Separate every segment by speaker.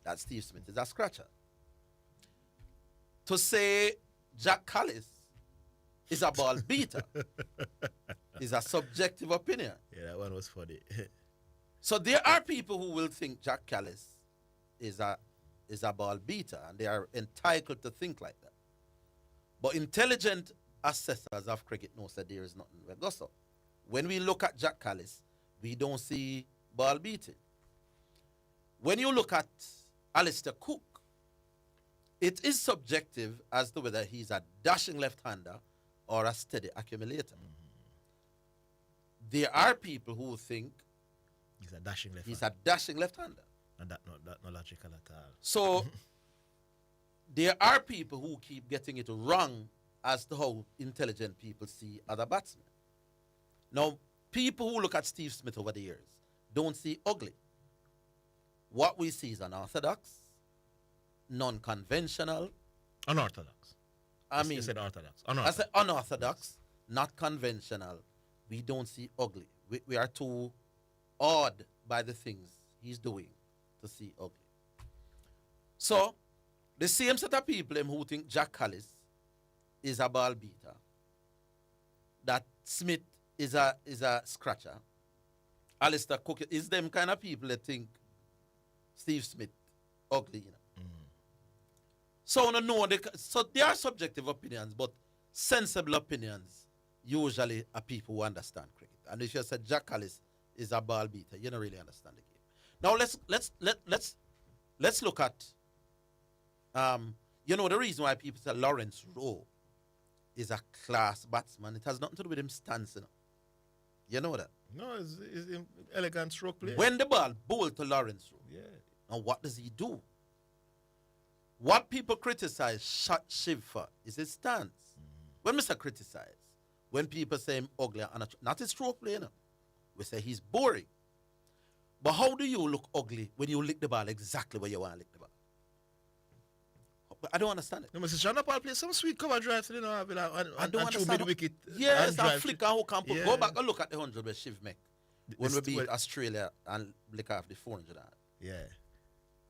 Speaker 1: that Steve Smith is a scratcher. To say Jack Callis is a ball beater is a subjective opinion.
Speaker 2: Yeah, that one was funny.
Speaker 1: So there are people who will think Jack Callis is a ball beater, and they are entitled to think like that. But intelligent assessors of cricket know that there is nothing we go so. When we look at Jack Callis, we don't see ball beating. When you look at Alistair Cook, it is subjective as to whether he's a dashing left-hander or a steady accumulator. There are people who think
Speaker 2: He's a dashing left.
Speaker 1: he's a dashing left-hander.
Speaker 2: And that not logical at all.
Speaker 1: So there are people who keep getting it wrong as to how intelligent people see other batsmen. Now, people who look at Steve Smith over the years don't see ugly. What we see is unorthodox, non-conventional.
Speaker 2: Unorthodox.
Speaker 1: I
Speaker 2: You
Speaker 1: mean,
Speaker 2: said orthodox.
Speaker 1: I
Speaker 2: Unorthodox.
Speaker 1: said unorthodox, not conventional. We don't see ugly. We are too awed by the things he's doing to see ugly. So, the same set of people who think Jack Callis is a ball beater, that Smith is a scratcher, Alistair Cook is them kind of people that think Steve Smith ugly, you know. So no, so there are subjective opinions, but sensible opinions usually are people who understand cricket. And if you said Jack Callis is a ball beater, you don't really understand the game. Now let's look at the reason why people say Lawrence Rowe is a class batsman. It has nothing to do with him stance, you know. You know that.
Speaker 2: No, it's elegant stroke play.
Speaker 1: When the ball bowled to Lawrence Rowe,
Speaker 2: Yeah.
Speaker 1: now what does he do? What people criticize Shiv for is his stance. When Mr. criticize, when people say him ugly and not his stroke play, you know, we say he's boring. But how do you look ugly when you lick the ball exactly where you want to lick the ball? I don't understand it.
Speaker 2: No, Mr. Shana Paul play some sweet cover drive, you know, and
Speaker 1: I don't
Speaker 2: through
Speaker 1: understand.
Speaker 2: mid-wicket.
Speaker 1: Yes,
Speaker 2: and
Speaker 1: that
Speaker 2: drive
Speaker 1: flicker who can put.
Speaker 2: Yeah.
Speaker 1: Go back and look at the 100 where Shiv make when we
Speaker 2: It's-
Speaker 1: beat
Speaker 2: well-
Speaker 1: Australia and lick off the 400.
Speaker 2: Yeah.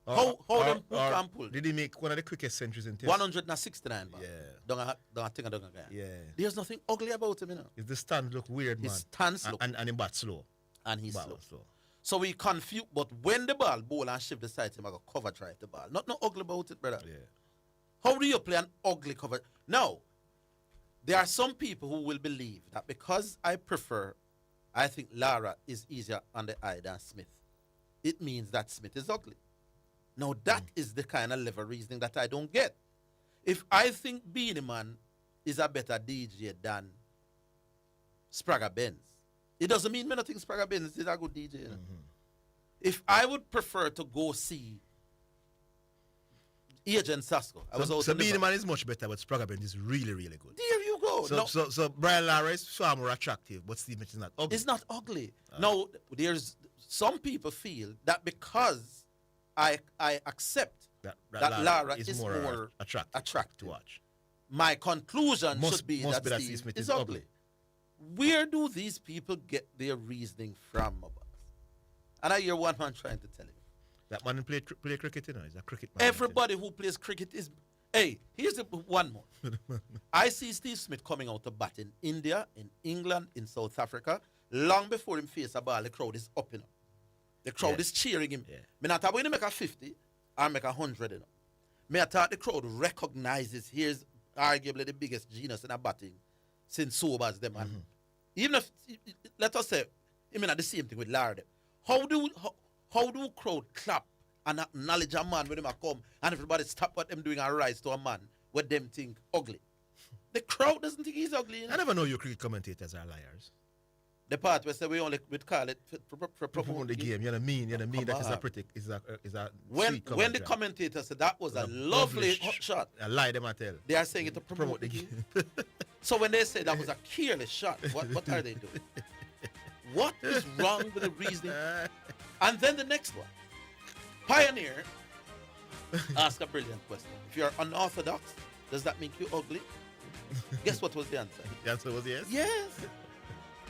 Speaker 1: How them who can pull?
Speaker 2: Did he make one of the quickest centuries in Test?
Speaker 1: 169 ball.
Speaker 2: Yeah.
Speaker 1: Don't think.
Speaker 2: Yeah.
Speaker 1: There's nothing ugly about him, you know.
Speaker 2: Is the stand look weird,
Speaker 1: His
Speaker 2: man?
Speaker 1: stance look
Speaker 2: and he bat slow.
Speaker 1: and he's
Speaker 2: Bat
Speaker 1: slow.
Speaker 2: slow.
Speaker 1: So we confuse, but when the ball bowl and shift the side, him I go cover drive the ball. Not no ugly about it, brother.
Speaker 2: Yeah.
Speaker 1: How do you play an ugly cover? Now, there are some people who will believe that because I think Lara is easier on the eye than Smith, it means that Smith is ugly. Now, that is the kind of level reasoning that I don't get. If I think Beanie Man is a better DJ than Spragga Benz, it doesn't mean me not think Spragga Benz is a good DJ. You know? If I would prefer to go see Agent Sasko, I was out
Speaker 2: So
Speaker 1: in the
Speaker 2: Beanie
Speaker 1: van.
Speaker 2: Man is much better, but Spragga Benz is really, really good.
Speaker 1: There you go.
Speaker 2: So Brian Lara is far more attractive, but Steve Mitchell is not ugly.
Speaker 1: It's not ugly. Now, there's some people feel that because I accept
Speaker 2: that
Speaker 1: Lara is more attractive
Speaker 2: to watch.
Speaker 1: my conclusion
Speaker 2: Must
Speaker 1: should be
Speaker 2: be
Speaker 1: that
Speaker 2: that
Speaker 1: Steve
Speaker 2: Smith
Speaker 1: is
Speaker 2: is
Speaker 1: ugly.
Speaker 2: ugly.
Speaker 1: Where do these people get their reasoning from about us? And I hear one man trying to tell him.
Speaker 2: That man play cricket, you know. He's a cricket man.
Speaker 1: Everybody who plays cricket is... Hey, here's one more. I see Steve Smith coming out to bat in India, in England, in South Africa. Long before him face a ball, the crowd is up, you know. The crowd is cheering him.
Speaker 2: Yeah.
Speaker 1: Me not talk when he make a 50 or make 100, you know. Me I thought the crowd recognizes here's arguably the biggest genius in a batting since Sobers them. And even if, let us say, I mean, the same thing with Larry. How do crowd clap and acknowledge a man when him a come and everybody stop what them doing and rise to a man what them think ugly? The crowd doesn't think he's ugly. You know?
Speaker 2: I never know you cricket commentators are liars.
Speaker 1: The part where say we only would call it for
Speaker 2: Promote the game. You know what I mean? You know what I mean? That is a pretty, is a
Speaker 1: when
Speaker 2: sweet
Speaker 1: the
Speaker 2: commentary.
Speaker 1: commentator said that was a
Speaker 2: It's
Speaker 1: lovely shot,
Speaker 2: I lie them I tell.
Speaker 1: they are saying it to promote the game. So when they say that was a careless shot, what are they doing? What is wrong with the reasoning? And then the next one. Pioneer asked a brilliant question. If you're unorthodox, does that make you ugly? Guess what was the answer?
Speaker 2: The answer was yes.
Speaker 1: Yes.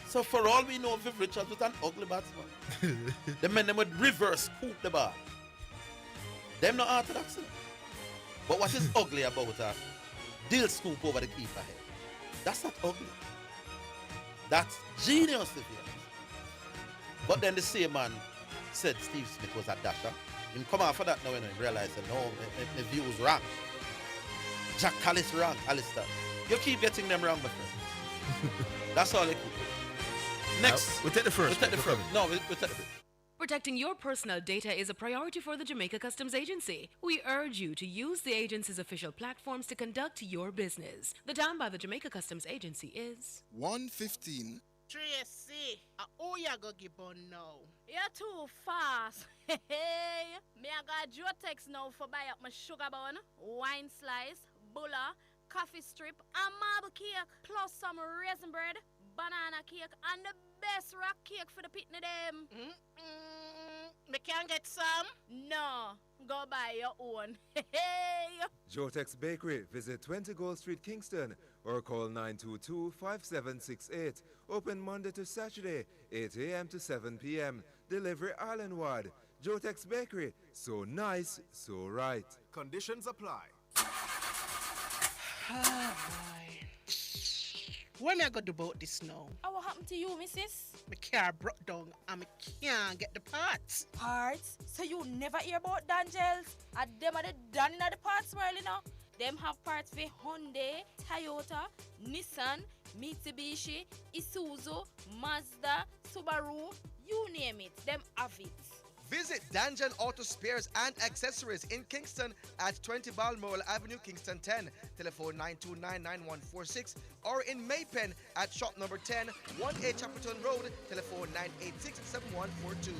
Speaker 1: So for all we know, Viv Richards was an ugly batsman. The men them would reverse scoop the ball. Them not orthodox. You know? But what is ugly about a dill scoop over the keeper head? That's not ugly. That's genius if you ask. But then the same man said Steve Smith was a dasher. Him come out for that now when he realized that no, my view was wrong. Jack Callis wrong, Alistair. You keep getting them wrong, my friend. That's all they keep. Next.
Speaker 2: We'll take the first.
Speaker 1: We'll take the first. No, we'll take the first.
Speaker 3: Protecting your personal data is a priority for the Jamaica Customs Agency. We urge you to use the agency's official platforms to conduct your business. The time by the Jamaica Customs Agency is
Speaker 4: 1:15.
Speaker 5: Tracy, who you go give on now?
Speaker 6: You're too fast. Hey, me I got Jotex now for buy up my sugar bun, wine slice, bulla, coffee strip, and marble cake, plus some raisin bread, banana cake, and the best rock cake for the pitney them.
Speaker 5: Me can get some?
Speaker 6: No, go buy your own. Hey.
Speaker 7: Jotex Bakery. Visit 20 Gold Street, Kingston, or call 922-5768. Open Monday to Saturday, 8 a.m. to 7 p.m. Delivery Islandward. Jotex Bakery. So nice, so right.
Speaker 4: Conditions apply.
Speaker 5: What me I got to do about this now?
Speaker 6: What happened to you, missus?
Speaker 5: My car broke down and me can't get the parts.
Speaker 6: Parts? So you never hear about Dangels? And them are the done in the parts world, you know? Them have parts for Hyundai, Toyota, Nissan, Mitsubishi, Isuzu, Mazda, Subaru, you name it, them have it.
Speaker 8: Visit Danjan Auto Spares and Accessories in Kingston at 20 Balmoral Avenue, Kingston 10. Telephone 929-9146, or in Maypen at shop number 10, 1A Chapperton Road. Telephone 986-7142.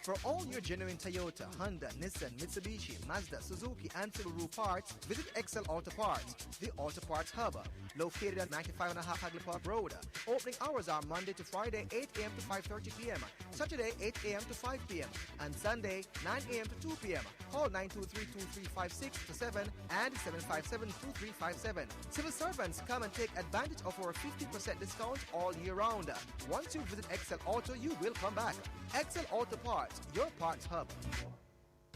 Speaker 8: For all your genuine Toyota, Honda, Nissan, Mitsubishi, Mazda, Suzuki, and Subaru parts, visit Excel Auto Parts, the Auto Parts Hub, located at 95.5 Hagley Park Road. Opening hours are Monday to Friday, 8 a.m. to 5:30 p.m., Saturday, 8 a.m. to 5 p.m., and Sunday, 9 a.m. to 2 p.m. Call 923-2356-7 and 757-2357. Civil servants, come and take advantage of our 50% discount all year round. Once you visit Excel Auto, you will come back. Excel Auto Parts, your parts hub.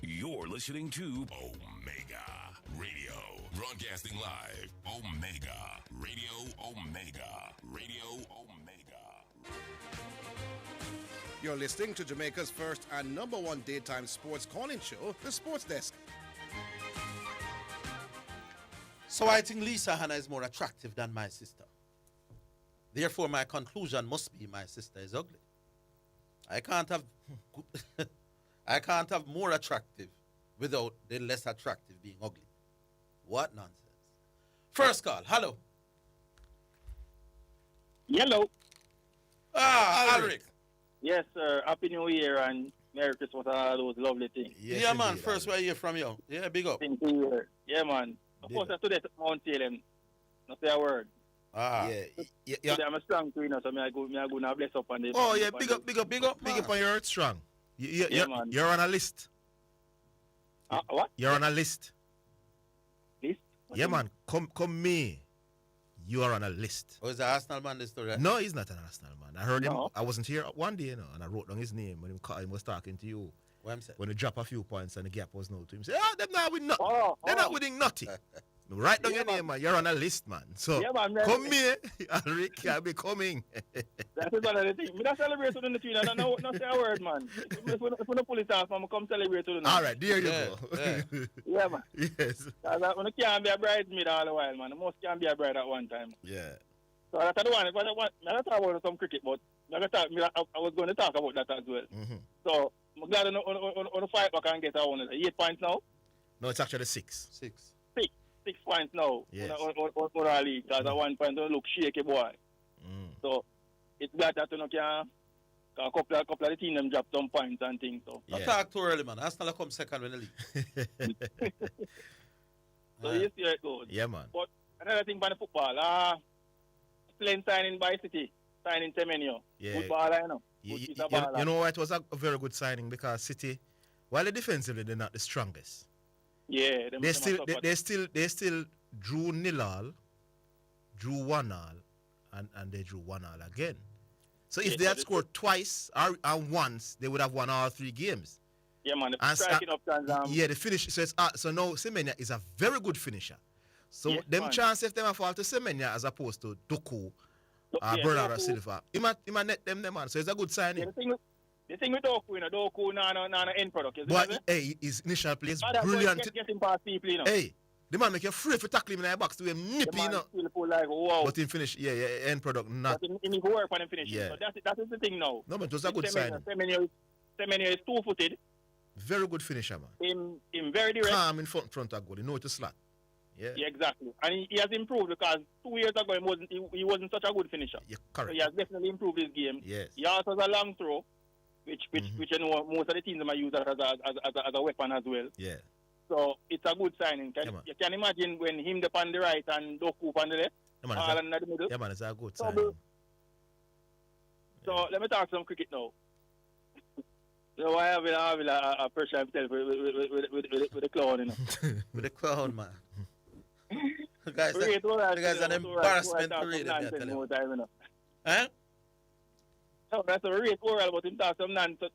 Speaker 9: You're listening to Omega Radio. Broadcasting live. Omega Radio. Omega Radio. Omega.
Speaker 4: You're listening to Jamaica's first and number one daytime sports calling show, The Sports Desk.
Speaker 1: So I think Lisa Hanna is more attractive than my sister. Therefore, my conclusion must be my sister is ugly. I can't have I can't have more attractive without the less attractive being ugly. What nonsense. First call. Hello.
Speaker 10: Hello.
Speaker 1: Alric.
Speaker 10: Yes, sir. Happy New Year and Merry Christmas and all those lovely things.
Speaker 1: Yes, yeah, man. First, where you from, yo? Yeah, big up.
Speaker 10: Thank you. Yeah, man. Of course, today Mount Salem. Not say a word.
Speaker 2: Yeah.
Speaker 10: Today I'm a strong queen, so I go now bless up on the.
Speaker 2: Oh, yeah, big up. Big up on your earth strong.
Speaker 10: Man.
Speaker 2: You're on a list.
Speaker 10: What?
Speaker 2: You're on a list.
Speaker 10: List?
Speaker 2: Yeah, man. Come me. You are on a list.
Speaker 1: Oh, is the Arsenal man this story? Right?
Speaker 2: No, he's not an Arsenal man. I heard him. I wasn't here one day, you know, and I wrote down his name when he was talking to you.
Speaker 1: What I'm saying?
Speaker 2: When he dropped a few points and the gap was no to him. Say, they're not winning nothing. They're not winning nothing. Write down your name, man. You're on a list, man. So come here, Alric, I'll be coming.
Speaker 10: That's one of the things. We don't celebrate with the tune. Not say a word, man. If we don't pull it off, I'm come celebrate with the.
Speaker 2: All right, there you go.
Speaker 10: Yeah, man.
Speaker 2: Yes.
Speaker 10: When you can't be a bridesmaid all the while, man. The most can't be a bride at one time.
Speaker 2: Yeah.
Speaker 10: So that's the one. I'm not talking about some cricket, but I was going to talk about that as well.
Speaker 2: Mm-hmm.
Speaker 10: So I'm glad on the fight back and get our own. 8 points now?
Speaker 2: No, it's actually 6.
Speaker 10: 6 points now.
Speaker 2: Yes.
Speaker 10: On our league. Because at one point, don't look shaky, boy. So it's glad that you can. A couple of the team them drop some points and things. So.
Speaker 1: Don't talk too early, man. Arsenal come second in the league.
Speaker 10: So you see how it goes.
Speaker 2: Yeah, man.
Speaker 10: But another thing about the football, playing signing by City, signing Semenyo.
Speaker 2: Yeah.
Speaker 10: Good baller, you know.
Speaker 2: You know what? It was a very good signing because City, while defensively they're not the strongest.
Speaker 10: Yeah,
Speaker 2: they still drew 0-0, drew 1-0, and they drew 1-0 again. So if they had scored twice or once, they would have won all 3 games.
Speaker 10: Yeah, man.
Speaker 2: And
Speaker 10: Striking up times.
Speaker 2: yeah, the finish. So so now Semenya is a very good finisher. So
Speaker 10: Yes,
Speaker 2: them
Speaker 10: man.
Speaker 2: chance if them fall to Semenya as opposed to Doku or
Speaker 10: yeah,
Speaker 2: Bernardo
Speaker 10: Doku-
Speaker 2: Silva, he might net them man. So it's a good signing.
Speaker 10: Yeah, the thing with Doku, you know, Doku no end product.
Speaker 2: But hey, his initial play is
Speaker 10: That's
Speaker 2: brilliant.
Speaker 10: Getting past people, you know.
Speaker 2: Hey, the man make you free for tackle him in the box to him nippy, you know.
Speaker 10: Still full like, wow.
Speaker 2: But in finish, yeah, end product not.
Speaker 10: But he need to work on him finishing.
Speaker 2: Yeah.
Speaker 10: So that is the thing now.
Speaker 2: No, but it was a good signing.
Speaker 10: Semenyo is 2-footed.
Speaker 2: Very good finisher, man.
Speaker 10: Him very direct.
Speaker 2: Calm in front of goal. He know it to slot. Yeah.
Speaker 10: Yeah, exactly. And he has improved because 2 years ago he wasn't such a good finisher.
Speaker 2: Yeah,
Speaker 10: So
Speaker 2: correct.
Speaker 10: he has definitely improved his game.
Speaker 2: Yes.
Speaker 10: He also has a long throw, which you know most of the teams might use that as a weapon as well.
Speaker 2: Yeah.
Speaker 10: So it's a good signing. You can imagine when him on the right and Doku on the left,
Speaker 2: Yeah, man,
Speaker 10: all in the middle.
Speaker 2: Yeah, man, it's a good
Speaker 10: So,
Speaker 2: signing.
Speaker 10: So let me talk some cricket now. So I have a pressure with the clown, you know.
Speaker 1: With the clown, man. The guy's
Speaker 10: Great, all right,
Speaker 1: the guy's an
Speaker 10: all right,
Speaker 1: embarrassment
Speaker 10: all
Speaker 1: to
Speaker 10: right,
Speaker 1: read.
Speaker 10: some nonsense more time, you know.
Speaker 1: Huh?
Speaker 10: No, that's a rate oral, but him talk some nonsense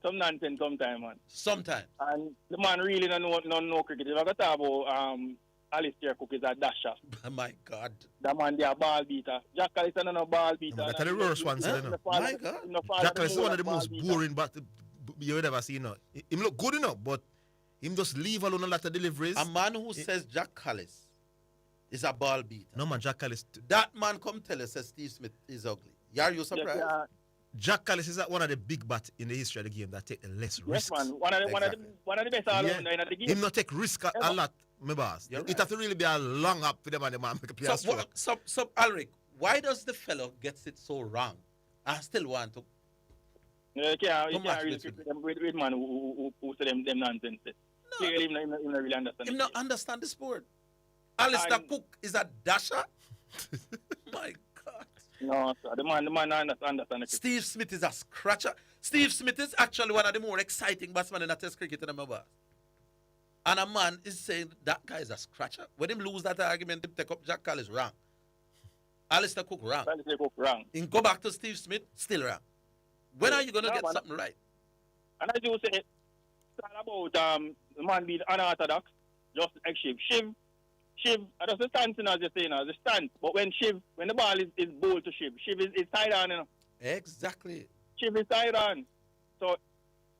Speaker 10: sometime, man.
Speaker 1: Sometime.
Speaker 10: And the man really don't know cricket. If I got talk about Alistair Cook is a dasher.
Speaker 1: My God.
Speaker 10: That man they a ball beater. Jack Callis is no ball beater.
Speaker 2: That's the worst one, sir.
Speaker 1: My God.
Speaker 2: Jack is one of the most boring but you would ever see, you know. Him look good enough, but him just leave alone a lot of deliveries.
Speaker 1: A man who says Jack Callis is a ball beater.
Speaker 2: No, man, Jack Callis.
Speaker 1: That man come tell us that Steve Smith is ugly. Are you surprised?
Speaker 10: Yes,
Speaker 2: Jack Callis is one of the big bats in the history of the game that take the less risks.
Speaker 10: man. One of the best all around in the game.
Speaker 2: Him not take risk a lot, my boss.
Speaker 1: You're
Speaker 2: It
Speaker 1: right.
Speaker 2: have to really be a long up for them and the man make a play a stroke.
Speaker 1: So Alric, why does the fellow gets it so wrong? I still want to.
Speaker 10: You can't
Speaker 1: match
Speaker 10: really
Speaker 1: this
Speaker 10: pick with man who say them nonsense. No, he don't really understand.
Speaker 1: Him not understand the sport. Alistair Cook is a dasher? My God.
Speaker 10: No, sir. The man understand the
Speaker 1: Steve Smith is a scratcher. Steve Smith is actually one of the more exciting batsmen in a test cricket in the boss. And a man is saying that guy is a scratcher. When him lose that argument, him take up Jack Callis wrong. Alistair Cook wrong.
Speaker 10: Alistair Cook wrong.
Speaker 1: And go back to Steve Smith, still wrong. When are you going to get something right?
Speaker 10: And I do say, it's all about the man being unorthodox, just like Shiv, that's the stance, as you're saying, the stance. But when the ball is bowled to Shiv is tied on, you know.
Speaker 1: Exactly.
Speaker 10: Shiv is tied on. So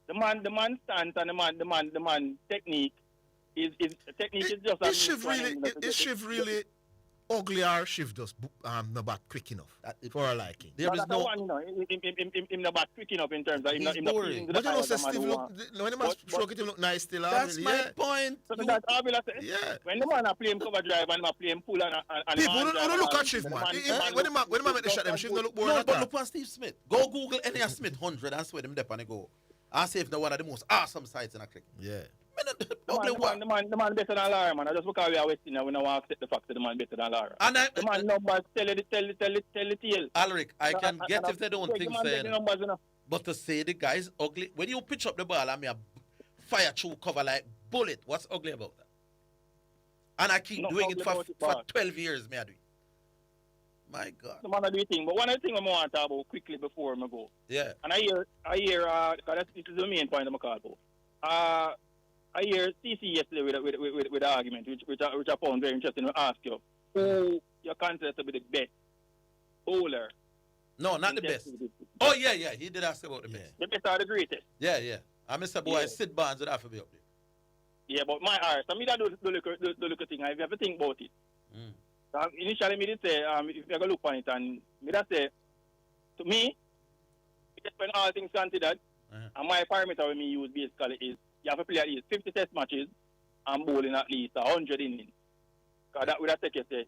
Speaker 10: the man stance and the man technique is just
Speaker 2: Is Shiv really ugly or Shiv just not bat quick enough for her liking?
Speaker 1: There is no
Speaker 10: one, you know, him not bat quick enough in terms of him not
Speaker 1: boring.
Speaker 2: But you know, say Steve look when the man stroke it, him look nice still.
Speaker 1: That's
Speaker 2: really,
Speaker 1: my
Speaker 2: yeah.
Speaker 1: point.
Speaker 10: So that's all I say.
Speaker 2: Yeah.
Speaker 10: When the man are playing cover drive and are playing pull and
Speaker 2: People don't look at Shiv, man. When the man make the shot, them Shiv don't look boring
Speaker 1: No,
Speaker 2: at
Speaker 1: but
Speaker 2: all.
Speaker 1: look at Steve Smith. Go Google any of Smith 100 and swear them there and go. And see if they're one of the most awesome sites in a cricket.
Speaker 2: Yeah.
Speaker 10: The man better than Lara, man. Just because we are West Indian, we don't want to accept the fact that the man better than Lara.
Speaker 1: And
Speaker 10: the man numbers tell the tale.
Speaker 1: Alric, I can get if they don't think so.
Speaker 10: Numbers, you know.
Speaker 1: But to say the guy's ugly, when you pitch up the ball and me a fire through cover like bullet, what's ugly about that? And I keep doing it for 12 years, me I do it. My God.
Speaker 10: The man do the thing. But one of the things I want to talk about quickly before I go.
Speaker 1: Yeah.
Speaker 10: And I hear, because this is the main point I'm call about. I hear CC yesterday with the argument, which I found very interesting to ask you. Who you consider to be the best bowler?
Speaker 1: No, not the best. Oh, yeah, he did ask about the best.
Speaker 10: The best are the greatest.
Speaker 1: Yeah. I Mr. Boy, Sid Barnes would have to be up there.
Speaker 10: Yeah, but my heart, I mean, that do look at thing. I have to think about it. Initially, me did say, if you go look on it, and me that say, to me, when all things considered, and my parameter when me use basically is, you have to play at least 50 test matches and bowling at least 100 innings. Because that would have taken, say,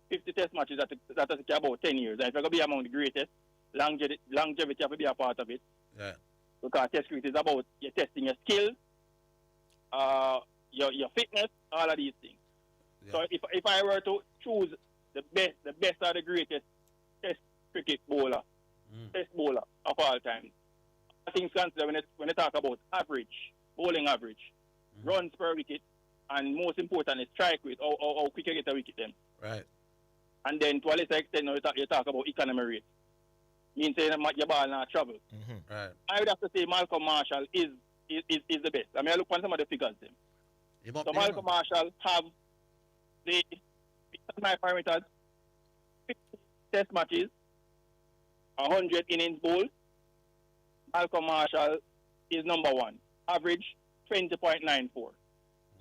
Speaker 10: 50 test matches that take about 10 years. And if you're going to be among the greatest, longevity have to be a part of it.
Speaker 1: Yeah.
Speaker 10: Because test cricket is about you testing your skills, your fitness, all of these things. Yeah. So if I were to choose the best or the greatest test cricket bowler, test bowler of all time, I think consider when they talk about average, bowling average, runs per wicket, and most importantly, strike rate, how quick you get a wicket then.
Speaker 1: Right.
Speaker 10: And then to a lesser extent, you talk about economy rate. means saying that your ball not travel.
Speaker 1: Right.
Speaker 10: I would have to say Malcolm Marshall is the best. I mean, I look on some of the figures. So Malcolm Marshall have the my parameters, 50 test matches, 100 innings bowled. Malcolm Marshall is number one. Average 20.94.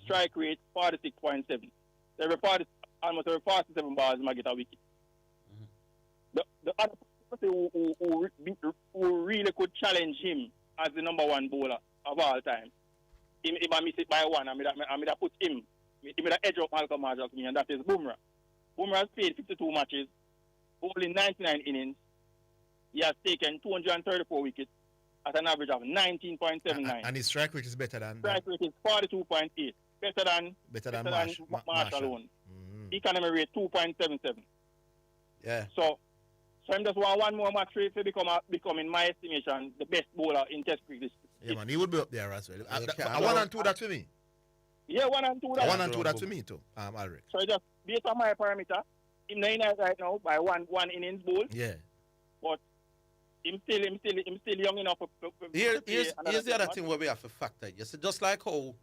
Speaker 10: Strike rate 46.7. Almost every 47 balls might get a wicket. The other person who really could challenge him as the number one bowler of all time, if I miss it by one, I'm going to put him, I'm going to edge up Malcolm Marshall to me, and that is Bumrah. Bumrah has played 52 matches, bowling 99 innings. He has taken 234 wickets at an average of 19.79.
Speaker 2: And his strike rate is better than...
Speaker 10: Strike rate is 42.8. Better than Marshall alone. Economy rate 2.77.
Speaker 2: Yeah.
Speaker 10: So I'm just want one more match to become, in my estimation, the best bowler in Test cricket.
Speaker 2: Yeah, man, he would be up there as well. 1 and 2 that for me.
Speaker 10: Yeah, 1 and 2 that.
Speaker 2: 1 and 2 that for me too, Alric.
Speaker 10: So just based on my parameter, him not in right now by one innings bowled.
Speaker 2: Yeah.
Speaker 10: But him still young enough.
Speaker 1: Here's the other thing where we have to factor. You see, just like how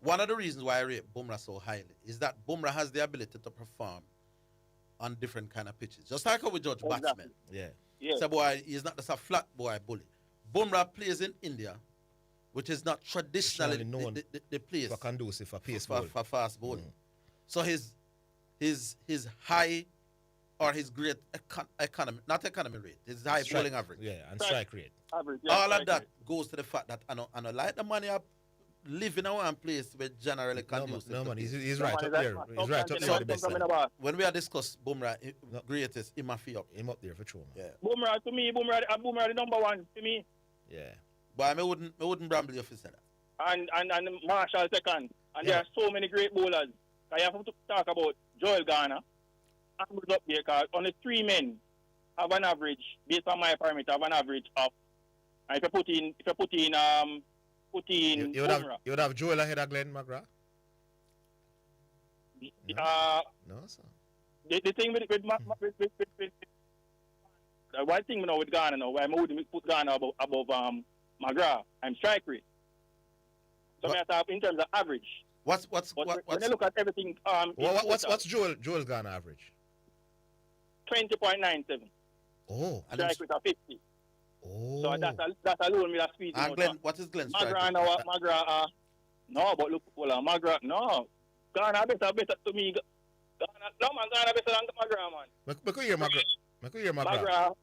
Speaker 1: one of the reasons why I rate Bumrah so highly is that Bumrah has the ability to perform on different kind of pitches. Just like how we judge batsmen.
Speaker 2: Yeah.
Speaker 1: So boy, he's not just a flat boy bully. Bumrah plays in India, which is not traditionally
Speaker 2: known
Speaker 1: the place
Speaker 2: for conducive for pace
Speaker 1: for fast bowling. So his high or his great economy, not economy rate, his high bowling average.
Speaker 2: Yeah, and strike rate.
Speaker 10: Average,
Speaker 1: all of that goes to the fact that I know like the money up living in one place where generally conducive.
Speaker 2: No man, he's right up there. He's right up there with the best.
Speaker 1: When we are discuss Bumrah greatest, him up
Speaker 2: there for sure, man.
Speaker 1: Yeah.
Speaker 10: Bumrah to me, Bumrah the number one to me.
Speaker 2: Yeah.
Speaker 1: But I wouldn't bramble you if you said that.
Speaker 10: And Marshall second. And there are so many great bowlers. I have to talk about Joel Garner. Ambrose up there because only 3 men have an average, based on my parameter, have an average of. And if you put in
Speaker 2: you would have Joel ahead of Glenn McGrath? No, sir.
Speaker 10: The thing with one thing with Garner now, why I would put Garner above McGrath, I'm strike rate. So I have in terms of average. When I look at everything,
Speaker 2: what's Joel Garner average?
Speaker 10: 20.97.
Speaker 2: Oh,
Speaker 10: strike rate of 50.
Speaker 2: Oh.
Speaker 10: So that's alone me that squeeze.
Speaker 1: And Glenn, what is Glenn's strike rate?
Speaker 10: McGrath, no, but look, McGrath, no. Garner better to me. Garner better than McGrath, man.
Speaker 2: I hear McGrath.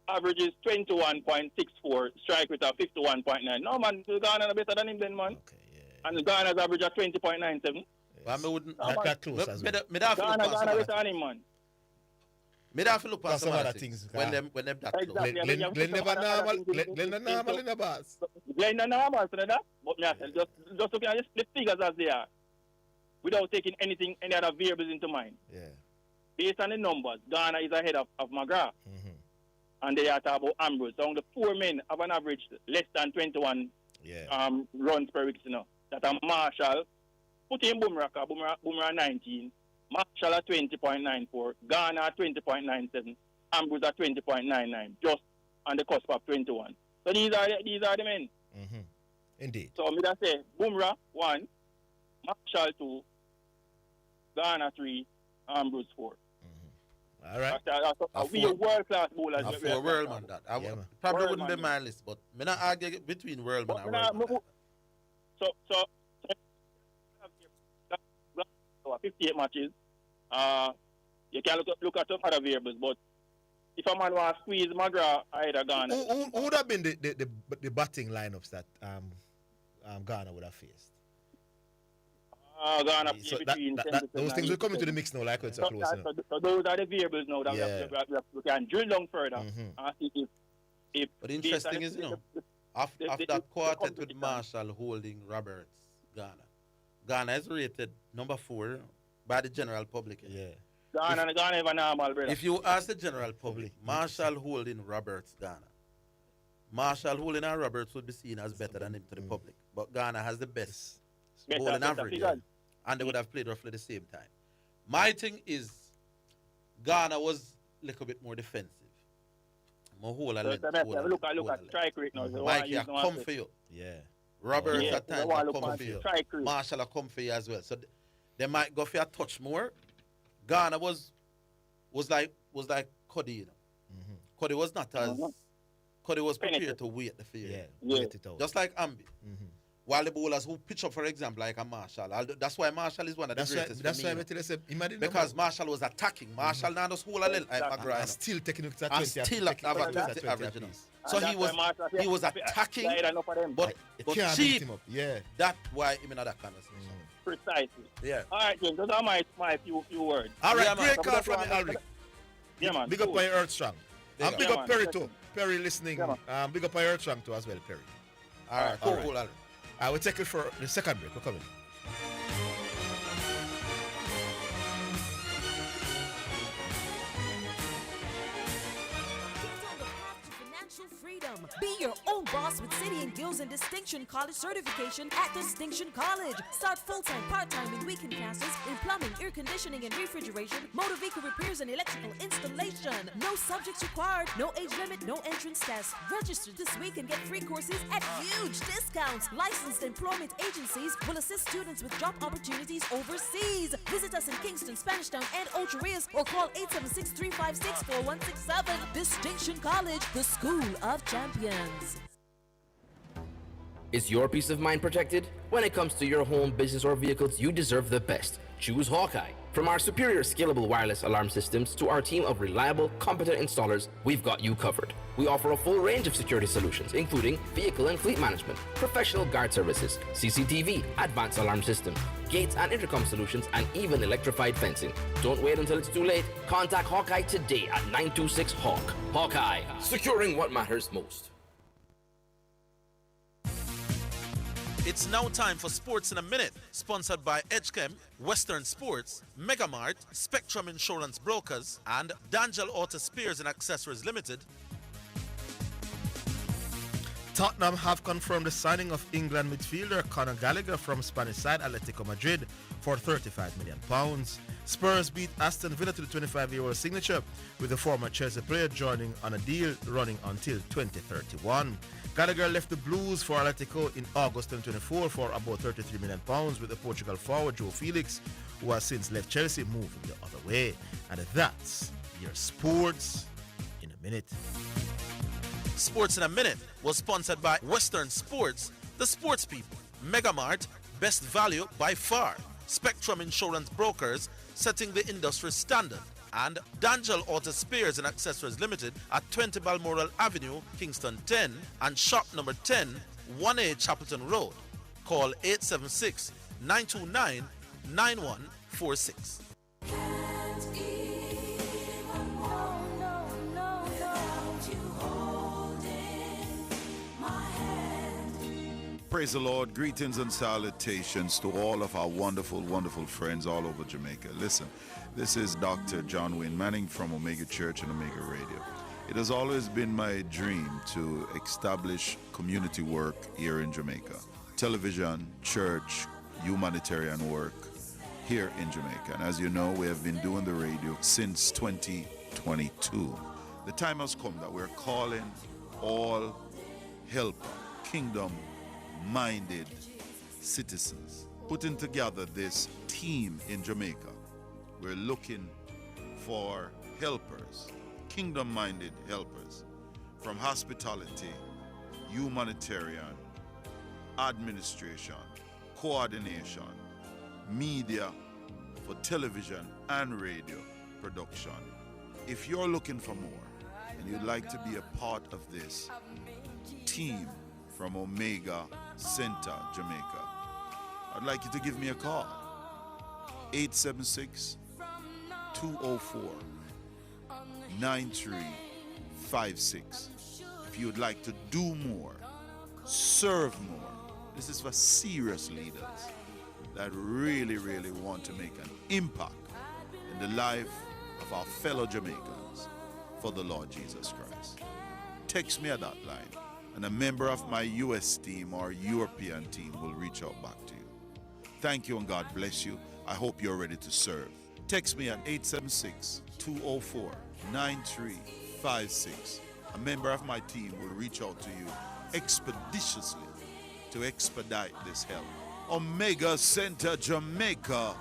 Speaker 10: Average is 21.64, strike rate of 51.9. No, man, Garner better than him then, man.
Speaker 2: Okay, yeah.
Speaker 10: And Garner's average of 20.97.
Speaker 1: Well, I wouldn't
Speaker 2: that close as well.
Speaker 10: Garner better than him, man.
Speaker 1: Me have to look past some other things when them that close.
Speaker 2: Glenn never normal. Glenn normal in the bars.
Speaker 10: Glenn normal, so that. But me just looking at the figures as they are, without taking any other variables into mind.
Speaker 2: Yeah.
Speaker 10: Based on the numbers, Garner is ahead of McGrath. And they are talking about Ambrose. So the 4 men have an average less than 21 runs per wicket. You know. That are Marshall. Put in Bumrah 19. Marshall at 20.94, Garner at 20.97, Ambrose at 20.99, just on the cusp of 21. So these are the men.
Speaker 2: Indeed.
Speaker 10: So I'm going to say Bumrah 1, Marshall 2, Garner 3, Ambrose 4.
Speaker 2: All right.
Speaker 10: We are world-class bowlers.
Speaker 1: For world man that. I probably wouldn't be my list, but I'm not argue between world man and world man.
Speaker 10: So 58 matches. You can look at some other variables, but if a man wants to squeeze McGrath, I'd have gone.
Speaker 2: Who would have been the batting lineups that Garner would have faced?
Speaker 10: Garner
Speaker 2: so those things will come into the mix now, like it's so close.
Speaker 10: So those are the variables now that we can drill down further. If
Speaker 1: but the interesting is, after that quartet with Marshall holding Roberts, Garner is rated number 4 by the general public.
Speaker 2: Yeah.
Speaker 10: Garner is normal, brother.
Speaker 1: If you ask the general public, Marshall holding Roberts, Garner. Marshall holding and Roberts would be seen as better than him to the public. But Garner has the best bowling average. And they would have played roughly the same time. My thing is, Garner was a little bit more defensive. Whole
Speaker 10: So look at strike rate now. So
Speaker 1: Mike, I come for you.
Speaker 2: Yeah.
Speaker 1: Robert
Speaker 10: Yeah,
Speaker 1: at times
Speaker 10: so I
Speaker 1: I
Speaker 10: look
Speaker 1: come
Speaker 10: at
Speaker 1: for you.
Speaker 10: strike rate.
Speaker 1: Marshall I come for you as well. So they might go for a touch more. Ghana was like Cody, you know. Cody was not as Cody was prepared to wait the field.
Speaker 2: Yeah. Wait it out.
Speaker 1: Just like Ambi. While the bowlers who pitch up, for example, like a Marshall, that's why Marshall is one of the greatest.
Speaker 2: That's why I tell you, imagine
Speaker 1: because Marshall was attacking. Marshall now just hold a little like McGrath.
Speaker 2: And still taking it to
Speaker 1: and still have a 20 average. So he was attacking, but cheap.
Speaker 2: Yeah.
Speaker 1: That's why him in that conversation.
Speaker 10: Precisely.
Speaker 1: Yeah.
Speaker 10: All right, James. Those are my few words.
Speaker 2: All right,
Speaker 1: Yeah,
Speaker 2: great
Speaker 1: man.
Speaker 2: call from me, Alric.
Speaker 10: Yeah, man.
Speaker 2: Big up by Earth Strong. And big
Speaker 10: Yeah,
Speaker 2: up
Speaker 10: man.
Speaker 2: Perry too. Perry listening. Big up by Earth Strong too as well, Perry.
Speaker 1: All right, cool.
Speaker 2: I will take it for the second break. We're coming.
Speaker 11: Freedom. Be your own boss with City and Guilds and Distinction College certification at Distinction College. Start full-time, part-time, and weekend classes in plumbing, air conditioning, and refrigeration, motor vehicle repairs, and electrical installation. No subjects required, no age limit, no entrance test. Register this week and get free courses at huge discounts. Licensed employment agencies will assist students with job opportunities overseas. Visit us in Kingston, Spanish Town, and Ocho Rios, or call 876-356-4167. Distinction College, the school of champions.
Speaker 12: Is your peace of mind protected? When it comes to your home, business, or vehicles, you deserve the best. Choose Hawkeye. From our superior scalable wireless alarm systems to our team of reliable, competent installers, we've got you covered. We offer a full range of security solutions, including vehicle and fleet management, professional guard services, CCTV, advanced alarm systems, gates and intercom solutions, and even electrified fencing. Don't wait until it's too late. Contact Hawkeye today at 926-HAWK. Hawkeye, securing what matters most.
Speaker 1: It's now time for Sports in a Minute, sponsored by Edgechem, Western Sports, Megamart, Spectrum Insurance Brokers, and Dangel Auto Spares and Accessories Limited.
Speaker 2: Tottenham have confirmed the signing of England midfielder Conor Gallagher from Spanish side Atletico Madrid for £35 million. Spurs beat Aston Villa to the 25-year-old signature, with the former Chelsea player joining on a deal running until 2031. Gallagher left the Blues for Atletico in August 2024 for about £33 million, with the Portugal forward Joe Felix, who has since left Chelsea, moving the other way. And that's your Sports in a Minute.
Speaker 1: Sports in a Minute was sponsored by Western Sports, the sports people, Megamart, best value by far, Spectrum Insurance Brokers, setting the industry standard, and Dangel Auto Spares and Accessories Limited at 20 Balmoral Avenue, Kingston 10, and shop number 10, 1A Chapelton Road. Call 876-929-9146.
Speaker 13: Praise the Lord. Greetings and salutations to all of our wonderful, wonderful friends all over Jamaica. Listen, this is Dr. John Wayne Manning from Omega Church and Omega Radio. It has always been my dream to establish community work here in Jamaica. Television, church, humanitarian work here in Jamaica. And as you know, we have been doing the radio since 2022. The time has come that we're calling all helper, kingdom-minded citizens, putting together this team in Jamaica. We're looking for helpers, kingdom-minded helpers, from hospitality, humanitarian, administration, coordination, media for television and radio production. If you're looking for more and you'd like to be a part of this team from Omega Center, Jamaica, I'd like you to give me a call. 876-204-9356. If you'd like to do more, serve more. This is for serious leaders that really, really want to make an impact in the life of our fellow Jamaicans for the Lord Jesus Christ. Text me at that line, and a member of my US team or European team will reach out back to you. Thank you and God bless you. I hope you're ready to serve. Text me at 876-204-9356. a member of my team will reach out to you expeditiously to expedite this help. Omega Center Jamaica,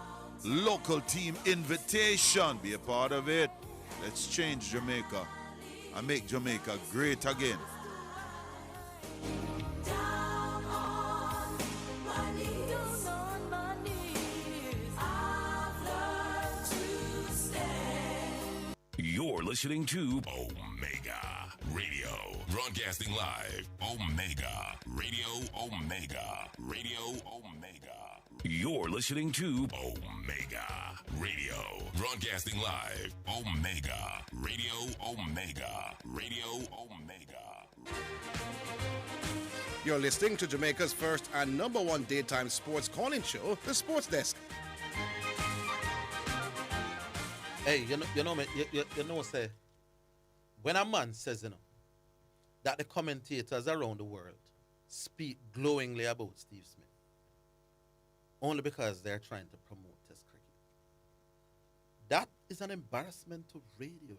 Speaker 13: local team invitation. Be a part of it. Let's change Jamaica and make Jamaica great again.
Speaker 9: You're listening to Omega Radio, broadcasting live. Omega Radio, Omega Radio, Omega. You're listening to Omega Radio, broadcasting live. Omega Radio, Omega Radio, Omega.
Speaker 4: You're listening to Jamaica's first and number one daytime sports calling show, The Sports Desk.
Speaker 1: Hey, say, when a man says, that the commentators around the world speak glowingly about Steve Smith, only because they're trying to promote Test cricket, that is an embarrassment to radio.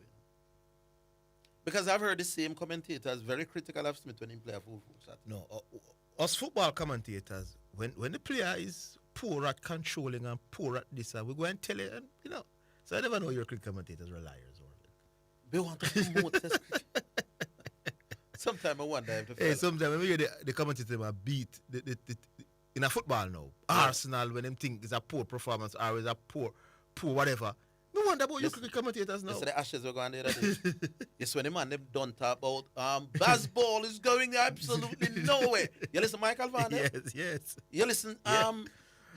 Speaker 1: Because I've heard the same commentators very critical of Smith when he play a full shot.
Speaker 2: No, us football commentators, when the player is poor at controlling and poor at this, we go and tell it, and, So I never know your cricket commentators are liars.
Speaker 1: They want to promote Test cricket. Sometimes I wonder if the
Speaker 2: sometimes when we hear the commentator beat in a football now, Arsenal, when them think it's a poor performance or it's a poor whatever. No wonder about your cricket commentators now.
Speaker 1: Yesterday, the Ashes were going there. Yes, when the man them done talk about Bazball is going absolutely nowhere. You listen, Michael Van?
Speaker 2: Yes.
Speaker 1: You listen,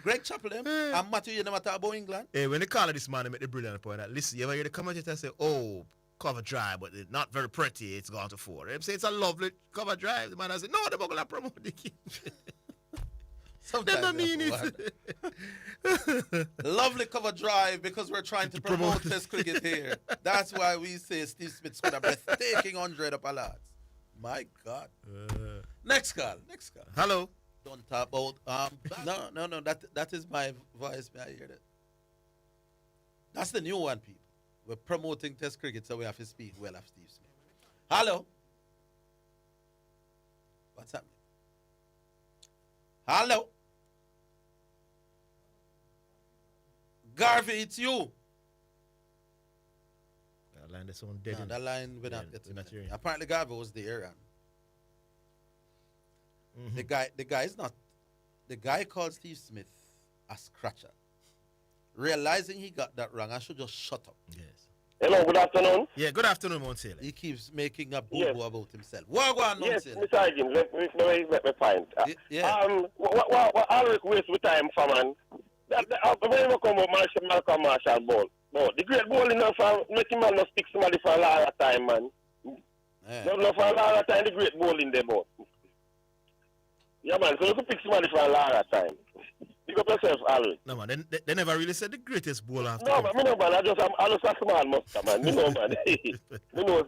Speaker 1: Greg Chappell and Matthew, you never talk about England.
Speaker 2: Hey, when they call this man, they make the brilliant point that, listen, you ever hear the commentator say, oh, cover drive, but it's not very pretty, it's gone to 4. They say it's a lovely cover drive. The man has said, no, they're going to promote the game.
Speaker 1: Sometimes
Speaker 2: they don't mean it.
Speaker 1: Lovely cover drive because we're trying to promote Test cricket here. That's why we say Steve Smith's got a breathtaking 100 up a lot. My God. Next call.
Speaker 2: Hello.
Speaker 1: Don't talk about no. That is my voice. May I hear that? That's the new one, people. We're promoting Test cricket, so we have to speak well of Steve Smith. Hello. What's happening? Hello. Garvey, it's you.
Speaker 2: That line is on dead.
Speaker 1: No, that line we're not
Speaker 2: hearing.
Speaker 1: Apparently Garvey was there and the guy is not. The guy called Steve Smith a scratcher. Realizing he got that wrong, I should just shut up.
Speaker 2: Yes.
Speaker 14: Hello, good afternoon.
Speaker 2: Yeah, good afternoon, Monsignor.
Speaker 1: He keeps making a boo-boo about himself. What go on,
Speaker 14: yes,
Speaker 1: Monsignor?
Speaker 14: Mr. Higgins, let me find. What I'll request with time for, man. When you come up, Malcolm Marshall ball. No, the great ball enough for making man not stick somebody for a lot of time, man. No, for a lot of time, the great ball in the ball. Yeah, man, so you can pick somebody for a lot of time. Pick up yourself, always.
Speaker 2: No, man, they never really said the greatest bowler after.
Speaker 14: No, man, I know, man, I'm just a small muster, man. Me know, man. Me know,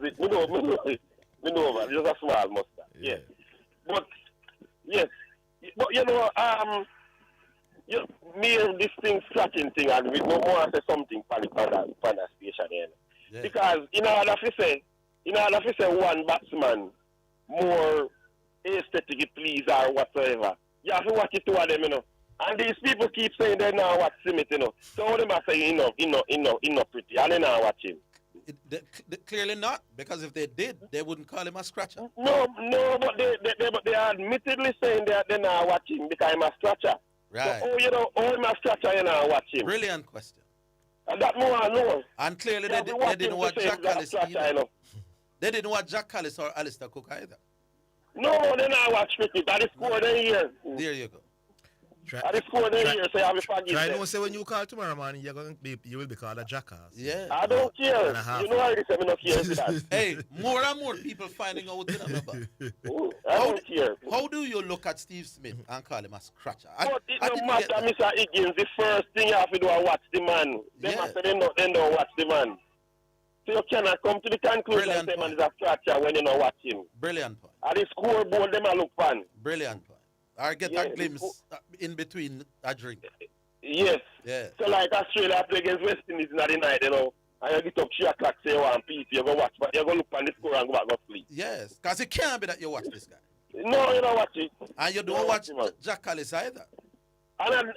Speaker 14: man, just a small muster. Yeah. But, yes. But, me this thing, scratching thing, and we no more say something for the station here. Yeah. Because, in order to say one batsman more aesthetically pleased or whatsoever, you have to watch it two of them, And these people keep saying they now watch Smith, So all them are saying, not pretty, and they now watch him.
Speaker 1: Clearly not, because if they did, they wouldn't call him a scratcher.
Speaker 14: No, but they are admittedly saying that they now watch him because I'm a scratcher.
Speaker 1: Right.
Speaker 14: So, I'm a scratcher, you now watch him.
Speaker 1: Brilliant question.
Speaker 14: And that more I know.
Speaker 1: And clearly they didn't watch Jack Callis either. They didn't watch Jack Callis or Alistair Cook either.
Speaker 14: No, they not watch cricket. That is score they here.
Speaker 1: There you go.
Speaker 14: That is score they here, so you have to forgive them.
Speaker 2: Try to say when you call tomorrow morning, you will be called a jackass.
Speaker 1: Yeah.
Speaker 14: I don't care. You know I say me not care for that.
Speaker 1: Hey, more and more people finding out the number.
Speaker 14: I don't care.
Speaker 1: How do you look at Steve Smith and call him a scratcher?
Speaker 14: But it don't matter, Mr. Higgins. The first thing you have to do is watch the man. They don't watch the man. So you cannot come to the conclusion that the man is a scratcher when you don't watch him.
Speaker 1: Brilliant point.
Speaker 14: At the scoreboard, them a look fun.
Speaker 1: Brilliant point. Or get a glimpse in between a drink.
Speaker 14: Yes.
Speaker 1: Yeah.
Speaker 14: So like Australia play against West Indies in the night, and you get up 3 o'clock, say you want PT, you go watch, but you go look on the score and go back to sleep.
Speaker 1: Yes, because it can't be that you watch this guy.
Speaker 14: No, you don't watch it.
Speaker 1: And you don't watch Jack Callis either.
Speaker 14: And then,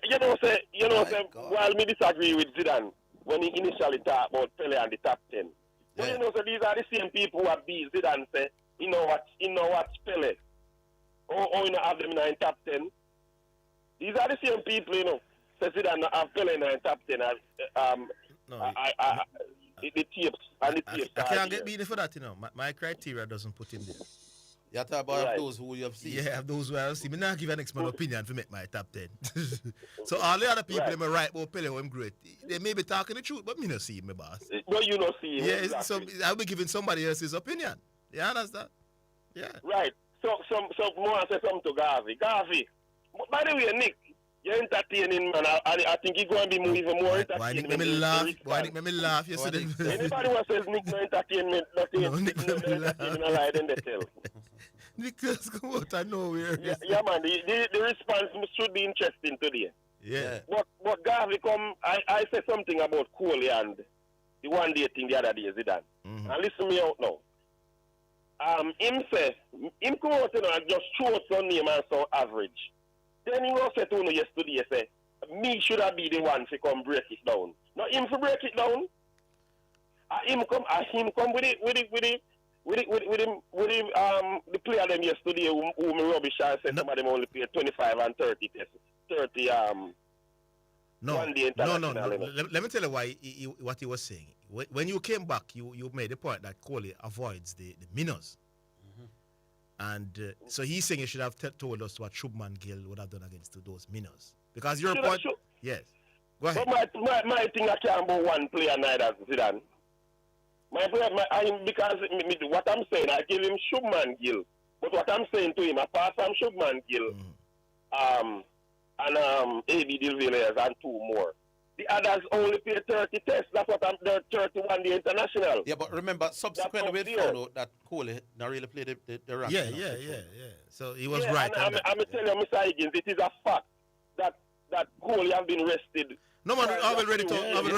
Speaker 14: while me disagree with Zidane when he initially talked about Pele and the top 10, but you know, so these are the same people who have beat Zidane say, you know what Pele, or you know have them in the top 10. These are the same people, you know, say Zidane have Pele in the top 10. The tapes and the tapes.
Speaker 2: I can't get beaten for that, you know. My criteria doesn't put in there.
Speaker 1: You talk about those who you have seen.
Speaker 2: Yeah, those who I have seen. I not give an expert opinion to make my top 10. So all the other people may write about Pele, I'm great. They may be talking the truth, but me not see him, my boss.
Speaker 14: No, you don't see him.
Speaker 2: Yeah,
Speaker 14: exactly.
Speaker 2: so I'll be giving somebody else's opinion. You understand? Yeah.
Speaker 14: Right. So more I say something to Garvey. Garvey, by the way, Nick, you're entertaining, man. I think you're going to be even more entertaining.
Speaker 2: Why Nick made me laugh? Why Nick made me laugh yesterday?
Speaker 14: Anybody who says Nick no entertainment, Nick no entertainment, a lie, then they tell.
Speaker 2: Nick just come out of nowhere.
Speaker 14: Yeah, man. The response should be interesting today.
Speaker 2: Yeah.
Speaker 14: But Garvey come, I said something about Kohli and the one day thing the other day, Zidane.
Speaker 2: Mm-hmm.
Speaker 14: And listen me out now. Him come out and just throw some name and so average. Then he was said to me yesterday, say, me should have be the one to come break it down. Not him to break it down. Him come with the player them yesterday who me rubbish and said some of them only play 25 and 30 tests. 30
Speaker 2: no.
Speaker 14: one day international.
Speaker 2: No. Let me tell you why what he was saying. When you came back, you made the point that Kohli avoids the minnows. And so he's saying you should have told us what Shubman Gill would have done against those minnows. Because your point... Yes. Go ahead.
Speaker 14: But my thing I can't about one player neither, Zidane. Because what I'm saying, I give him Shubman Gill. But what I'm saying to him, apart from Shubman Gill, and A.B. de Villiers and 2 more, the others only play 30 tests. That's what they're 31 the international.
Speaker 1: Yeah, but remember, subsequently we found out that Kohli not really played the rank.
Speaker 2: Yeah. So he was right.
Speaker 14: I'm telling you, Mr. Higgins, it is a fact that Kohli have been rested.
Speaker 2: No, man, I already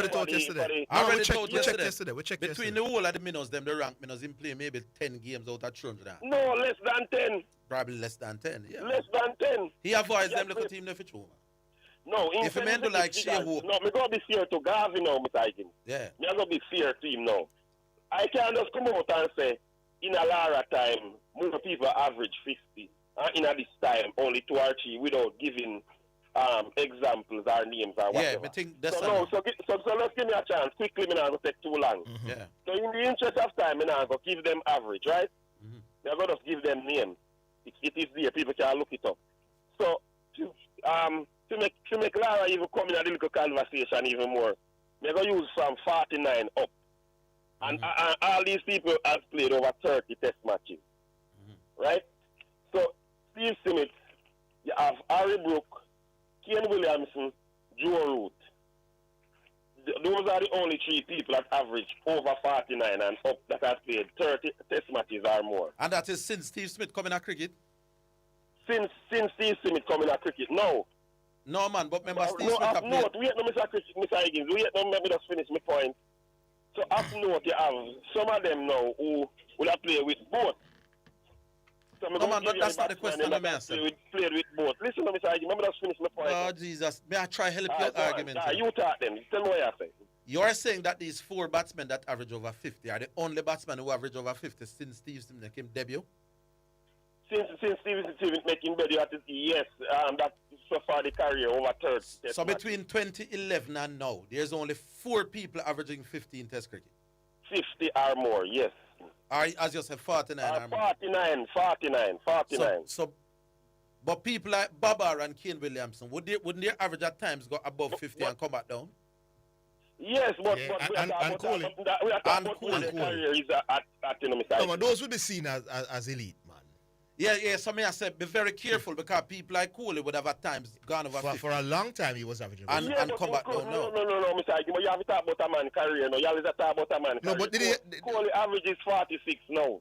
Speaker 2: told yesterday. We checked yesterday.
Speaker 1: Between the whole of the minnows, them the rank minnows, him play maybe 10 games out of 300.
Speaker 14: No, less than 10.
Speaker 1: Probably less than 10, yeah.
Speaker 14: Less than 10.
Speaker 1: He avoids them like a team left for
Speaker 14: No,
Speaker 1: if a man do like Shea Hope.
Speaker 14: No, me go be fair to Garvey now, Mr. Higgins.
Speaker 1: Yeah.
Speaker 14: Me go be fair to him now. I can't just come out and say, in a Lara time, more people average 50. In this time, only 2 or 3 without giving examples or names or whatever.
Speaker 1: Yeah, I think that's
Speaker 14: so let's give me a chance. Quickly, me not going to take too long.
Speaker 1: Mm-hmm. Yeah.
Speaker 14: So in the interest of time, me not going to give them average, right? Mm-hmm. I'm going to give them names. It is there. People can look it up. So, to make Lara even come in a little conversation even more, they're going to use from 49 up. And all these people have played over 30 test matches. Right? So, Steve Smith, you have Harry Brook, Kane Williamson, Joe Root. Those are the only 3 people that average over 49 and up that have played 30 test matches or more.
Speaker 1: And that is since Steve Smith coming at cricket?
Speaker 14: Since Steve Smith coming at cricket, no.
Speaker 1: No, man, but remember Steve Smith
Speaker 14: have played... Wait, no, Mr. Higgins, wait, no, let me just finish my point. So, up north, you have some of them now who will have played with both. So
Speaker 1: no, man, but that's not the question I'm asking.
Speaker 14: Played with both. Listen to me, Mr. Higgins, let me just finish my point.
Speaker 1: Oh, Jesus. May I try help your argument?
Speaker 14: You talk then. Tell me what you're saying.
Speaker 1: You're saying that these 4 batsmen that average over 50 are the only batsmen who average over 50 since Steve Smith came debut?
Speaker 14: Since Steve Smith making debut, yes, that's so far the career over 30.
Speaker 1: So between 2011 and now, there's only 4 people averaging 15 test cricket?
Speaker 14: 50 or more, yes.
Speaker 1: Or as you said, 49 or more?
Speaker 14: 49.
Speaker 1: So, but people like Babar and Kane Williamson, wouldn't their average at times go above 50 and come back down?
Speaker 14: Yes, but
Speaker 2: and Kohli.
Speaker 14: We are talking about the career is at
Speaker 2: no, those would be seen as elite, man.
Speaker 1: Yeah, so I said be very careful because people like Kohli would have at times gone over 50.
Speaker 2: For a long time he was averaging.
Speaker 1: And come back down now.
Speaker 14: No, Mr. Higgins, you have to talk about a man career now. You have to talk about a man career.
Speaker 2: No, but
Speaker 14: Kohli averages 46 now.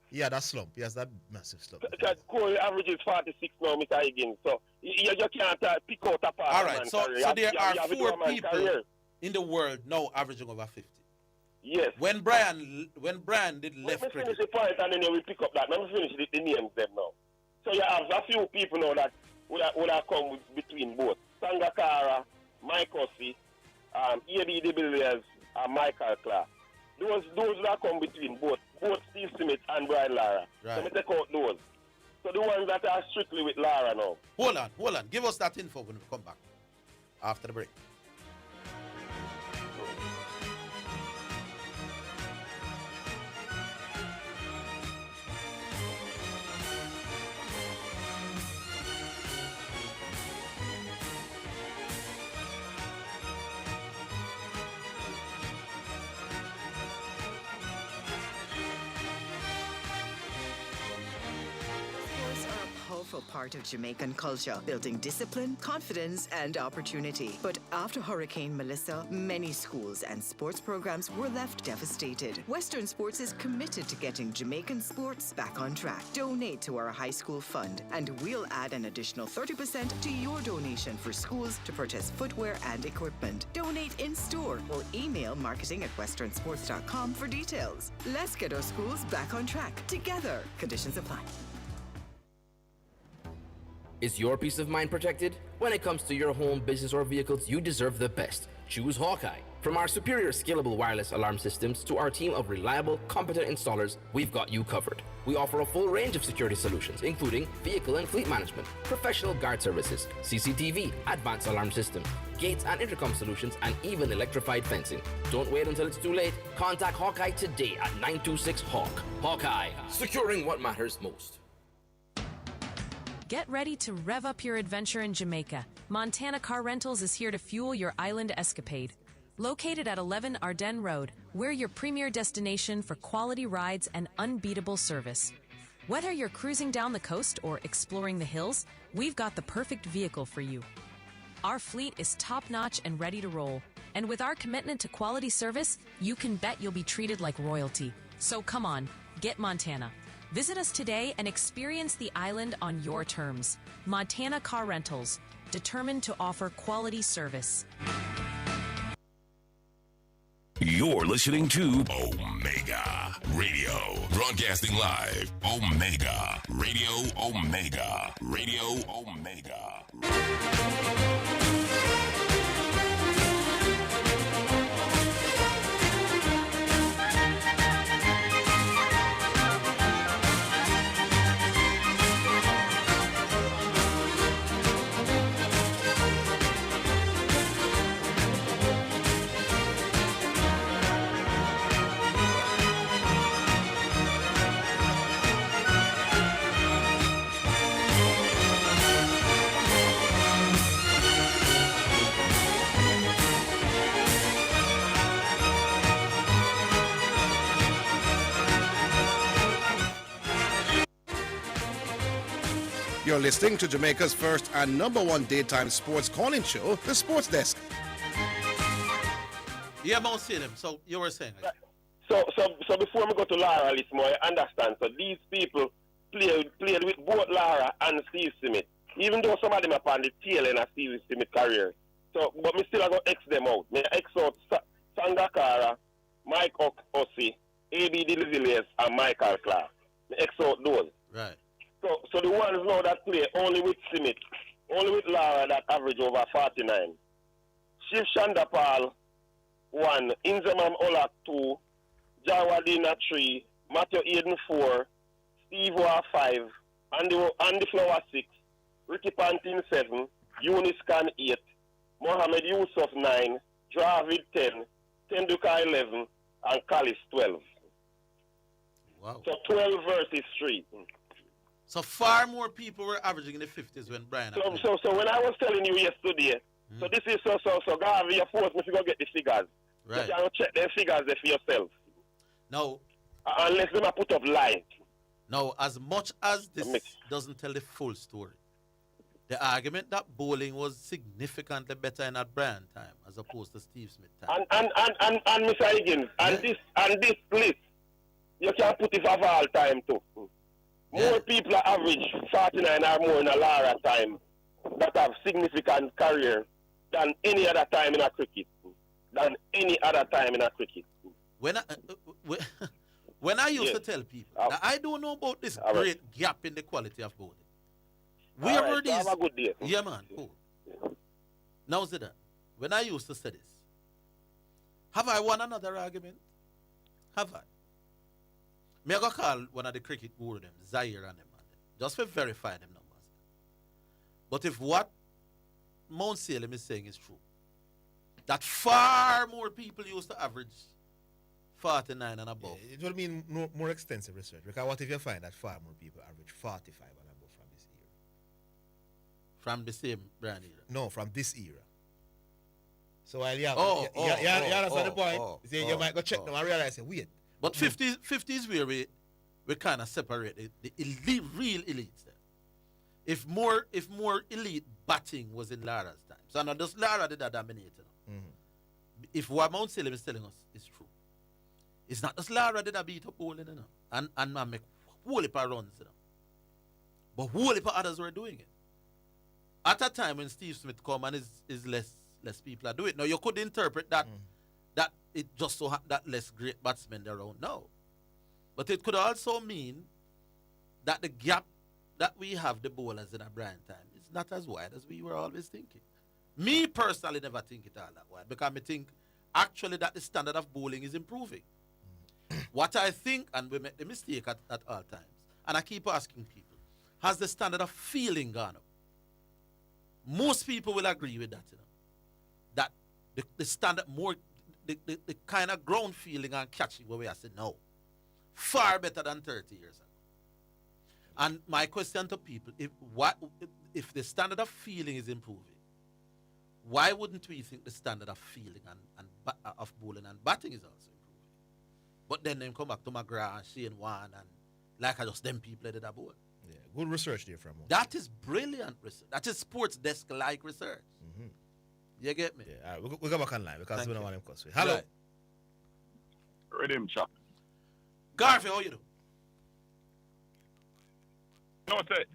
Speaker 2: Yeah, that slump. He has that massive slump.
Speaker 14: Kohli averages 46 now, Mr. Higgins. So you can't pick out a part
Speaker 1: all right,
Speaker 14: of a man
Speaker 1: so
Speaker 14: career.
Speaker 1: there are 4 people in the world now averaging over 50.
Speaker 14: Yes.
Speaker 1: When Brian did left
Speaker 14: Let me
Speaker 1: cricket.
Speaker 14: finish the point and then we pick up that. Let me finish the names them now. So you have a few people now that would have come between both. Sangakara, Mike Hussey, A.B. de Villiers, and Michael Clark. Those that come between both Steve Smith and Brian Lara.
Speaker 1: Right.
Speaker 14: So me take out those. So the ones that are strictly with Lara now.
Speaker 1: Hold on. Give us that info when we come back after the break.
Speaker 15: Part of Jamaican culture, building discipline, confidence, and opportunity. But after Hurricane Melissa, many schools and sports programs were left devastated. Western Sports is committed to getting Jamaican sports back on track. Donate to our high school fund, and we'll add an additional 30% to your donation for schools to purchase footwear and equipment. Donate in store or email marketing@westernsports.com for details. Let's get our schools back on track together. Conditions apply.
Speaker 12: Is your peace of mind protected? When it comes to your home, business, or vehicles, you deserve the best. Choose Hawkeye. From our superior scalable wireless alarm systems to our team of reliable, competent installers, we've got you covered. We offer a full range of security solutions, including vehicle and fleet management, professional guard services, CCTV, advanced alarm systems, gates and intercom solutions, and even electrified fencing. Don't wait until it's too late. Contact Hawkeye today at 926-HAWK. Hawkeye, securing what matters most.
Speaker 16: Get ready to rev up your adventure in Jamaica. Montana Car Rentals is here to fuel your island escapade. Located at 11 Ardennes Road, we're your premier destination for quality rides and unbeatable service. Whether you're cruising down the coast or exploring the hills, we've got the perfect vehicle for you. Our fleet is top-notch and ready to roll. And with our commitment to quality service, you can bet you'll be treated like royalty. So come on, get Montana. Visit us today and experience the island on your terms. Montana Car Rentals, determined to offer quality service.
Speaker 9: You're listening to Omega Radio, broadcasting live. Omega Radio, Omega Radio, Omega.
Speaker 4: You're listening to Jamaica's first and #1 daytime sports calling show, The Sports Desk.
Speaker 1: Yeah, Mount Salem. So you were saying.
Speaker 14: So before we go to Lara, listen more, I understand. So these people played with both Lara and Steve Smith, even though some of them are on the tail end of Steve Smith's career. So, but me still I go X them out. Me X out Sangakara, Mike Hussey, A.B. de Villiers, and Michael Clark. Me X out those.
Speaker 1: Right.
Speaker 14: So the ones now that play only with Smith, only with Lara that average over 49. Shiv Chandapal 1, Inzamam Olak 2, Jawadina 3, Matthew Eden 4, Steve War 5, Andy Flower 6, Ricky Pantin 7, Eunice Khan 8, Mohamed Yusuf 9, Dravid 10, Tenduka 11, and Callis 12.
Speaker 1: Wow.
Speaker 14: So 12 versus 3.
Speaker 1: So far more people were averaging in the 50s when Brian.
Speaker 14: So when I was telling you yesterday, so this is so Garvey, you forced me to go get the figures.
Speaker 1: Right.
Speaker 14: You can check the figures there for yourself.
Speaker 1: No.
Speaker 14: Unless they put up lies.
Speaker 1: Now, as much as this doesn't tell the full story, the argument that bowling was significantly better in that Brian time as opposed to Steve Smith time.
Speaker 14: And Mr. Higgins, and this list, you can put it of all time too. More people are average 49 or more in a Lara time that have significant career than any other time in a cricket.
Speaker 1: when when I used to tell people that I don't know about this great gap in the quality of bowling. Wherever these,
Speaker 14: have a good day.
Speaker 1: yeah, man, cool. Now, see that when I used to say this, have I won another argument? Have I? Me I go call one of the cricket guru them, Zaire and them, just to verify them numbers. But if what Mount Salem is saying is true, that far more people used to average 49 and above.
Speaker 2: It will mean more extensive research. Because what if you find that far more people average 45 and above from this era?
Speaker 1: From the same brand era?
Speaker 2: No, from this era. So while you have, you understand the point? You might go check them and realize, wait.
Speaker 1: But 50s where we kind of separate the elite, real elites there. If more elite batting was in Lara's time, so now just Lara did that dominate. If what Mount Salem is telling us is true, it's not just Lara did that beat up bowling, and make whole heap of runs, but whole heap of others were doing it. At a time when Steve Smith come and is less people are doing it. Now you could interpret that that it just so that less great batsmen around now, but it could also mean that the gap that we have the bowlers in a Brian time is not as wide as we were always thinking. Me personally never think it all that wide because I think actually that the standard of bowling is improving. What I think, and we make the mistake at all times, and I keep asking people, has the standard of fielding gone up? Most people will agree with that, that the standard more, the kind of ground fielding and catching where we are saying no, far better than 30 years ago. And my question to people, if the standard of fielding is improving, why wouldn't we think the standard of fielding and of bowling and batting is also improving? But then they come back to McGrath and Shane Warne and like I just them people that did that bowl.
Speaker 2: Yeah, good research there from us.
Speaker 1: That is brilliant research. That is sports desk like research. You get me?
Speaker 2: Yeah, all right, we'll go back online because we don't want him to cuss. Hello.
Speaker 1: Right.
Speaker 10: Redeem chap.
Speaker 1: Garfield, how you do?
Speaker 10: No, say.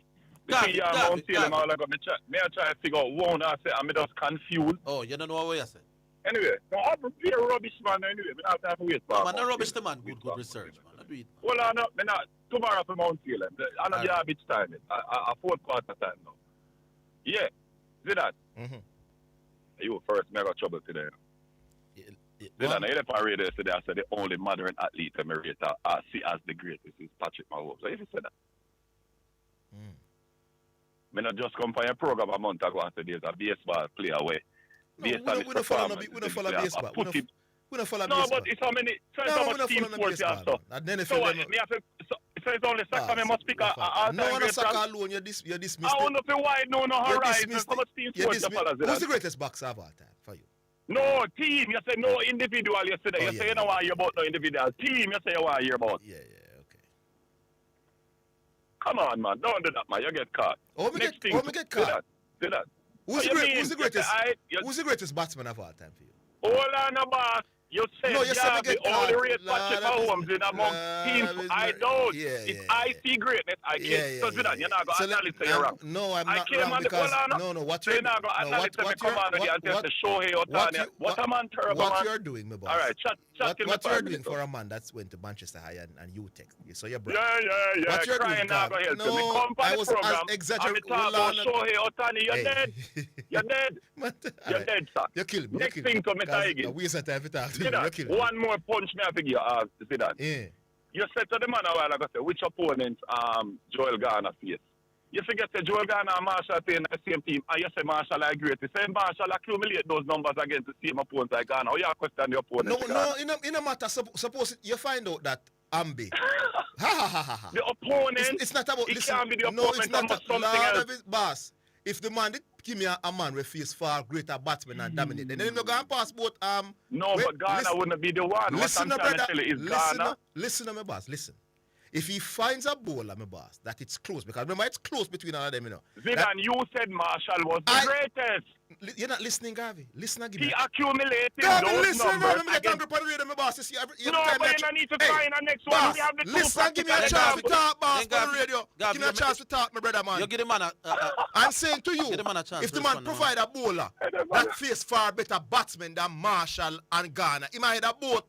Speaker 10: See, Mount Salem, all I got me try to figure out one. I say, I'm just confused.
Speaker 1: Oh, you don't know what you say.
Speaker 10: Anyway, so I'm a rubbish man anyway. I have to have to wait for.
Speaker 1: Man, no rubbish the man. Good research, man. Do it.
Speaker 10: Well, tomorrow for Mount Salem. I know you have it time. I fourth quarter time now. Yeah, see that? You first mega trouble today. Then I heard on radio yesterday. I said the only modern athlete I rate I see as the greatest is Patrick Mahomes. So if you say that, I not just come for a program a month ago and say there's a baseball player away.
Speaker 2: No, we don't follow baseball. We don't follow baseball.
Speaker 10: No, but it's how many. So it's how much team sports you have. So it's only soccer. I must speak.
Speaker 2: No, no soccer alone. You're dismissed.
Speaker 10: I don't know why no horizon. How much team sports you follow?
Speaker 2: Who's the greatest boxer of all time for you?
Speaker 10: No, team. You say no individual. You say that. You say you don't want to hear about no individual. Team. You say you want to hear about.
Speaker 2: Yeah, okay.
Speaker 10: Come on, man. Don't do that, man. You get caught.
Speaker 2: We get caught?
Speaker 10: Do that.
Speaker 2: Who's the greatest batsman of all time for you?
Speaker 10: Hold on, boss. You said
Speaker 2: no, you said
Speaker 10: the only rate Patrick Mahomes in among teams. I don't. If I see greatness, I can't. So do that. You're not going to analyze you're wrong.
Speaker 2: No, I'm not wrong because what you're
Speaker 10: not going to analyze what a man terrible
Speaker 2: what
Speaker 10: man.
Speaker 2: You're doing, my boss.
Speaker 10: All right, chat
Speaker 2: what you're doing for a man that's went to Manchester High and you take. So you're brave.
Speaker 10: Yeah.
Speaker 2: What you're doing,
Speaker 10: no,
Speaker 2: I was exaggerating.
Speaker 10: Shohei Ohtani, you're dead. You're dead. You're dead, sir.
Speaker 2: You kill me.
Speaker 10: Next thing to Mr. Higgins.
Speaker 2: We said time to talk.
Speaker 10: One more punch me I figure see that.
Speaker 2: Yeah.
Speaker 10: You said to the man a while ago, which opponent Joel Garner faced. You forget that Joel Garner and Marshall playing the same team, and you say Marshall are great. You say Marshall accumulate those numbers against the same opponent like Garner. How you question the opponent?
Speaker 2: No, in a matter, suppose you find out that Ambi.
Speaker 10: The opponent,
Speaker 2: it's not about,
Speaker 10: it can't be the opponent,
Speaker 2: it's not
Speaker 10: something else.
Speaker 2: Boss. If the man did give me a man who face far greater batsmen and dominate, then he'll go and pass both
Speaker 10: but Ghana wouldn't be the one.
Speaker 2: Listen,
Speaker 10: what I'm trying to tell you is Ghana.
Speaker 2: Listen to me, boss. Listen. If he finds a bowler, my boss, that it's close, because remember it's close between all of them,
Speaker 10: Zidane, you said Marshall was the greatest.
Speaker 2: You're not listening, Garvey. Listen again.
Speaker 10: He accumulated
Speaker 2: Garvey,
Speaker 10: those
Speaker 2: listen,
Speaker 10: numbers.
Speaker 2: Let me get angry on the radio, my boss.
Speaker 10: But you don't need to try in the next one. We have the
Speaker 2: listen, give me a chance to talk, boss, on the radio. Give me a chance to talk, my brother, man.
Speaker 1: You give the man
Speaker 2: I'm saying to you,
Speaker 1: if
Speaker 2: the man provide a bowler that face far better batsmen than Marshall and Ghana, he might have both.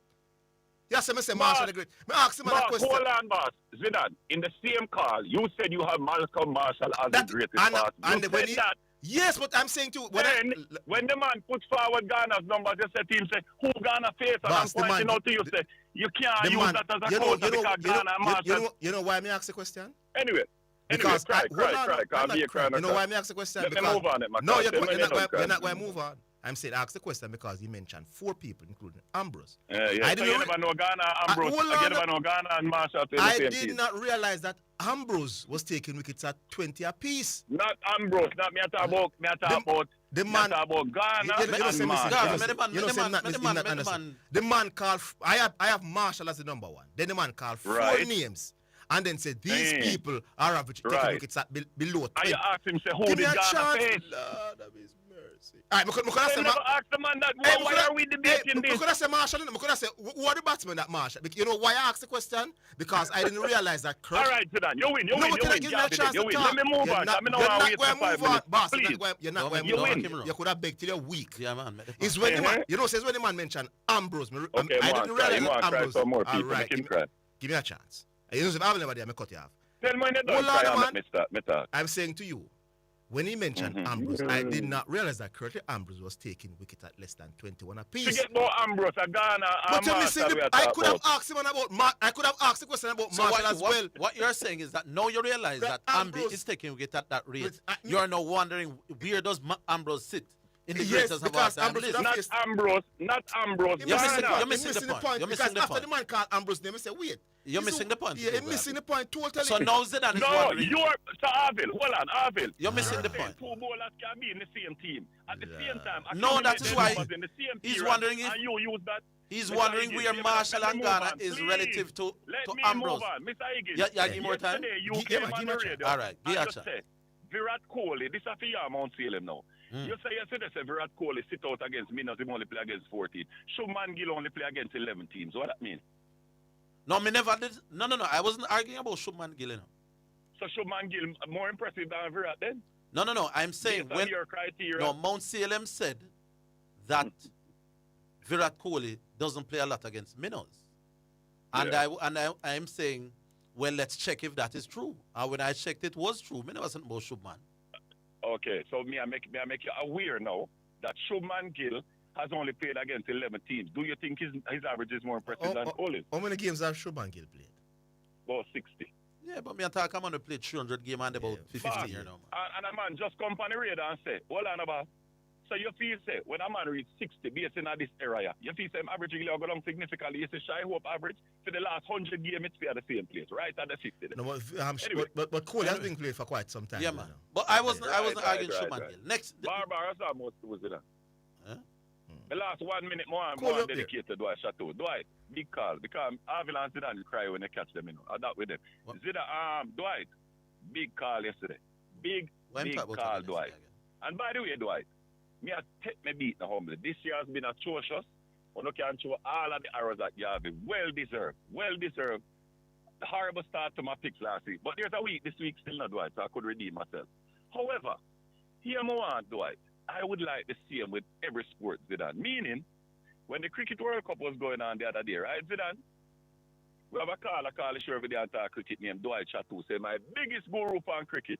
Speaker 2: Yes, I say Marshall the Great. Me ask him a question.
Speaker 17: Hold on, boss. Zidane, in the same call, you said you have Malcolm Marshall as the greatest boss. You said that.
Speaker 2: Yes, but I'm saying too.
Speaker 17: When the man put forward Ghana's numbers, just said to him, say, who Ghana face? And I'm pointing out to you, say, you can't use that as a counter because Ghana and Marshall.
Speaker 2: You know why me ask the question?
Speaker 17: Anyway,
Speaker 2: because
Speaker 17: cry.
Speaker 2: You know why me ask the question?
Speaker 17: Let me move on it,
Speaker 2: no, you're not going to move on. I'm saying ask the question because you mentioned 4 people, including Ambrose.
Speaker 17: I didn't never know Ghana, Ambrose. I never know Ghana and Marshall.
Speaker 2: I did not realize that Ambrose was taking wickets at 20 apiece.
Speaker 17: Not Ambrose. Not me talk about.
Speaker 2: The man
Speaker 17: about Ghana and
Speaker 2: Marshall. The man called. I have Marshall as the number 1. Then the man called 4 names. And then said these people are average taking wickets at below 20.
Speaker 17: I asked him, say, who did Ghana face?
Speaker 2: Lord of his mercy. All right,
Speaker 17: I never asked the man that. Why are we debating this?
Speaker 2: I could have said Marshall. I could have said, who are the batsmen that Marshall? You know why I asked the question? Because I didn't realize that Kurt.
Speaker 17: All right, Zidane, you win. You win.
Speaker 2: Give me a chance to talk.
Speaker 17: Let me move on. You're not going to move on,
Speaker 2: boss. You're not going to move on. You could have begged till you're weak.
Speaker 1: Yeah, man.
Speaker 2: It's when the man, says when the man mentioned Ambrose.
Speaker 17: Okay,
Speaker 2: I didn't realize that Ambrose.
Speaker 17: All
Speaker 2: right, give me a chance. You know, if I have never there, I cut you off.
Speaker 17: Tell me don't cry, man.
Speaker 2: I'm saying to you, when he mentioned Ambrose, I did not realize that Curtis Ambrose was taking wicket at less than 21 apiece.
Speaker 17: Forget about Ambrose, Ghana,
Speaker 2: but you're missing I could have asked him about I could have asked the question about Marshall as well.
Speaker 1: What you're saying is that now you realize that Ambrose is taking wicket at that rate. You are now wondering where does Ambrose sit in the greatest of all time list.
Speaker 17: Not Ambrose.
Speaker 1: You're missing the point. You're missing the point.
Speaker 2: After the man called Ambrose name, he said, wait.
Speaker 1: You're missing the point.
Speaker 2: Yeah, you're missing the point totally.
Speaker 1: So now Zidane is wondering.
Speaker 17: No, you're Arvil. Hold on, Arvil.
Speaker 1: You're missing the point.
Speaker 17: 2 bowlers can be in the same team at the same time.
Speaker 1: No, that is why
Speaker 17: he's
Speaker 1: wondering if
Speaker 17: you use that.
Speaker 1: He's wondering where Marshall and Ghana is relative to Ambrose.
Speaker 17: Mr. Higgins.
Speaker 1: Yeah, give more time.
Speaker 17: You came on the radio.
Speaker 1: All right, give a chance.
Speaker 17: Virat Kohli, this is for you, Mount Salem now. You say Virat Kohli sit out against Minas, him only play against 14. Shubman Gill only play against 11 teams. What that mean?
Speaker 1: No, me never did. No. I wasn't arguing about Shubman Gill.
Speaker 17: So Shubman Gill more impressive than Virat then?
Speaker 1: No. I'm saying when
Speaker 17: your criteria.
Speaker 1: No, Mount Salem said that Virat Kohli doesn't play a lot against Minas, and I'm saying, well, let's check if that is true. And when I checked, it was true. Me wasn't about Shubman.
Speaker 17: Okay, so I make you aware now that Shubman Gill has only played against 11 teams. Do you think his average is more impressive than Kohli's?
Speaker 2: How many games have Shubman Gill played?
Speaker 17: About 60.
Speaker 1: Yeah, but me and talk, I'm going to play 300 games and about 50 here now.
Speaker 17: And a man just come on the radar and say, hold on about. So you feel, say, when a man reach 60 based in this area, you feel say averaging will go down significantly. You say Shy Hope average for the last 100 games, it's at the same place, right at the 50.
Speaker 2: No, but Kohli has been played for quite some time.
Speaker 1: Yeah, man. But I wasn't arguing Shubman Gill. Next.
Speaker 17: Barbara, that's most was it. The last 1 minute more, I'm more dedicated to Dwight Chateau. Dwight, big call. Because Arvil and Zidane cry when they catch them, that with them. Zidane, Dwight, big call yesterday. Big call, Dwight. And by the way, Dwight, me a take me beat the humble. This year has been atrocious. You can show all of the arrows that you have. Well deserved. The horrible start to my picks last week. But there's a week this week still not, Dwight, so I could redeem myself. However, here I want, Dwight. I would like the same with every sport, Zidane. Meaning, when the Cricket World Cup was going on the other day, right, Zidane? We have a caller show every day and talk cricket named Dwight Chateau, say my biggest guru on cricket.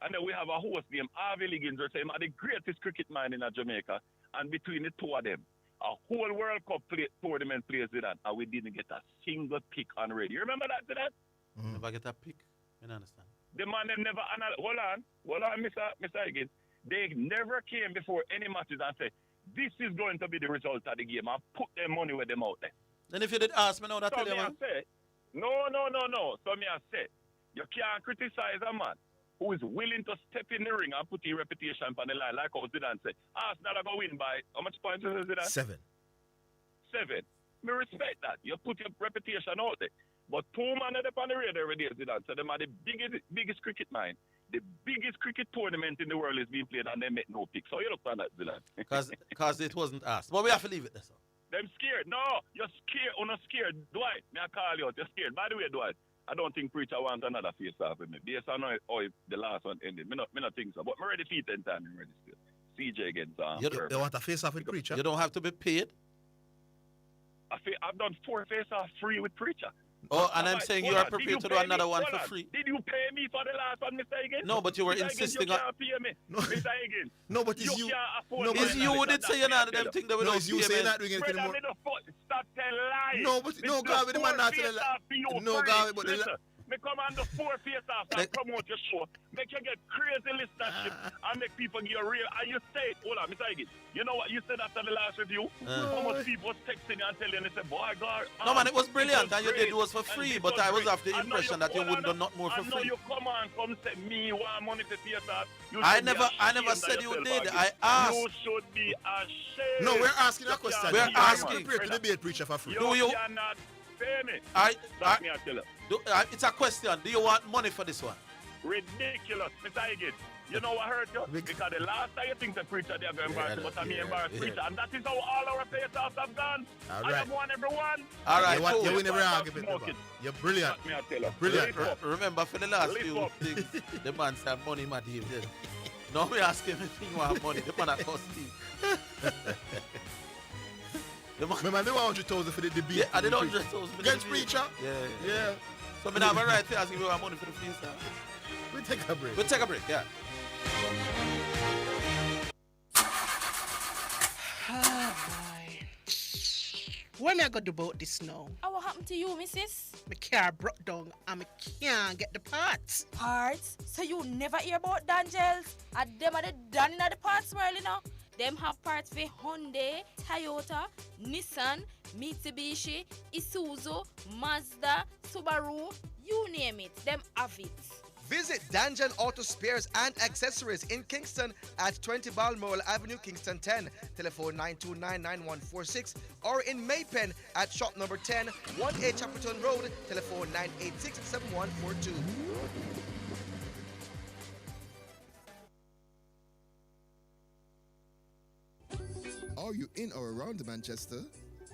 Speaker 17: And then we have a host named Harvey Liggins, who say I'm the greatest cricket man in Jamaica. And between the two of them, a whole World Cup tournament plays Zidane, and we didn't get a single pick on radio. You remember that, Zidane?
Speaker 1: Never get a pick. I don't understand.
Speaker 17: The man them never hold on, Mr. Higgins. They never came before any matches and said, this is going to be the result of the game, and put their money with them out there.
Speaker 1: Then if you did ask me now, that
Speaker 17: so
Speaker 1: tell you, man.
Speaker 17: No. So me I say, you can't criticize a man who is willing to step in the ring and put your reputation on the line, like how Zidane said. Arsenal are going to win by, how much points is it, Zidane? 7. Me respect that. You put your reputation out there. But 2 men are on the radar every day, Zidane. So them are the biggest cricket mind. The biggest cricket tournament in the world is being played and they make no pick. So you look on that, Zidane.
Speaker 1: Because it wasn't asked. But we have to leave it there, sir.
Speaker 17: Them scared. No, you're scared. You're not scared. Dwight, may I call you out? You're scared. By the way, Dwight, I don't think Preacher wants another face-off with me. Based on how the last one ended. Me not think so. But I'm ready for 10 times. I'm ready still. CJ against
Speaker 2: you want a face-off with Preacher?
Speaker 1: You don't have to be paid.
Speaker 17: I've done 4 face-offs free with Preacher.
Speaker 1: Oh, and I'm saying you are prepared to do another one for free.
Speaker 17: Did you pay me for the last one, Mr. Higgins?
Speaker 1: No, but you were
Speaker 17: Mr.
Speaker 1: insisting
Speaker 17: Higgins,
Speaker 1: on...
Speaker 17: you can't pay me. No, Mr. Higgins.
Speaker 2: No, but it's you.
Speaker 1: No, it's you who did say another them thing that we
Speaker 2: no,
Speaker 1: don't
Speaker 2: it's you saying that we're going to the more.
Speaker 17: Stop telling lies.
Speaker 2: No, but no, God, we demand not to the no, God, but
Speaker 17: me come on the 4 face-offs and promote your show. Make you get crazy listenership and make people get real. And you say, hold on, Mr. Higgins, you know what you said after the last review? How much people was texting you and telling you, they said, boy, God.
Speaker 1: No, man, it was brilliant, and you did it was for free, but I was after the impression that you wouldn't do not more for free.
Speaker 17: I know you come say, me want money for face-off.
Speaker 1: I never said you did. I asked.
Speaker 17: You should be ashamed.
Speaker 2: No, we're asking a question.
Speaker 1: We're asking.
Speaker 2: Are you prepared to debate Preacher for free?
Speaker 1: Do you?
Speaker 17: Cannot pay me.
Speaker 1: Me, I tell you. It's a question. Do you want money for this one?
Speaker 17: Ridiculous, Mr. Higgins. You know what hurt you? Because the last time you think the Preacher, they're going to embarrass you, but I'm embarrassed Preacher. And that is how all our face-offs have gone.
Speaker 2: All
Speaker 17: I
Speaker 2: right.
Speaker 17: have won everyone.
Speaker 1: All right,
Speaker 2: cool. You win every argument. You're brilliant. You're brilliant.
Speaker 1: Remember, for the last few things, the man said money, my dear. Now we ask him if he want money. The man that cost him.
Speaker 2: Remember, they want 100,000 for the debate.
Speaker 1: Yeah, I did 100,000
Speaker 2: against Preacher.
Speaker 1: Yeah. So I have a right to ask if you want money for the face.
Speaker 2: We'll take a break.
Speaker 1: We'll take a break, yeah.
Speaker 5: What am I going to do about this now?
Speaker 6: What happened to you, missus?
Speaker 5: My car broke down and I can't get the parts.
Speaker 6: Parts? So you never hear about Dangels? And them are the done in the parts world, you know? Them have parts for Hyundai, Toyota, Nissan, Mitsubishi, Isuzu, Mazda, Subaru, you name it. Them have it.
Speaker 8: Visit Danjan Auto Spares and Accessories in Kingston at 20 Balmoral Avenue, Kingston 10. Telephone 929-9146 or in Maypen at shop number 10, 1A Chapperton Road. Telephone 986-7142.
Speaker 18: Are you in or around Manchester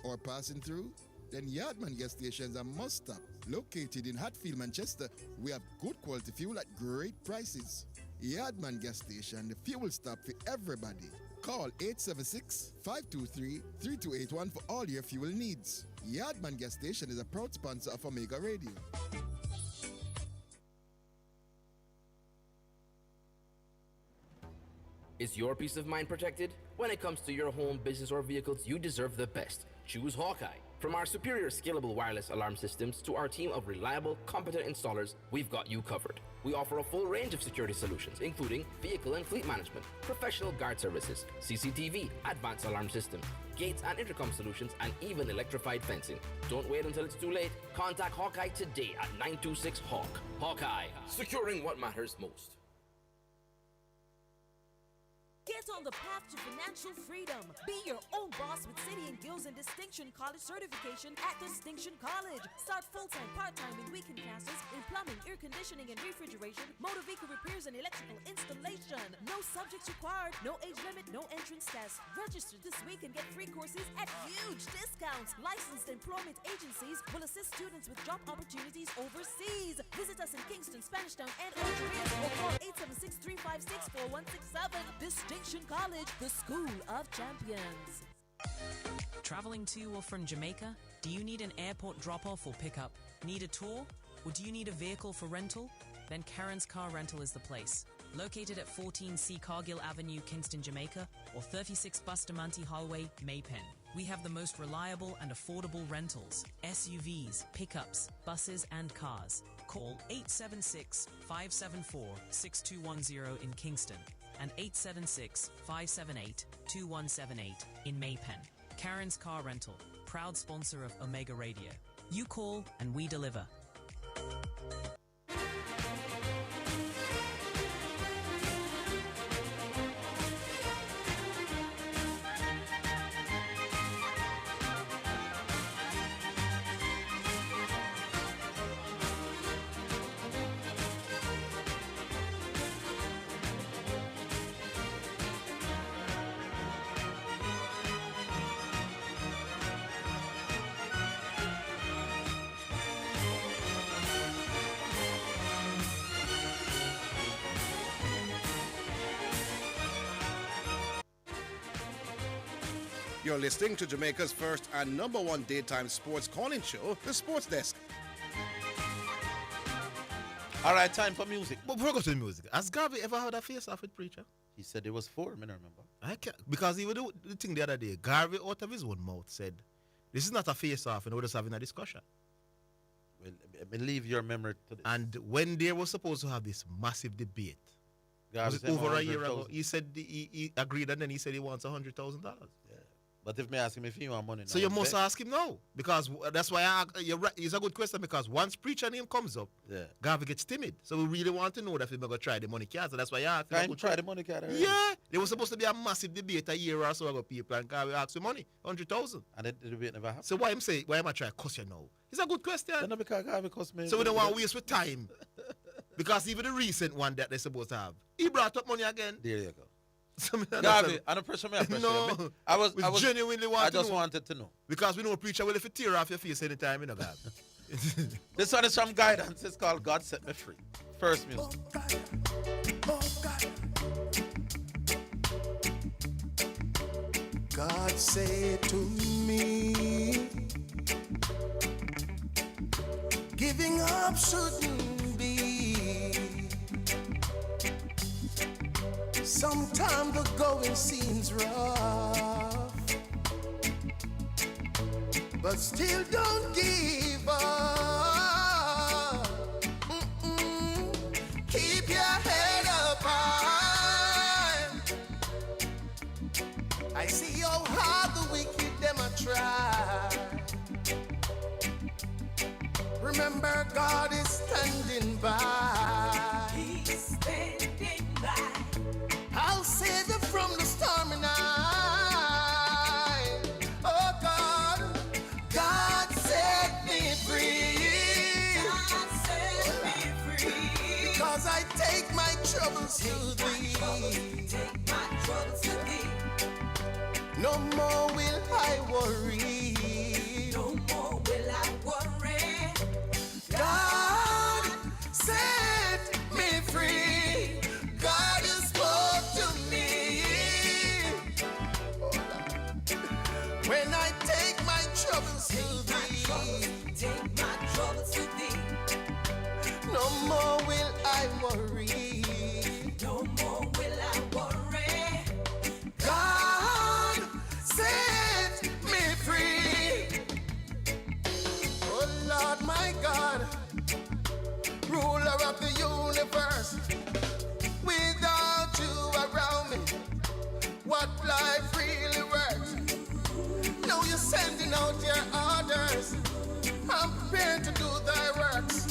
Speaker 18: or passing through? Then Yardman gas stations are must stop. Located in Hatfield, Manchester, we have good quality fuel at great prices. Yardman gas station, the fuel stop for everybody. Call 876-523-3281 for all your fuel needs. Yardman gas station is a proud sponsor of Omega Radio.
Speaker 12: Is your peace of mind protected? When it comes to your home, business, or vehicles, you deserve the best. Choose Hawkeye. From our superior scalable wireless alarm systems to our team of reliable, competent installers, we've got you covered. We offer a full range of security solutions, including vehicle and fleet management, professional guard services, CCTV, advanced alarm systems, gates and intercom solutions, and even electrified fencing. Don't wait until it's too late. Contact Hawkeye today at 926-HAWK. Hawkeye, securing what matters most.
Speaker 11: Get on the path to financial freedom. Be your own boss with City and Guilds and Distinction College certification at Distinction College. Start full-time, part-time, and weekend classes in plumbing, air conditioning, and refrigeration, motor vehicle repairs, and electrical installation. No subjects required, no age limit, no entrance test. Register this week and get free courses at huge discounts. Licensed employment agencies will assist students with job opportunities overseas. Visit us in Kingston, Spanish Town, and Old Korea, or call 876-356-4167. Distinction College, the school of champions.
Speaker 16: Traveling to or from Jamaica? Do you need an airport drop-off or pickup? Need a tour? Or do you need a vehicle for rental? Then Karen's Car Rental is the place. Located at 14C Cargill Avenue, Kingston, Jamaica, or 36 Bustamante Highway, Maypen. We have the most reliable and affordable rentals, SUVs, pickups, buses, and cars. Call 876-574-6210 in Kingston and 876-578-2178 in Maypen. Karen's Car Rental, proud sponsor of Omega Radio. You call and we deliver.
Speaker 4: You're listening to Jamaica's first and number one daytime sports calling show, The Sports Desk.
Speaker 1: All right, time for music.
Speaker 2: But before we go to the music, has Garvey ever had a face-off with Preacher?
Speaker 1: He said there was 4, I don't remember.
Speaker 2: I can't, because he would do the thing the other day. Garvey, out of his own mouth, said, this is not a face-off, and we're just having a discussion.
Speaker 1: Well, leave your memory to this.
Speaker 2: And when they were supposed to have this massive debate, was it over a year ago? He said he agreed, and then he said he wants $100,000.
Speaker 1: Yeah. But if me ask him if he want money,
Speaker 2: so you must ask him now, because that's why you're right. It's a good question, because once Preacher name comes up, Garvey gets timid. So we really want to know that we're going to try the money card. So that's why you asked him.
Speaker 1: Try the money card already.
Speaker 2: Yeah, there was supposed to be a massive debate a year or so ago, people, and Garvey asked for money, 100,000.
Speaker 1: And the debate never happened.
Speaker 2: So why am I trying to cuss you now? It's a good question.
Speaker 1: No, because Garvey cuss me.
Speaker 2: So we don't want to waste with time. Because even the recent one that they're supposed to have, he brought up money again.
Speaker 1: There you go. Garvey, I don't pressure me.
Speaker 2: No,
Speaker 1: I was
Speaker 2: genuinely
Speaker 1: wanted to know.
Speaker 2: Because we know Preacher will if it tear off your face anytime, you know, God.
Speaker 1: This one is from Guidance. It's called God Set Me Free. First music.
Speaker 19: God said to me, giving up shouldn't be. Sometimes the going seems rough, but still don't give up. Keep your head up high. I see how hard the wicked them a try. Remember, God is standing by. He's standing by. I'll save you from the stormy night. Oh God, God set me free. God set me free. Because I take my troubles to thee. Take my troubles to thee. No more will I worry. No more will I worry. God set me free. God has spoke to me. When I take my troubles to thee. Take my troubles to thee. No more will I worry. No more will I worry. God set me free. Oh Lord my God, ruler of the universe, without you around me, what life really worth? Now you're sending out your orders, I'm prepared to do thy works.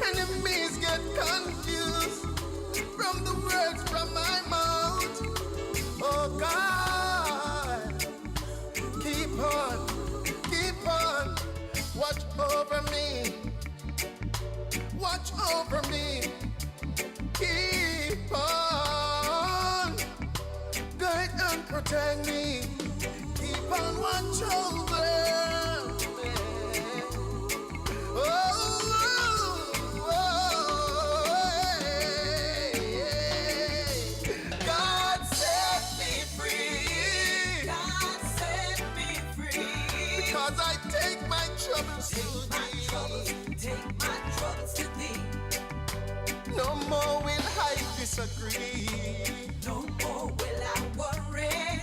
Speaker 19: Enemies get confused from the words from my mouth. Oh God, keep on, watch over me, watch over me, keep on, guide and protect me, keep on watch over me. God set me free. God set me free. Because I take my troubles to thee. Take my troubles to thee. No more will I disagree. No more will I worry.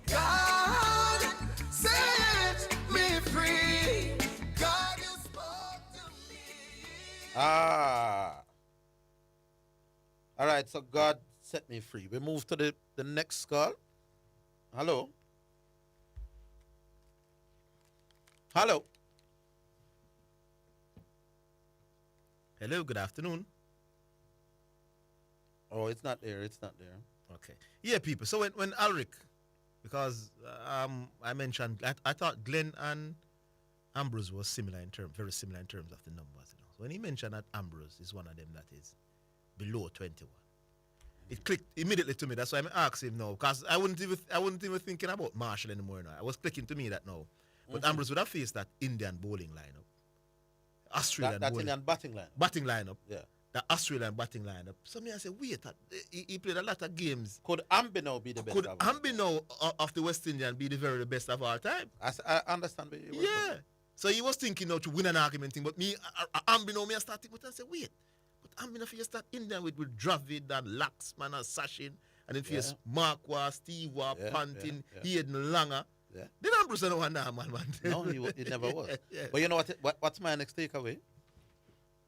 Speaker 19: God set me free. God you spoke to me.
Speaker 1: All right, so God set me free. We move to the next call. Hello. Hello.
Speaker 2: Hello, good afternoon.
Speaker 1: Oh, it's not there. It's not there.
Speaker 2: Okay. Yeah, people. So when Alric, because I mentioned, I thought Glenn and Ambrose was similar in terms, very similar in terms of the numbers. You know. So when he mentioned that Ambrose is one of them that is below 21, it clicked immediately to me. That's why I'm asking him now, because I wouldn't even thinking about Marshall anymore now. I was clicking to me that now. But Ambrose would have faced that Indian bowling lineup, Australian
Speaker 1: that
Speaker 2: bowling,
Speaker 1: Indian batting lineup.
Speaker 2: Batting lineup.
Speaker 1: Yeah.
Speaker 2: the Australian batting lineup. So me I say, wait, he played a lot of games.
Speaker 1: Could Ambino be the best?
Speaker 2: Could Ambino of the West Indian be the very best of all time?
Speaker 1: I understand.
Speaker 2: Yeah. So he was thinking now to win an argument thing, but me, Ambino, me I started with and say, wait, but Ambino for you start Indian with Dravid and Laxman and Sachin, and then face Marquardt, Steve Waugh, Pantin, Hayden Langer.
Speaker 1: Yeah.
Speaker 2: Then Ambrose no one man.
Speaker 1: No, he never was. But you know what's my next takeaway?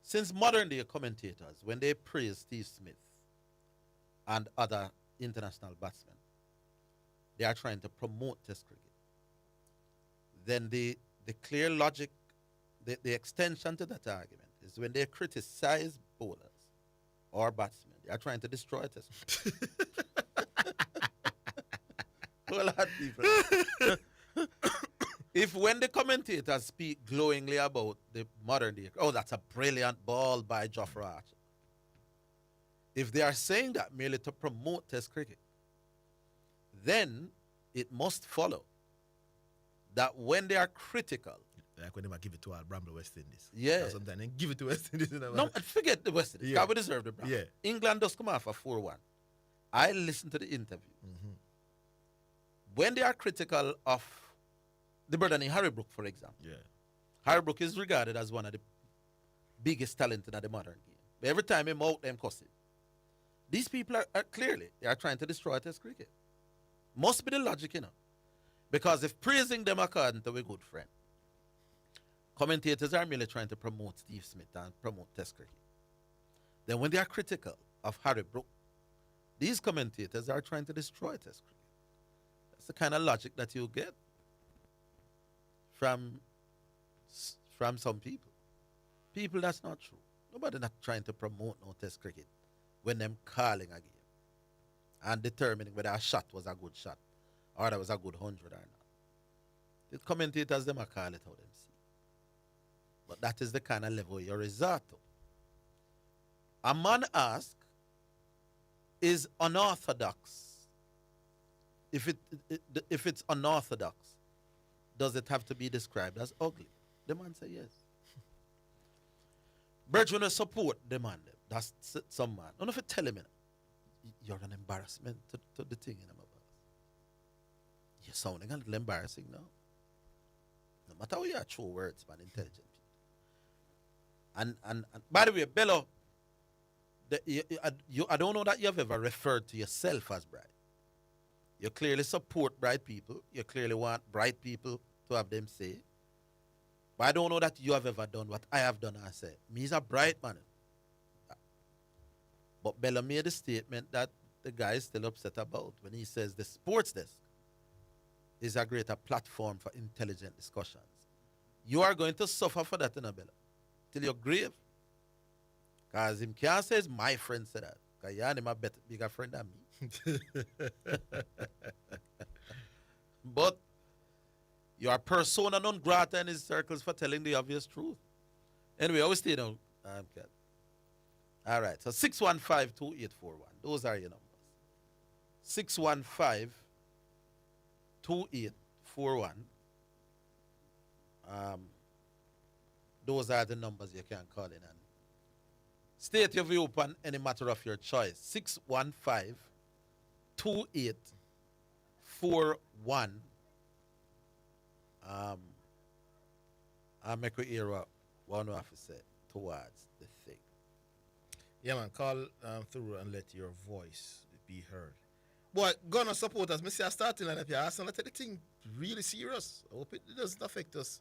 Speaker 1: Since modern day commentators, when they praise Steve Smith and other international batsmen, they are trying to promote Test cricket. Then the clear logic, the extension to that argument is when they criticize bowlers or batsmen, they are trying to destroy Test cricket. A lot of people. If when the commentators speak glowingly about the modern day, oh, that's a brilliant ball by Jofra Archer. If they are saying that merely to promote Test cricket, then it must follow that when they are critical,
Speaker 2: like when they might give it to our Bramble West Indies.
Speaker 1: Yeah.
Speaker 2: Sometimes they give it to West Indies.
Speaker 1: No, forget the West Indies. Yeah. We deserve the Bramble.
Speaker 2: Yeah.
Speaker 1: England does come off a 4-1. I listened to the interview.
Speaker 2: Mm-hmm.
Speaker 1: When they are critical of the Bernard Harry Brook, for example.
Speaker 2: Yeah.
Speaker 1: Harry Brook is regarded as one of the biggest talent in the modern game. But every time him out, them cuss him. These people are clearly, they are trying to destroy Test cricket. Must be the logic, you know. Because if praising them according to a good friend, commentators are merely trying to promote Steve Smith and promote Test cricket. Then when they are critical of Harry Brook, these commentators are trying to destroy Test cricket. That's the kind of logic that you get from some people. People, that's not true. Nobody not trying to promote no Test cricket when them calling a game and determining whether a shot was a good shot or that was a good 100 or not. The commentators, them a call it how them see. But that is the kind of level you resort to. A man asked, is unorthodox, if it's unorthodox, does it have to be described as ugly? The man said yes. Birch, when you support the man, that's some man. Don't know if you tell him, you're an embarrassment to the thing in him. You're sounding a little embarrassing now. No matter how you are true words, man, intelligent people. And by the way, Bello, I don't know that you have ever referred to yourself as bright. You clearly support bright people. You clearly want bright people to have them say. But I don't know that you have ever done what I have done and said. Me is a bright man. But Bella made a statement that the guy is still upset about when he says the sports desk is a greater platform for intelligent discussions. You are going to suffer for that, Bella, till your grave. Because him can't say it's my friend said that. Because you're him a better, bigger friend than me. But you are persona non grata in his circles for telling the obvious truth. Anyway, I will stay down. All right, so 615-2841. Those are your numbers. 615-2841. Those are the numbers you can call in and state your view upon any matter of your choice. 615-2841. I'll make you hear what one have to say towards the thing.
Speaker 2: Yeah, man, call through and let your voice be heard. Boy, gonna support us. I say I starting like that. I take the thing really serious. I hope it doesn't affect us.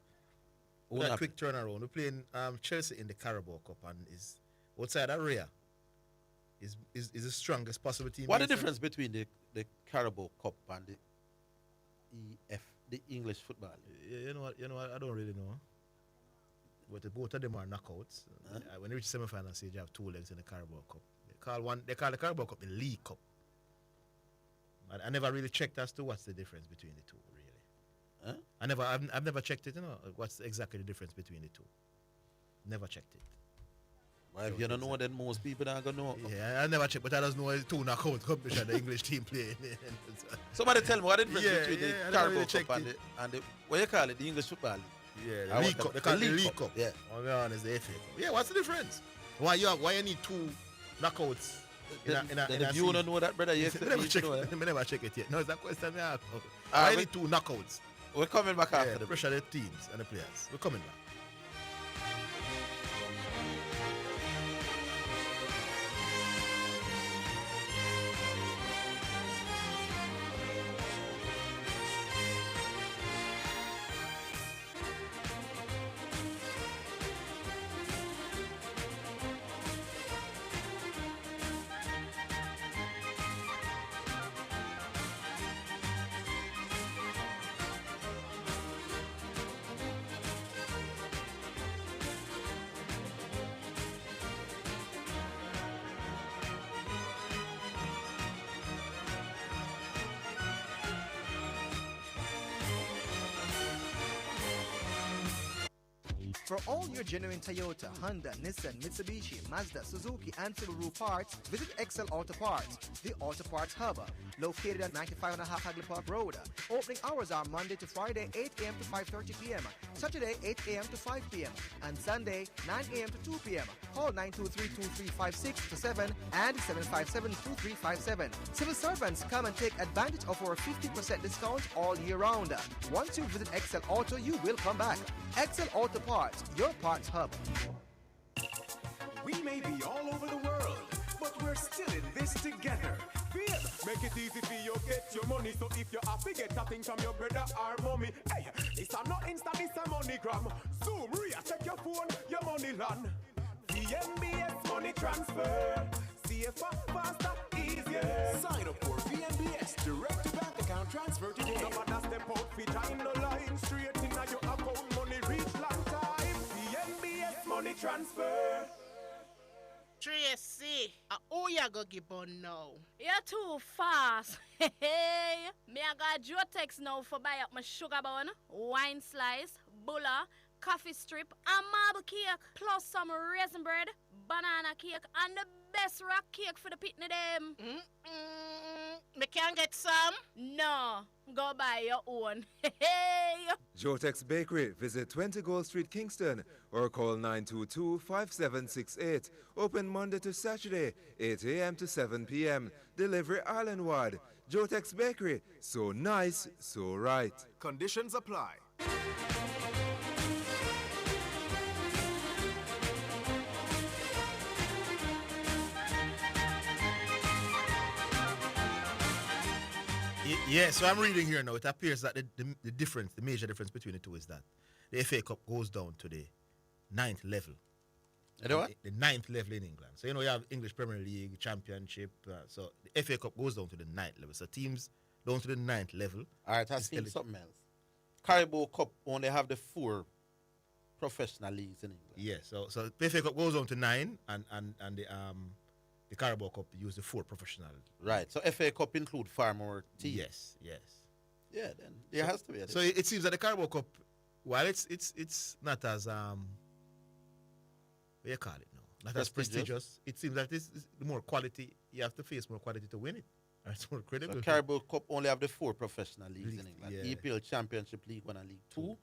Speaker 2: With a quick turnaround. We're playing Chelsea in the Carabao Cup and is outside that Rhea is the strongest possible team.
Speaker 1: What is the difference between the Carabao Cup and the the English football?
Speaker 2: You know what, I don't really know. But both of them are knockouts. When you reach semi-final stage, you have two legs in the Carabao Cup. They call the Carabao Cup the League Cup. I never really checked as to what's the difference between the two, really. I've never checked it, what's exactly the difference between the two. Never checked it.
Speaker 1: Well, if you don't know, then most people aren't going to know.
Speaker 2: Yeah, I never checked, but I just know it's two knockout competition the English team playing.
Speaker 1: Somebody tell me what the difference between the Carabao Cup and the, what you call it, the English football?
Speaker 2: Yeah, the League Cup. They call it the League Cup.
Speaker 1: Yeah.
Speaker 2: On the honest, the FA Cup. Yeah, what's the difference? Why you need 2 knockouts?
Speaker 1: If you don't know that, brother, yes,
Speaker 2: I never check it yet. No, it's a question I ask.
Speaker 1: Ah,
Speaker 2: Why you need 2 knockouts?
Speaker 1: We're coming back after the
Speaker 2: pressure the teams and the players. We're coming back.
Speaker 8: For all your genuine Toyota, Honda, Nissan, Mitsubishi, Mazda, Suzuki, and Subaru parts, visit Excel Auto Parts, the Auto Parts Hub, located at 95.5 Hagley Park Road. Opening hours are Monday to Friday, 8 a.m. to 5:30 p.m., Saturday, 8 a.m. to 5 p.m., and Sunday, 9 a.m. to 2 p.m. Call 923-2356-7 and 757-2357. Civil servants, come and take advantage of our 50% discount all year round. Once you visit Excel Auto, you will come back. Excel Auto Parts, your parts hub.
Speaker 20: We may be all over the world, but we're still in this together. Feel, make it easy for you get your money. So if you have to get a thing from your brother or mommy, hey, it's a not Insta, it's a MoneyGram. Zoom, Ria, check your phone, your money land. VNBS money transfer. CFA, faster, easier. Sign up for VNBS direct to bank account transfer today. No matter step out, fit in the line. Straight in your account, money reach long time. VNBS money transfer.
Speaker 5: Tracy, who you go give on now?
Speaker 6: You're too fast. Hey, me I got Jotex now for buy up my sugar bun, wine slice, bulla, coffee strip, and marble cake, plus some raisin bread, banana cake, and the best rock cake for the pitney them.
Speaker 5: Me can't get some?
Speaker 6: No, go buy your own. Hey.
Speaker 7: Jotex Bakery. Visit 20 Gold Street, Kingston, or call 922-5768. Open Monday to Saturday, 8 a.m. to 7 p.m. Delivery Islandward. Jotex Bakery. So nice, so right.
Speaker 20: Conditions apply.
Speaker 2: Yeah, so I'm reading here now. It appears that the major difference between the two is that the FA Cup goes down to the 9th level.
Speaker 1: The what?
Speaker 2: The 9th level in England. So, you have English Premier League, Championship. So, the FA Cup goes down to the 9th level. So, teams down to the 9th level.
Speaker 1: All right, I've seen something else. Carabao Cup only have the 4 professional leagues in England.
Speaker 2: Yeah, so the FA Cup goes down to 9 and the Carabao Cup use the 4 professional.
Speaker 1: Right. So FA Cup include far more teams.
Speaker 2: Yes.
Speaker 1: Yeah, then there has to be.
Speaker 2: So it seems that the Carabao Cup, while it's not as what do you call it now? Not as prestigious. It seems that this is more quality. You have to face more quality to win it. It's more credible.
Speaker 1: So Carabao Cup only have the 4 professional leagues in England.
Speaker 2: Yeah.
Speaker 1: EPL Championship, League 1 and League 2.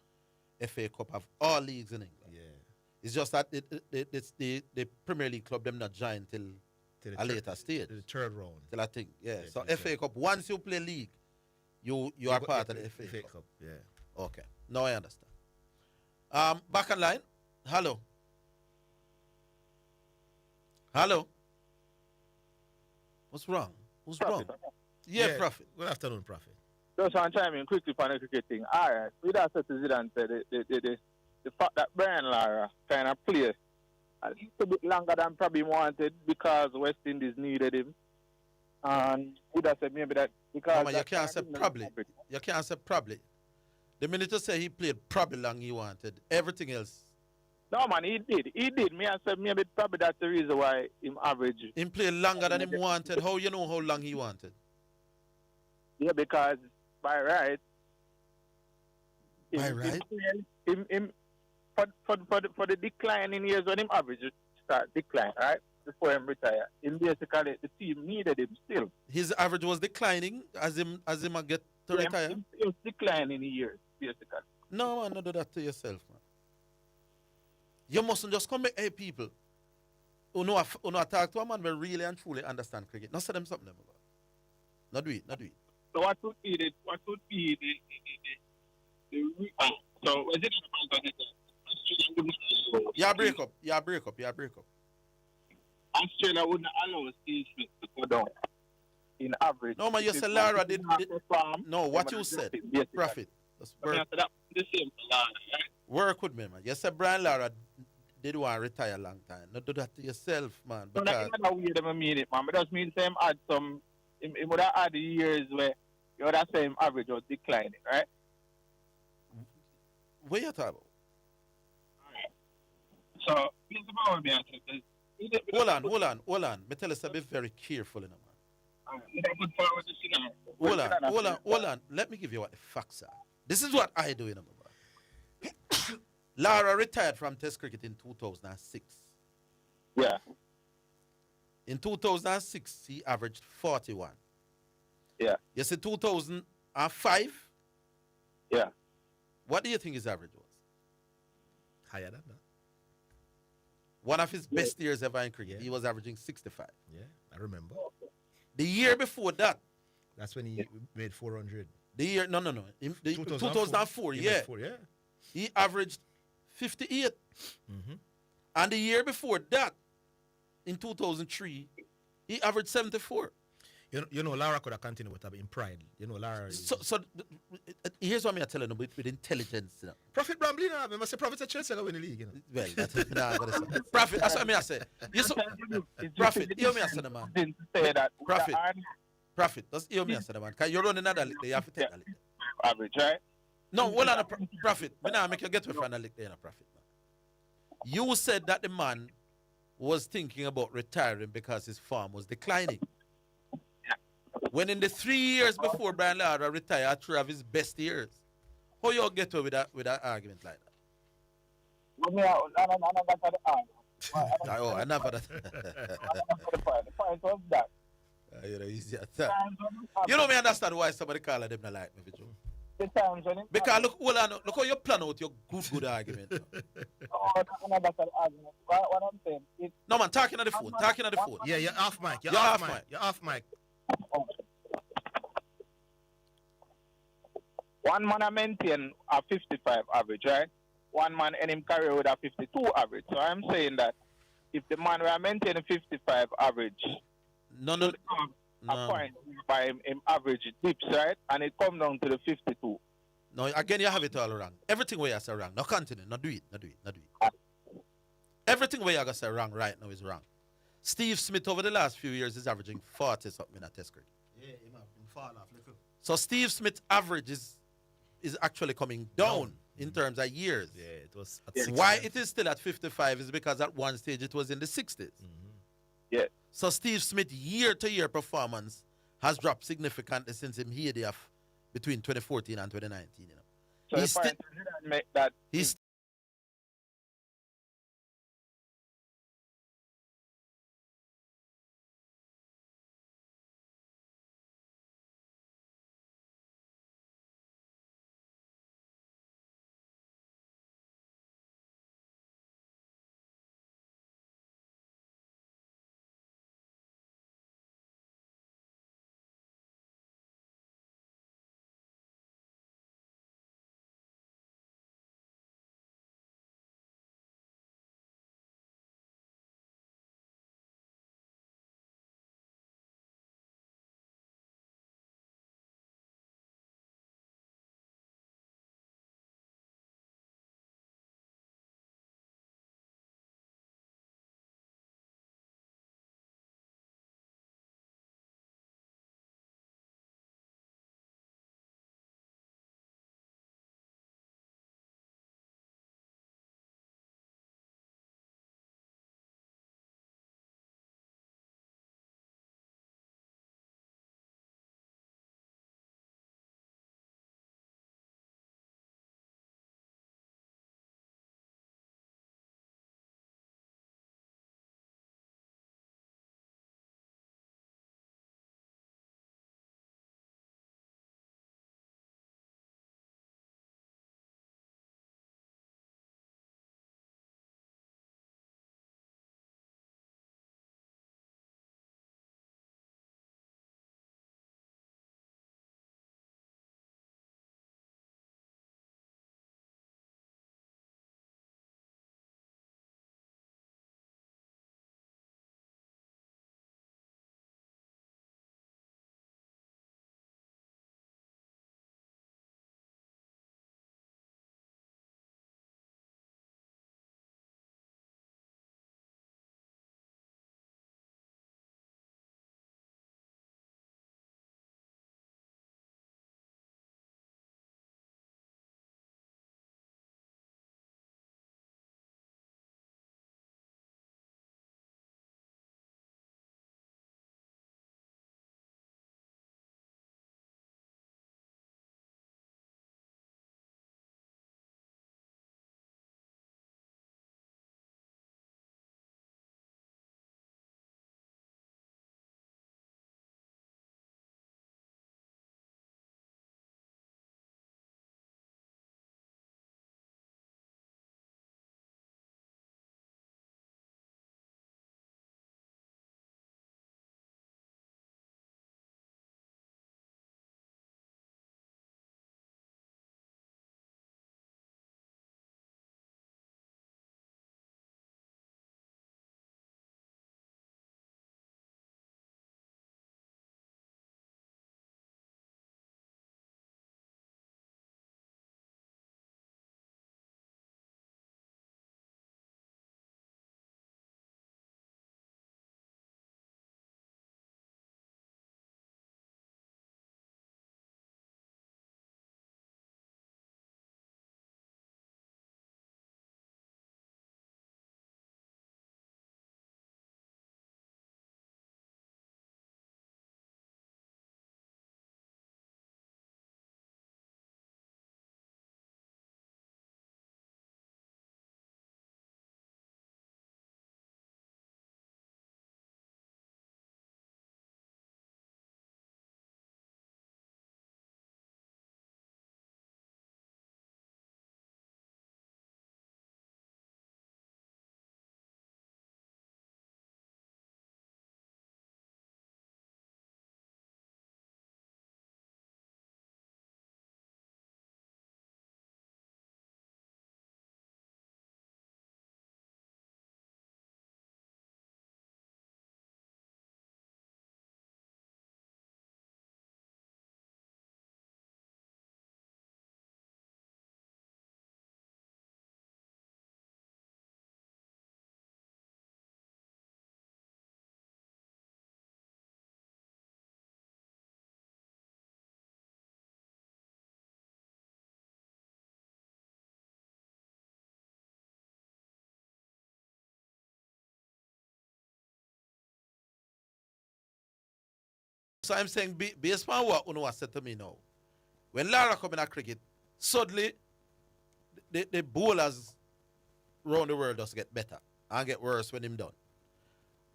Speaker 1: FA Cup have all leagues in England.
Speaker 2: Yeah.
Speaker 1: It's just that the Premier League club them not join till a later stage.
Speaker 2: The 3rd round.
Speaker 1: Till I think, yeah. So FA Cup, once you play league, you are part of the FA Cup.
Speaker 2: Yeah.
Speaker 1: Okay. Now I understand. Back online. Hello. What's wrong? Who's
Speaker 10: Prophet.
Speaker 1: wrong? Yeah, Prophet.
Speaker 2: Good afternoon, Prophet.
Speaker 10: Just want to chime in quickly for the cricket thing. All right. With that said, Zidane said the fact that Brian Lara kind of played a little bit longer than probably wanted because West Indies needed him. And would have said maybe that because...
Speaker 1: No, you can't say probably. You can't say probably. The minute you say he played probably long he wanted, everything else...
Speaker 10: No, man, he did. He did. Me, I said maybe probably that's the reason why him average...
Speaker 1: Him played longer than him wanted. How you know how long he wanted?
Speaker 10: Yeah, because by right...
Speaker 1: By right?
Speaker 10: For the decline in years when him average start decline, right? Before him retire. Him basically the team needed him still.
Speaker 1: His average was declining as him get to retire?
Speaker 10: He was declining in years, basically.
Speaker 1: No, man, don't do that to yourself, man. You mustn't just come back, hey people. Uno talk to a man will really and truly understand cricket. Not say them something. Not do it.
Speaker 10: So what would be the so was it
Speaker 1: Yeah, break up.
Speaker 10: Australia wouldn't allow Steve Smith to go down in average.
Speaker 1: No, man, you said Lara did no, what you said. Prophet. That's work.
Speaker 10: The same for Lara, right?
Speaker 1: Work with me, man. You said Brian Lara did want to retire a long time. Not do that to yourself, man.
Speaker 10: So
Speaker 1: Because
Speaker 10: that's not way them mean it, man. But that means him add some it would have had the years where you would have said him average was declining, right?
Speaker 1: what you talking about?
Speaker 10: So here's the problem behind it.
Speaker 1: Hold on. Me tell us to be very careful, man. Hold on. Let me give you what the facts are. This is what I do, man. Lara retired from Test cricket in 2006.
Speaker 10: Yeah.
Speaker 1: In 2006, he averaged 41.
Speaker 10: Yeah.
Speaker 1: You see 2005?
Speaker 10: Yeah.
Speaker 1: What do you think his average was?
Speaker 2: Higher than that.
Speaker 1: One of his best years ever in cricket. He was averaging 65.
Speaker 2: Yeah, I remember.
Speaker 1: The year before that.
Speaker 2: That's when he made 400.
Speaker 1: The year, no. 2004, yeah. He averaged 58.
Speaker 2: Mm-hmm.
Speaker 1: And the year before that, in 2003, he averaged 74.
Speaker 2: You know, Lara could have continued with in pride. You know, Lara.
Speaker 1: So here's what I'm telling you with intelligence. You know.
Speaker 2: Prophet Brambley, I must say, Prophet at Chelsea win the league. You know.
Speaker 1: Well, that's what I'm say. Prophet, that's what I say. Prophet, hear me say, man. Prophet, just hear me say, man. Because you're running another league, you have to take a league.
Speaker 10: Average, right?
Speaker 1: No, hold on, Prophet. Me now make you get away from the league there, Prophet. You said that the man was thinking about retiring because his farm was declining. When in the 3 years before Brian Lara retired, through of his best years, how you get away with that argument like that? I never that.
Speaker 10: The point was that.
Speaker 1: You know me understand why somebody call them not like me, Vigil.
Speaker 10: The times when
Speaker 1: because look how you plan out your good argument.
Speaker 10: What I'm saying.
Speaker 1: No man, talking on the phone.
Speaker 2: Yeah, you're off mic. You're off mic.
Speaker 10: One man I maintain a 55 average, right? One man in him career with a 52 average. So I'm saying that if the man were maintaining 55 average,
Speaker 1: no.
Speaker 10: A point by him average dips, right? And it come down to the 52.
Speaker 1: No, again you have it all wrong. Everything where you say wrong. No continue. No do it. Everything where you say wrong right now is wrong. Steve Smith over the last few years is averaging 40 something in a Test cricket.
Speaker 2: Yeah, he fall off little.
Speaker 1: So Steve Smith's average is actually coming down in terms of years.
Speaker 2: Yeah, it was at 60.
Speaker 1: Why it is still at 55 is because at one stage it was in the 60s.
Speaker 2: Mm-hmm.
Speaker 10: Yeah.
Speaker 1: So Steve Smith year-to-year performance has dropped significantly since him heyday of between 2014 and 2019. You know.
Speaker 10: So
Speaker 1: he's So I'm saying, based on what Uno said to me now, when Lara come in at cricket, suddenly the bowlers around the world just get better and get worse when him done.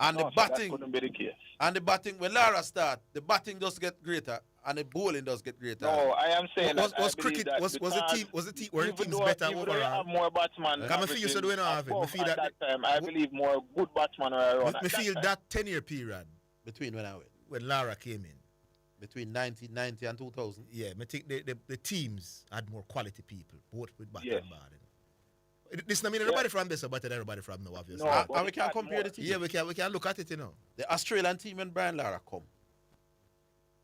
Speaker 1: And the batting,
Speaker 10: that couldn't be the case.
Speaker 1: and the batting, when Lara start, the batting does get greater and the bowling does get greater.
Speaker 10: No, I am saying
Speaker 2: was cricket were the teams better
Speaker 10: even
Speaker 2: overall?
Speaker 10: though you have more batsmen.
Speaker 2: Come feel you said we don't have it. Me feel
Speaker 10: at that time, I believe more good batsmen were around.
Speaker 2: Me feel that 10-year period
Speaker 1: between
Speaker 2: when Lara came in.
Speaker 1: Between 1990 and 2000.
Speaker 2: Yeah, I think the teams had more quality people, both with bat and bowling. This doesn't mean everybody from this, but everybody from now, obviously.
Speaker 1: No, and we can compare the teams.
Speaker 2: Yeah, we can look at it, you know.
Speaker 1: The Australian team when Brian Lara come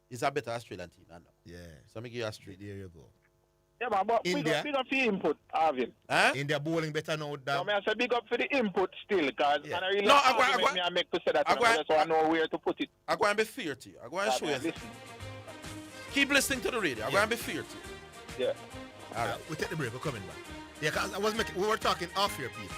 Speaker 1: is a better Australian team than now.
Speaker 2: Yeah.
Speaker 1: So let me give you Australia.
Speaker 2: There you go.
Speaker 10: Yeah, man, but
Speaker 2: India,
Speaker 10: big up for the input, Arvin.
Speaker 1: Huh?
Speaker 2: India bowling better now than...
Speaker 10: No, I say big up for the input still, because
Speaker 2: Yeah.
Speaker 10: I really
Speaker 1: No,
Speaker 10: I make to say that, so I know where to put it.
Speaker 1: I'm going to be fair to you. I'm going to show you.
Speaker 10: Listen.
Speaker 1: Keep listening to the radio. I'm going to be fair to you.
Speaker 10: Yeah.
Speaker 1: All right.
Speaker 2: We take the break. We're coming back. Yeah, because we were talking off here, people.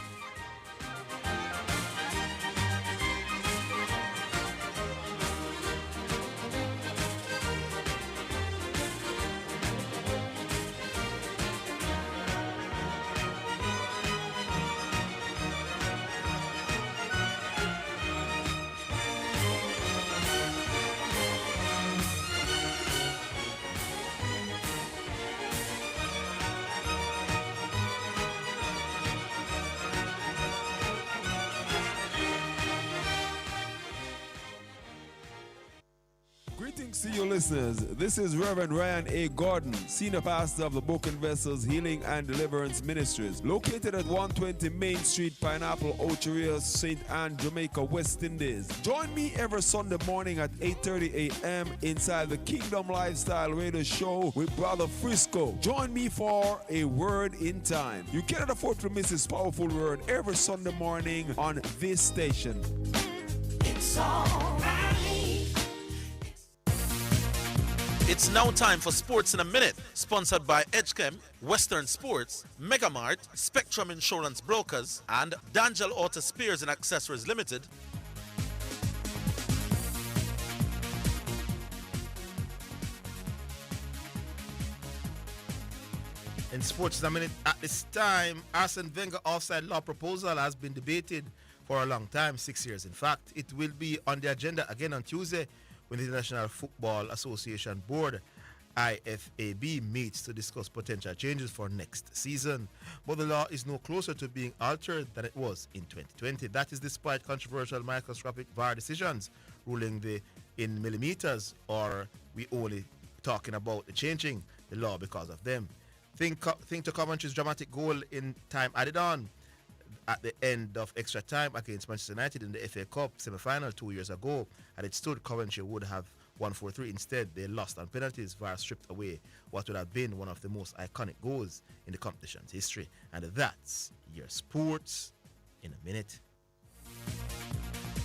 Speaker 7: Greetings to you listeners. This is Reverend Ryan A. Gordon, Senior Pastor of the Broken Vessels Healing and Deliverance Ministries, located at 120 Main Street, Pineapple, Ocheria, St. Anne, Jamaica, West Indies. Join me every Sunday morning at 8:30 a.m. inside the Kingdom Lifestyle Radio Show with Brother Frisco. Join me for a word in time. You cannot afford to miss this powerful word every Sunday morning on this station.
Speaker 19: It's all right.
Speaker 1: It's now time for Sports in a Minute, sponsored by Edgechem, Western Sports, Megamart, Spectrum Insurance Brokers, and D'Angelo Auto Spares and Accessories Limited.
Speaker 2: In Sports in a Minute, at this time, Arsene Wenger offside law proposal has been debated for a long time, 6 years in fact. It will be on the agenda again on Tuesday when the International Football Association Board, IFAB, meets to discuss potential changes for next season. But the law is no closer to being altered than it was in 2020. That is despite controversial microscopic VAR decisions ruling in millimeters, or we only talking about the changing the law because of them. Think to Coventry's dramatic goal in time added on at the end of extra time against Manchester United in the FA Cup semi-final 2 years ago. Had it stood, Coventry would have won 4-3. Instead, they lost on penalties. VAR stripped away what would have been one of the most iconic goals in the competition's history. And that's your Sports in a Minute.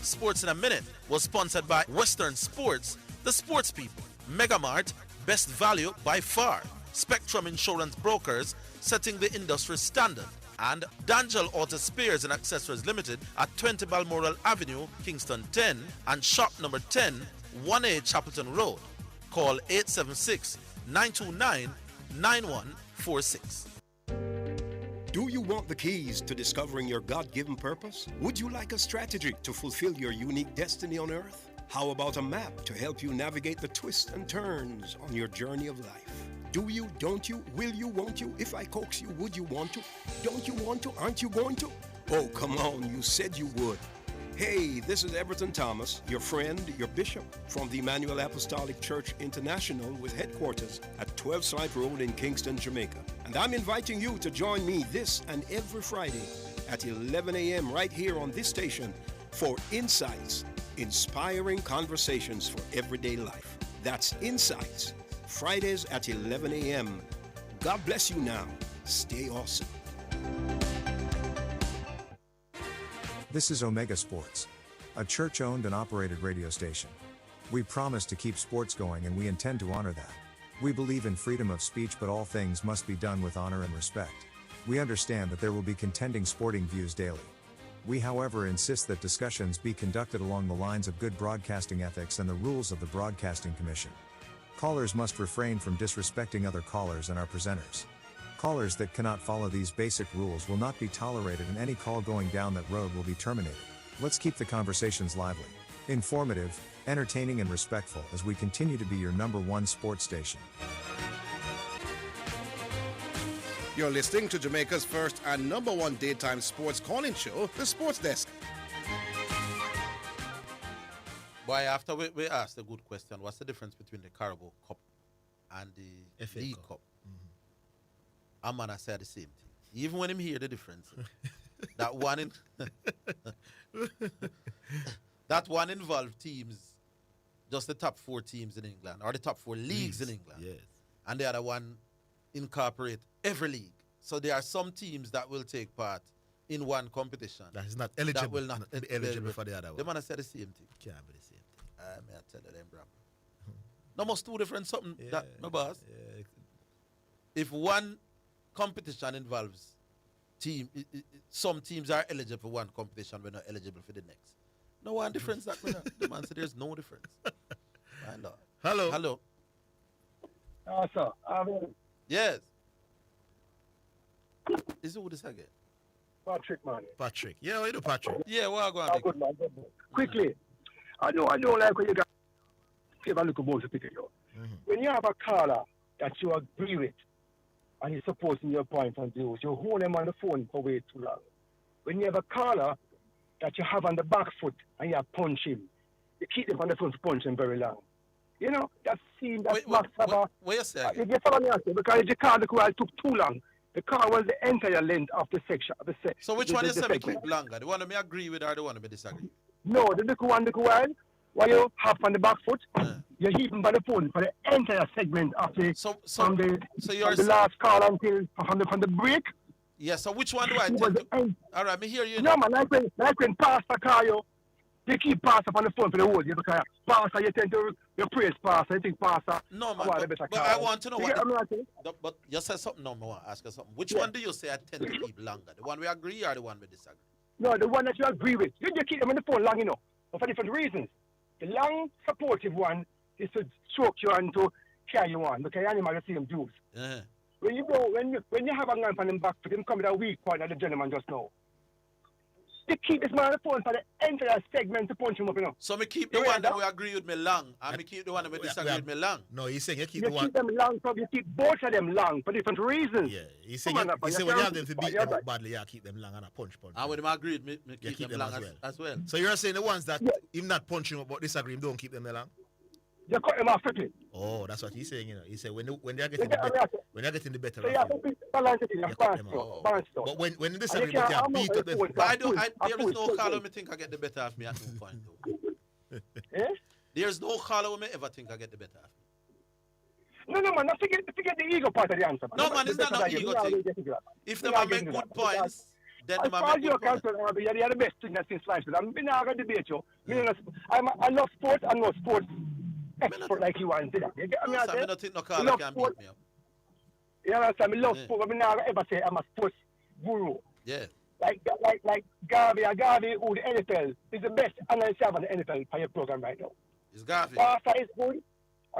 Speaker 1: Sports in a Minute was sponsored by Western Sports, the sports people, Megamart, best value by far, Spectrum Insurance Brokers, setting the industry standard, and D'Angelo Auto Spares and Accessories Limited at 20 Balmoral Avenue, Kingston 10, and shop number 10, 1A Chapelton Road. Call 876-929-9146.
Speaker 21: Do you want the keys to discovering your God-given purpose? Would you like a strategy to fulfill your unique destiny on earth? How about a map to help you navigate the twists and turns on your journey of life? Do you, don't you, will you, won't you? If I coax you, would you want to? Don't you want to? Aren't you going to? Oh, come on, you said you would. Hey, this is Everton Thomas, your friend, your bishop, from the Emmanuel Apostolic Church International with headquarters at 12 Slide Road in Kingston, Jamaica. And I'm inviting you to join me this and every Friday at 11 a.m. right here on this station for Insights, inspiring conversations for everyday life. That's Insights, Fridays at 11 a.m. God bless you now. Stay awesome.
Speaker 22: This is Omega Sports, a church-owned and operated radio station. We promise to keep sports going, and we intend to honor that. We believe in freedom of speech, but all things must be done with honor and respect. We understand that there will be contending sporting views daily. We, however, insist that discussions be conducted along the lines of good broadcasting ethics and the rules of the Broadcasting Commission. Callers must refrain from disrespecting other callers and our presenters. Callers that cannot follow these basic rules will not be tolerated, and any call going down that road will be terminated. Let's keep the conversations lively, informative, entertaining, and respectful as we continue to be your #1 sports station.
Speaker 4: You're listening to Jamaica's first and #1 daytime sports calling show, The Sports Desk.
Speaker 1: Boy, after we asked a good question, what's the difference between the Carabao Cup and the
Speaker 2: FA
Speaker 1: League
Speaker 2: Cup?
Speaker 1: Cup? I'm gonna say the same thing. Even when I'm hear the difference, that one involved teams, just the top 4 teams in England, or the top 4 leagues in England.
Speaker 2: Yes.
Speaker 1: And the other one incorporate every league. So there are some teams that will take part in one competition.
Speaker 2: That is not eligible.
Speaker 1: That will not
Speaker 2: be eligible for the other one.
Speaker 1: They want to say the same thing.
Speaker 2: Can't be the same thing.
Speaker 1: May I tell you them, bro. No must 2 different something that no boss.
Speaker 2: Yeah.
Speaker 1: If one competition involves some teams are eligible for one competition, we're not eligible for the next. No one difference that we have. The man said there's no difference. My Lord.
Speaker 2: Hello.
Speaker 1: Hello.
Speaker 3: Sir.
Speaker 1: Yes. Is who this again?
Speaker 3: Patrick, man.
Speaker 2: Patrick. Yeah, what you do, Patrick?
Speaker 1: Yeah, what going on?
Speaker 3: Good man. Quickly, I don't like when you got give a look about the picture. When you have a caller that you agree with and he's supporting your point of view, you hold him on the phone for way too long. When you have a caller that you have on the back foot and you punch him, you keep him on the phone to punch him very long. You know, that scene, that
Speaker 1: what you say?
Speaker 3: You get what I'm saying? Because the car took too long. The car was the entire length of the section.
Speaker 1: So which one you say me keep longer? The one that me agree with or the one that me disagree?
Speaker 3: No, the little one, where you have on the back foot, you hit him by the phone for the entire segment of the from the last call until from the break.
Speaker 1: Yeah, so which one do I take? All right, me hear you.
Speaker 3: No, man, like when Pastor call you, they keep Pastor on the phone for the whole year because Pastor, you tend to you praise Pastor, you think Pastor.
Speaker 1: No, man, but I want to know but you said something, no, I want to ask you something. Which one do you say I tend to keep longer? The one we agree or the one we disagree?
Speaker 3: No, the one that you agree with. You just keep them on the phone long enough, but for different reasons. The long, supportive one is to choke you and to carry you on because animals the same juice. When you go, when you have a man from them back for him come with a weak point of the gentleman just now. They keep this man on the phone for the entire segment to punch him up, you know.
Speaker 1: So me keep the one that we agree with me long, and me keep the one that we disagree with me long.
Speaker 2: No, he's saying you keep
Speaker 3: the
Speaker 2: one.
Speaker 3: You keep them long, so you keep both of them long for different reasons.
Speaker 2: Yeah, he's saying when you have them to beat them up badly, yeah, keep them long and a punch.
Speaker 1: And when them agree, me keep them long as well.
Speaker 2: So you're saying the ones that him not punching up but disagree, him don't keep them long?
Speaker 3: You cut them off quickly.
Speaker 2: Oh, that's what he's saying, you know. He said when they're getting the better
Speaker 3: so
Speaker 2: of you,
Speaker 3: balance it in a balance.
Speaker 2: But when you disagree, but you beat up them.
Speaker 1: There is no caller me think I get the better of me at no point though. There's no caller who me ever think I get the better of me.
Speaker 3: No, man, not forget the ego part of the answer.
Speaker 1: No, man, it's not no ego thing. If the man make good points, then the man make good points.
Speaker 3: You're the best thing that's in slice. I'm not going to debate you. I love sports. I'm not sports expert like you want to say that.
Speaker 1: I don't think no caller can beat me up.
Speaker 3: You understand? I love sports. I'm not ever say I'm a sports guru.
Speaker 1: Yeah.
Speaker 3: Like Garvey, who the NFL is the best analyst of the NFL for your program right now.
Speaker 1: Is Garvey?
Speaker 3: Pastor is good.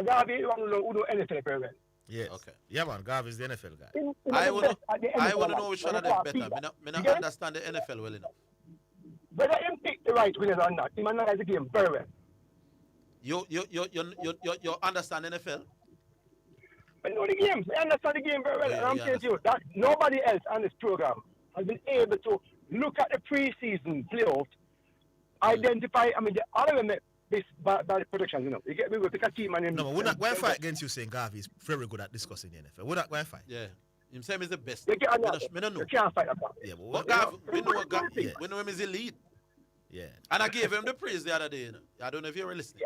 Speaker 3: Garvey who do NFL very well.
Speaker 2: Yes. Okay. Yeah, man. Garvey is the NFL guy.
Speaker 1: I want to know which one of them better. I don't understand the NFL well enough.
Speaker 3: Whether him pick the right winners or not, he analyze the game very well.
Speaker 1: You understand NFL?
Speaker 3: I know the game. I understand the game very well. And I'm saying to you that nobody else on this program has been able to look at the preseason playoffs, identify. I mean, the other than this bad predictions, you know. You get me? We pick a team and
Speaker 2: no, but we're not going to fight against you saying Garvey is very good at discussing the NFL. We're not going to fight.
Speaker 1: Yeah. Him say he's the best.
Speaker 3: I don't know. You can't fight about
Speaker 1: it. Yeah, but Garvey, we know what Garvey. We know him is elite.
Speaker 2: Yeah.
Speaker 1: And I gave him the praise the other day, you know. I don't know if you were listening.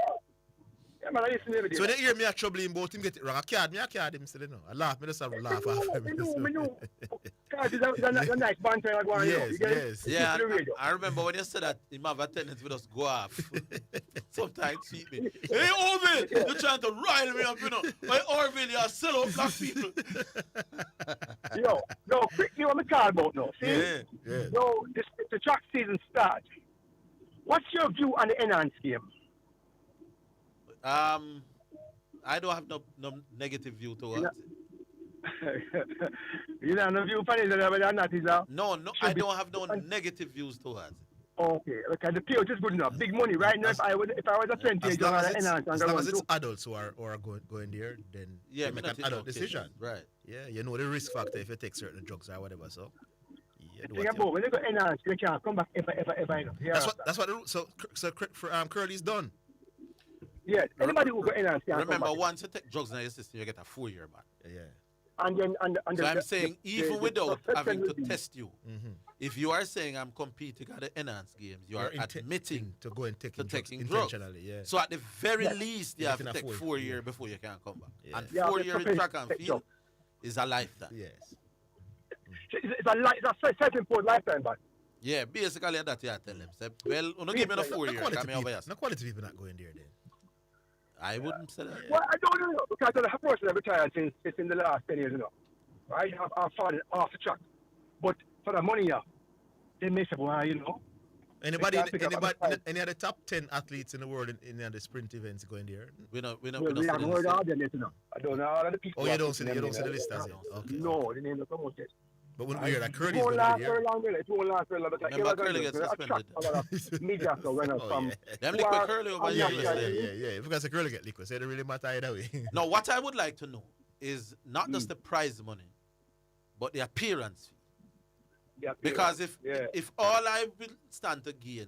Speaker 3: Yeah, man, I listen every day.
Speaker 2: So they hear me a trouble him about him get it wrong. I card him still, you know. I laugh. I just have a laugh after him.
Speaker 3: We know. Because it's a nice banter like one.
Speaker 2: Yes.
Speaker 1: Yeah, I remember when you said that he have a tendency to just go off. Sometimes cheat me. Hey, Orville, you're trying to rile me up, you know. Hey, Orville, you're sell out black people.
Speaker 3: no, quickly on the car about now. See?
Speaker 2: Yeah.
Speaker 3: No, the track season starts. What's your view on the enhanced game?
Speaker 1: I don't have no negative view towards it.
Speaker 3: You don't have no view for it, that is
Speaker 1: No, I don't have no negative views towards it.
Speaker 3: Okay, the payout is good enough. Big money, right? Now, if I was a 20
Speaker 2: as long as it's adults who are going there, then they make an adult decision.
Speaker 1: Right.
Speaker 2: Yeah, you know the risk factor if you take certain drugs or whatever. So,
Speaker 3: think about when they go enhanced, they can't come back ever. You know?
Speaker 2: That's what. So Curly's done.
Speaker 3: Yes, anybody who go enhanced can't
Speaker 1: Remember,
Speaker 3: come back.
Speaker 1: once you take drugs in your system, you get a 4-year back.
Speaker 2: Yeah.
Speaker 3: And then,
Speaker 1: so I'm saying, even without having to
Speaker 3: be-
Speaker 1: test you, if you are saying I'm competing at the enhanced games, you are admitting
Speaker 2: to go and taking drugs
Speaker 1: drugs.
Speaker 2: intentionally. Yeah.
Speaker 1: So at the very
Speaker 3: Yeah.
Speaker 1: least, you
Speaker 2: You
Speaker 1: have
Speaker 2: can
Speaker 1: to take
Speaker 2: afford it.
Speaker 1: 4 years before you can come back.
Speaker 2: Yeah.
Speaker 1: And
Speaker 3: Yeah,
Speaker 1: 4
Speaker 3: but
Speaker 1: years in track and field is a lifetime.
Speaker 2: Yes.
Speaker 3: It's a self-imposed lifetime, but
Speaker 1: Yeah, basically that you have to tell them. Say, well, you don't give me no 4 years. Come here over here.
Speaker 2: No quality people not going there then.
Speaker 1: I wouldn't say that.
Speaker 3: well, I don't know because the person I've retired since it's in the last 10 years, I have fallen off the track, but for the money, they make it why,
Speaker 2: Anybody,
Speaker 3: They can't pick up on the
Speaker 2: any other top 10 athletes in the world in the sprint events going there?
Speaker 1: We
Speaker 3: Well, we haven't heard all them yet, I don't know all of the people.
Speaker 2: Oh, you don't see the list as yet? Okay.
Speaker 3: No, the name don't come out yet.
Speaker 2: But when we hear that
Speaker 3: It
Speaker 2: Curly's
Speaker 3: won't
Speaker 2: going
Speaker 3: last
Speaker 2: to
Speaker 3: very
Speaker 2: be
Speaker 3: long, really. It won't last very long. Because
Speaker 1: Remember Curly gets
Speaker 3: attract
Speaker 1: suspended.
Speaker 3: a lot of media so when from
Speaker 1: Them
Speaker 3: who
Speaker 1: liquid
Speaker 3: are
Speaker 1: Curly over
Speaker 3: on
Speaker 1: here.
Speaker 3: national
Speaker 2: Yeah. Because the Curly get liquid, so it don't really matter either way.
Speaker 1: Now, what I would like to know is not just the prize money, but the appearance fee.
Speaker 3: Yeah,
Speaker 1: Because if all I will stand to gain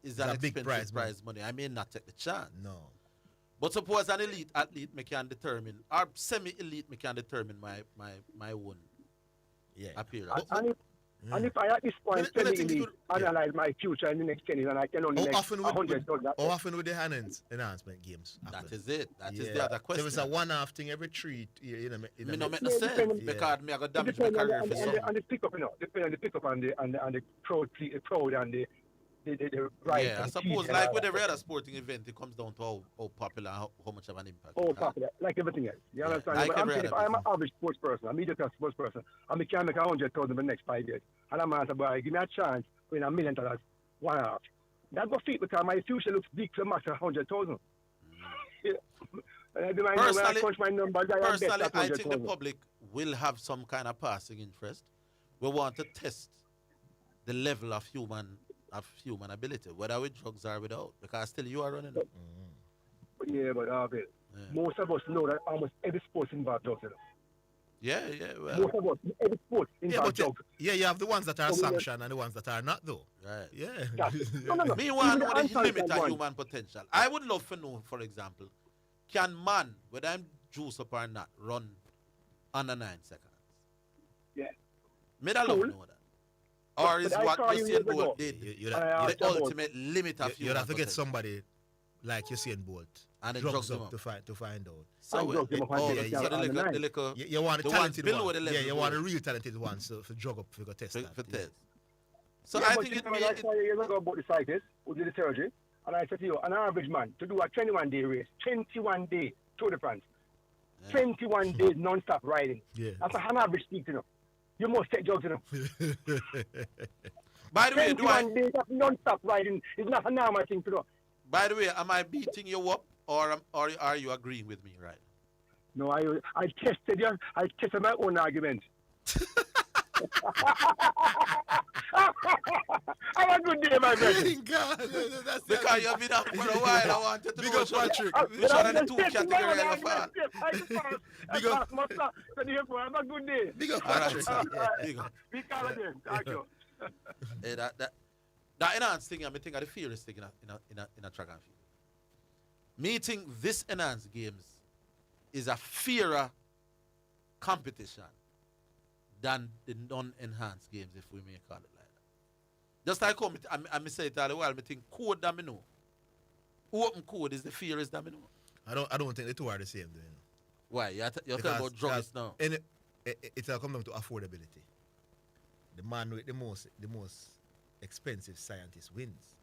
Speaker 1: is
Speaker 2: It's
Speaker 1: an
Speaker 2: a big
Speaker 1: expensive
Speaker 2: prize
Speaker 1: prize money, I may not take the chance.
Speaker 2: No.
Speaker 1: But suppose an elite athlete me can determine, or semi-elite me can determine my own appearance.
Speaker 3: And if I at this point analyze my future in the next 10 years and I can only make $100.
Speaker 2: How often would the enhancement games happen?
Speaker 1: That is it. That is the other question.
Speaker 2: So it's a one-off thing every 3 years.
Speaker 1: Me no make no sense because me I got damage my career for some.
Speaker 3: And the pickup, depending on the pickup and the crowd and the right.
Speaker 1: Yeah, I suppose like with every other sporting event, it comes down to how popular, how much of an impact.
Speaker 3: Oh, popular, like everything else. You understand?
Speaker 1: like
Speaker 3: But I'm
Speaker 1: every
Speaker 3: saying if
Speaker 1: other
Speaker 3: I'm an average sports person, a mediocre sports person, and I can make 100,000 in the next 5 years, and I'm asking, boy, give me a chance to win $1 million, one half. That go fit because my future looks big to match 100,000.
Speaker 1: Personally, I think the public will have some kind of passing interest. We want to test the level of human ability, whether with drugs or without, because still you are running it.
Speaker 3: Yeah, but most of us know that almost every sport involves drugs.
Speaker 1: Yeah, well.
Speaker 3: Most of us, every sport involves drugs.
Speaker 2: Yeah, you have the ones that are sanctioned and the ones that are not, though.
Speaker 1: Right.
Speaker 2: Yeah.
Speaker 3: No.
Speaker 1: Meanwhile, what the limit of human potential? I would love to know, for example, can man, whether I'm juice up or not, run under 9 seconds?
Speaker 3: Yeah.
Speaker 1: Me that love to know that. Or is what Usain Bolt did the ultimate limit of human
Speaker 2: You'd have to get
Speaker 1: potential?
Speaker 2: somebody like Usain Bolt
Speaker 1: And then
Speaker 2: drugs
Speaker 1: drugs
Speaker 2: up to find out.
Speaker 1: So, you want
Speaker 2: the
Speaker 1: talented
Speaker 2: talented
Speaker 1: one.
Speaker 2: one. Yeah, you want the real talented ones to drug up for go test that.
Speaker 1: For test. So
Speaker 3: Yeah,
Speaker 1: I
Speaker 3: but
Speaker 1: think
Speaker 3: you
Speaker 1: it
Speaker 3: know,
Speaker 1: may...
Speaker 3: like 4 years ago about the cyclist who did the surgery, and I said to you, an average man to do a 21-day race, 21-day Tour de France, 21 days non-stop riding.
Speaker 2: Yeah.
Speaker 3: That's an average speak, You must take drugs,
Speaker 1: By the way,
Speaker 3: 21 days of non-stop riding is not a normal thing to do.
Speaker 1: By the way, am I beating you up or are you agreeing with me, right?
Speaker 3: No, I tested you. I tested my own argument. Have a good day, my friend.
Speaker 1: Because you've been up for a while. I wanted to know which one of the two categories you fall.
Speaker 3: Big up. Have a good day.
Speaker 2: Big up,
Speaker 1: Patrick.
Speaker 3: Big up. Big up again. Thank you.
Speaker 1: Hey, that enhanced thing, I think, are the fiercest thing in a track and field. Meeting this enhanced games is a fairer competition than the non-enhanced games, if we may call it like that. Just like how I say it all the while, I think code that I know. Open code is the fiercest that I know.
Speaker 2: I don't think the two are the same, though.
Speaker 1: Why? You're talking about drugs now.
Speaker 2: It'll come down to affordability. The man with the most expensive scientist wins.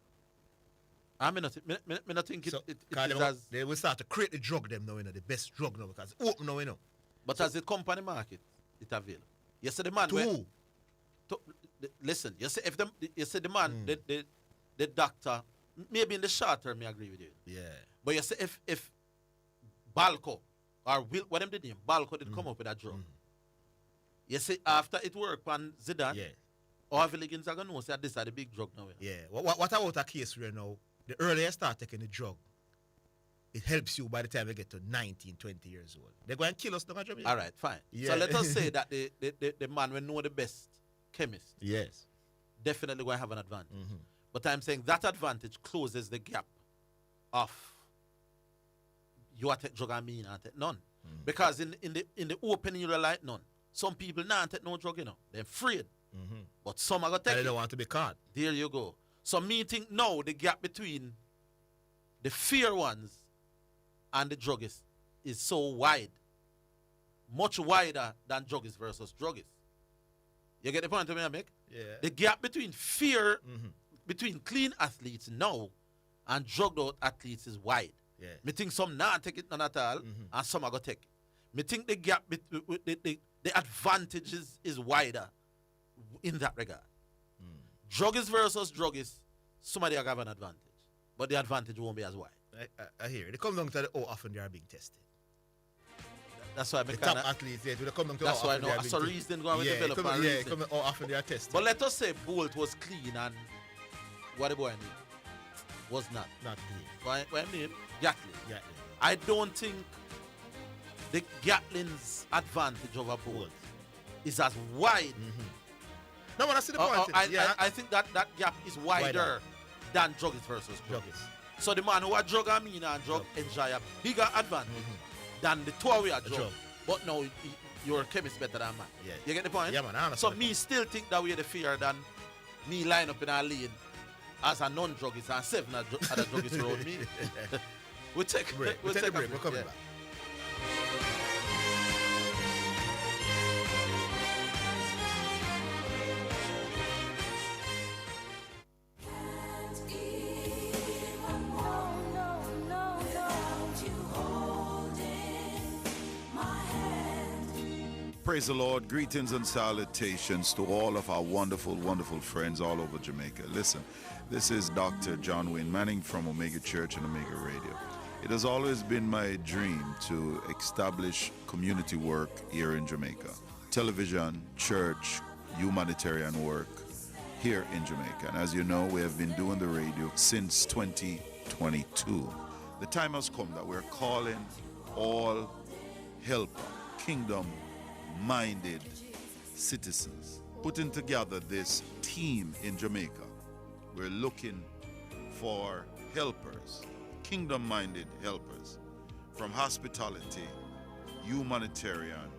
Speaker 1: I mean, not think
Speaker 2: so,
Speaker 1: it is as...
Speaker 2: They will start to create the drug them now, the best drug now, because it's open now,
Speaker 1: But as a company market, it available. You see the man. Listen, you see if the man, the doctor, maybe in the short term, I agree with you.
Speaker 2: Yeah.
Speaker 1: But you see if Balco or what them did name, Balco did come up with that drug. You see after it worked on Zidane, all Villigans are gonna know say this is the big drug now.
Speaker 2: Yeah. What about a case where now the earlier you start taking the drug, it helps you by the time you get to 19, 20 years old. They're going to kill us now, Jamaica.
Speaker 1: All right, fine.
Speaker 2: Yeah.
Speaker 1: So let us say that the man will know the best chemist.
Speaker 2: Yes.
Speaker 1: Definitely going to have an advantage. But I'm saying that advantage closes the gap of you take drug and me not take none. Because in the open you like none. Some people not take no drug, They're afraid. But some are going to take
Speaker 2: They
Speaker 1: it.
Speaker 2: don't want to be caught.
Speaker 1: There you go. So me think now the gap between the fear ones and the druggists is so wide. Much wider than druggists versus druggists. You get the point I make?
Speaker 2: Yeah.
Speaker 1: The gap between fear, between clean athletes now and drugged out athletes is wide.
Speaker 2: Yeah.
Speaker 1: Me think some not take it none at all, and some are going to take it. Me think the gap, the advantage is wider in that regard. Druggists versus druggists, somebody have an advantage. But the advantage won't be as wide.
Speaker 2: I hear it. They come down to how often they are being tested.
Speaker 1: That's why
Speaker 2: the top athletes, they come down to
Speaker 1: that's
Speaker 2: how
Speaker 1: why
Speaker 2: often they are
Speaker 1: that's
Speaker 2: being
Speaker 1: a
Speaker 2: tested.
Speaker 1: reason going to develop
Speaker 2: come,
Speaker 1: a
Speaker 2: yeah,
Speaker 1: reason.
Speaker 2: come how often they are tested.
Speaker 1: But let us say Bolt was clean and what the boy name was not.
Speaker 2: Not clean.
Speaker 1: What name? Gatlin.
Speaker 2: Gatlin.
Speaker 1: I don't think the Gatlin's advantage over Bolt is as wide.
Speaker 2: No, when I see the point.
Speaker 1: I think that gap is wider than druggists versus druggists. So the man who are drug and mean and drug enjoy a bigger advantage than the two we are drug. But now you're a chemist better than man.
Speaker 2: Yeah.
Speaker 1: You get the point?
Speaker 2: Yeah, man. I understand.
Speaker 1: So me still think that we are the fear than me line up in our lane as a non-druggist and 7 other druggists around me. We'll take a break.
Speaker 2: We'll take a break. We're coming back.
Speaker 13: Praise the Lord. Greetings and salutations to all of our wonderful, wonderful friends all over Jamaica. Listen, this is Dr. John Wayne Manning from Omega Church and Omega Radio. It has always been my dream to establish community work here in Jamaica. Television, church, humanitarian work here in Jamaica. And as you know, we have been doing the radio since 2022. The time has come that we're calling all helper, kingdom-minded citizens, putting together this team in Jamaica. We're looking for helpers, kingdom-minded helpers, from hospitality, humanitarian,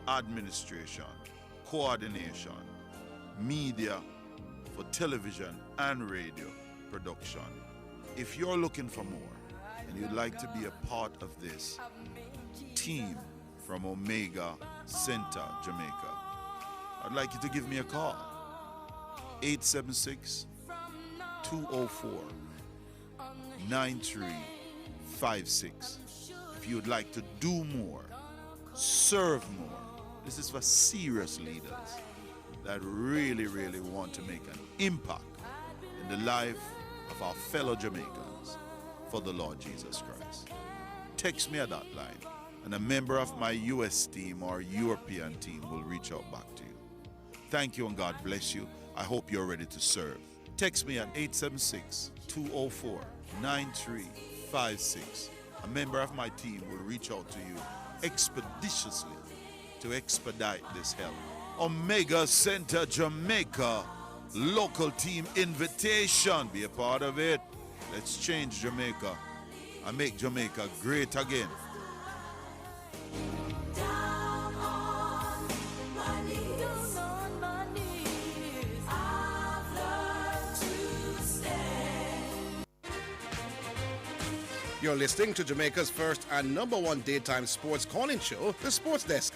Speaker 13: administration, coordination, media for television and radio production. If you're looking for more and you'd like to be a part of this team from Omega Center, Jamaica, I'd like you to give me a call. 876-204-9356. If you'd like to do more, serve more. This is for serious leaders that really, really want to make an impact in the life of our fellow Jamaicans for the Lord Jesus Christ. Text me at that line, and a member of my US team or European team will reach out back to you. Thank you and God bless you. I hope you're ready to serve. Text me at 876-204-9356. A member of my team will reach out to you expeditiously to expedite this help. Omega Center Jamaica, local team invitation. Be a part of it. Let's change Jamaica and make Jamaica great again.
Speaker 4: You're listening to Jamaica's first and number one daytime sports calling show, The Sports Desk.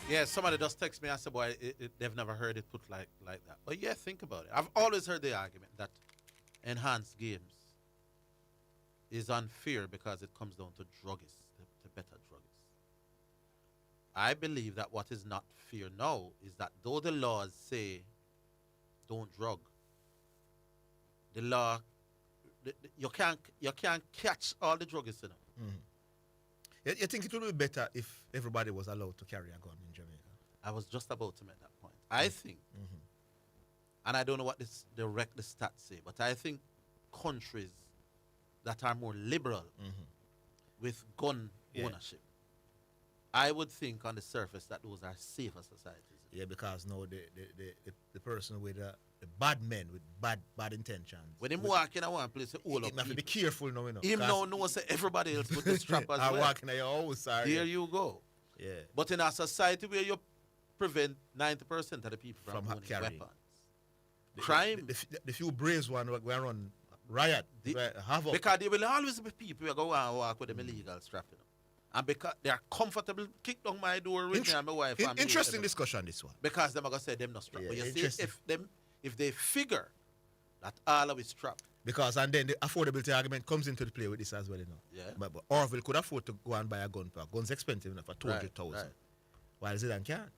Speaker 1: Yeah, somebody just text me and said, boy, they've never heard it put like that. But yeah, think about it. I've always heard the argument that enhanced games is unfair because it comes down to druggists, to better druggists. I believe that what is not fair now is that though the laws say don't drug, the law, you can't catch all the druggists, you know.
Speaker 2: You think it would be better if everybody was allowed to carry a gun in Jamaica?
Speaker 1: I was just about to make that point. I think, and I don't know what the stats say, but I think countries that are more liberal with gun ownership, I would think on the surface that those are safer societies.
Speaker 2: Yeah, because now the person with the bad men with bad intentions.
Speaker 1: When him walk in one place, all
Speaker 2: you have to be careful now, you know.
Speaker 1: Him now knows that everybody else put the strap as well.
Speaker 2: I walk in your house, sorry.
Speaker 1: There you go.
Speaker 2: Yeah.
Speaker 1: But in a society where you prevent 90% of the people from owning
Speaker 2: carrying
Speaker 1: weapons, crime.
Speaker 2: The few braves one go run riot, havoc.
Speaker 1: Because there will always be people who go and walk with them illegal strap, you know. And because they are comfortable, kick down my door with me and my wife.
Speaker 2: Interesting discussion, this one.
Speaker 1: Because them are going to say them not strap.
Speaker 2: Yeah,
Speaker 1: but you see, if they figure that all of it strap.
Speaker 2: Because and then the affordability argument comes into the play with this as well, you know.
Speaker 1: Yeah.
Speaker 2: But Orville could afford to go and buy a gun. Gun's expensive enough for 200,000.
Speaker 1: Right.
Speaker 2: While Zidane can't.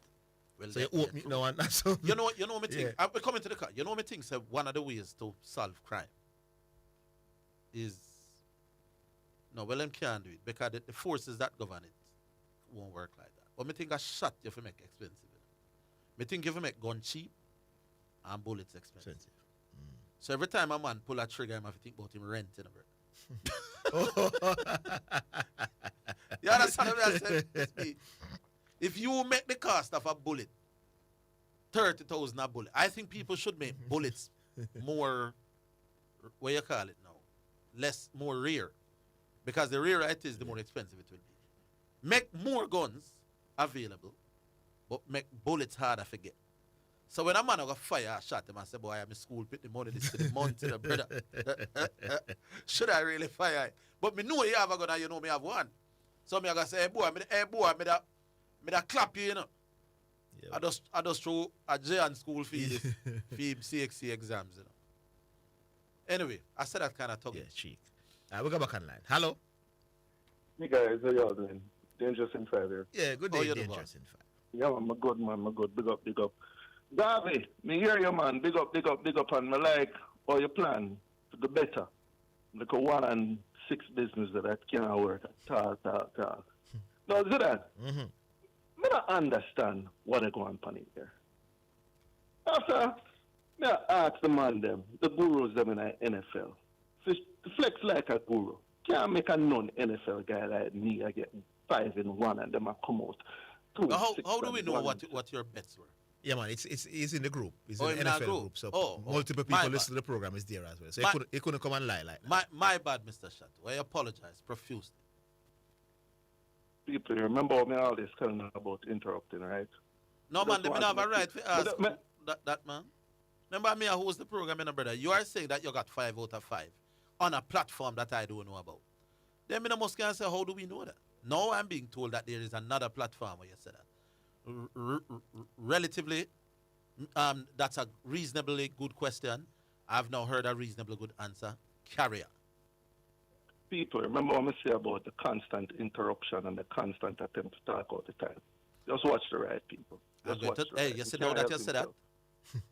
Speaker 1: Well,
Speaker 2: so you open it now and so
Speaker 1: you know me think. I'm coming to the car. You know me think so one of the ways to solve crime is them can't do it because the forces that govern it won't work like that. But me think a shot you have to make expensive. Me think you have to make gun cheap and bullets expensive. So every time a man pull a trigger, I have to think about him renting a You understand what I'm saying? If you make the cost of a bullet 30,000 a bullet, I think people should make bullets more, what you call it now, more rare. Because the rarer it is, the more expensive it will be. Make more guns available, but make bullets harder to get. So when a man got fire a shot him and say, boy, I'm in school, put the money this to the month, brother. Should I really fire it? But me know you have a gun and you know me have one. So me I say, hey boy, me da clap you, you know. Yeah. I just throw a J on school fee for CXC exams, you know. Anyway, I said that kind of talk.
Speaker 2: Yeah, cheek. We go back online. Hello.
Speaker 9: Hey guys, how y'all doing? Dangerous in 5 here.
Speaker 2: Yeah, good day, Dangerous in 5.
Speaker 9: Yeah, man, I'm good. Big up. Garvey, me hear you, man. Big up, and me like how you plan to do better. Like a 1 and 6 business that can't work. Talk. No, is that? I don't understand what they go on pan here. After, me ask the man them, the gurus them in the NFL. Flex like a guru. Can't make a non-NFL guy like me. I get 5 in 1 and them I come out.
Speaker 1: How do we know what your bets were?
Speaker 2: Yeah, man, it's in the group. It's in the NFL group. So multiple people listen to the program is there as well. So he couldn't come and lie like that.
Speaker 1: My bad, Mr. Shato. I apologize profusely.
Speaker 9: People, remember me all this telling about interrupting, right?
Speaker 1: No, man, they don't have a right to ask that, man. Remember me who was the program, brother? You are saying that you got 5 out of 5 on a platform that I don't know about. Then I must say, how do we know that? Now I'm being told that there is another platform where you said that. Relatively, that's a reasonably good question. I've now heard a reasonably good answer. Carrier.
Speaker 9: People, remember what I say about the constant interruption and the constant attempt to talk all the time. Just watch the right people.
Speaker 1: You said now that you said that.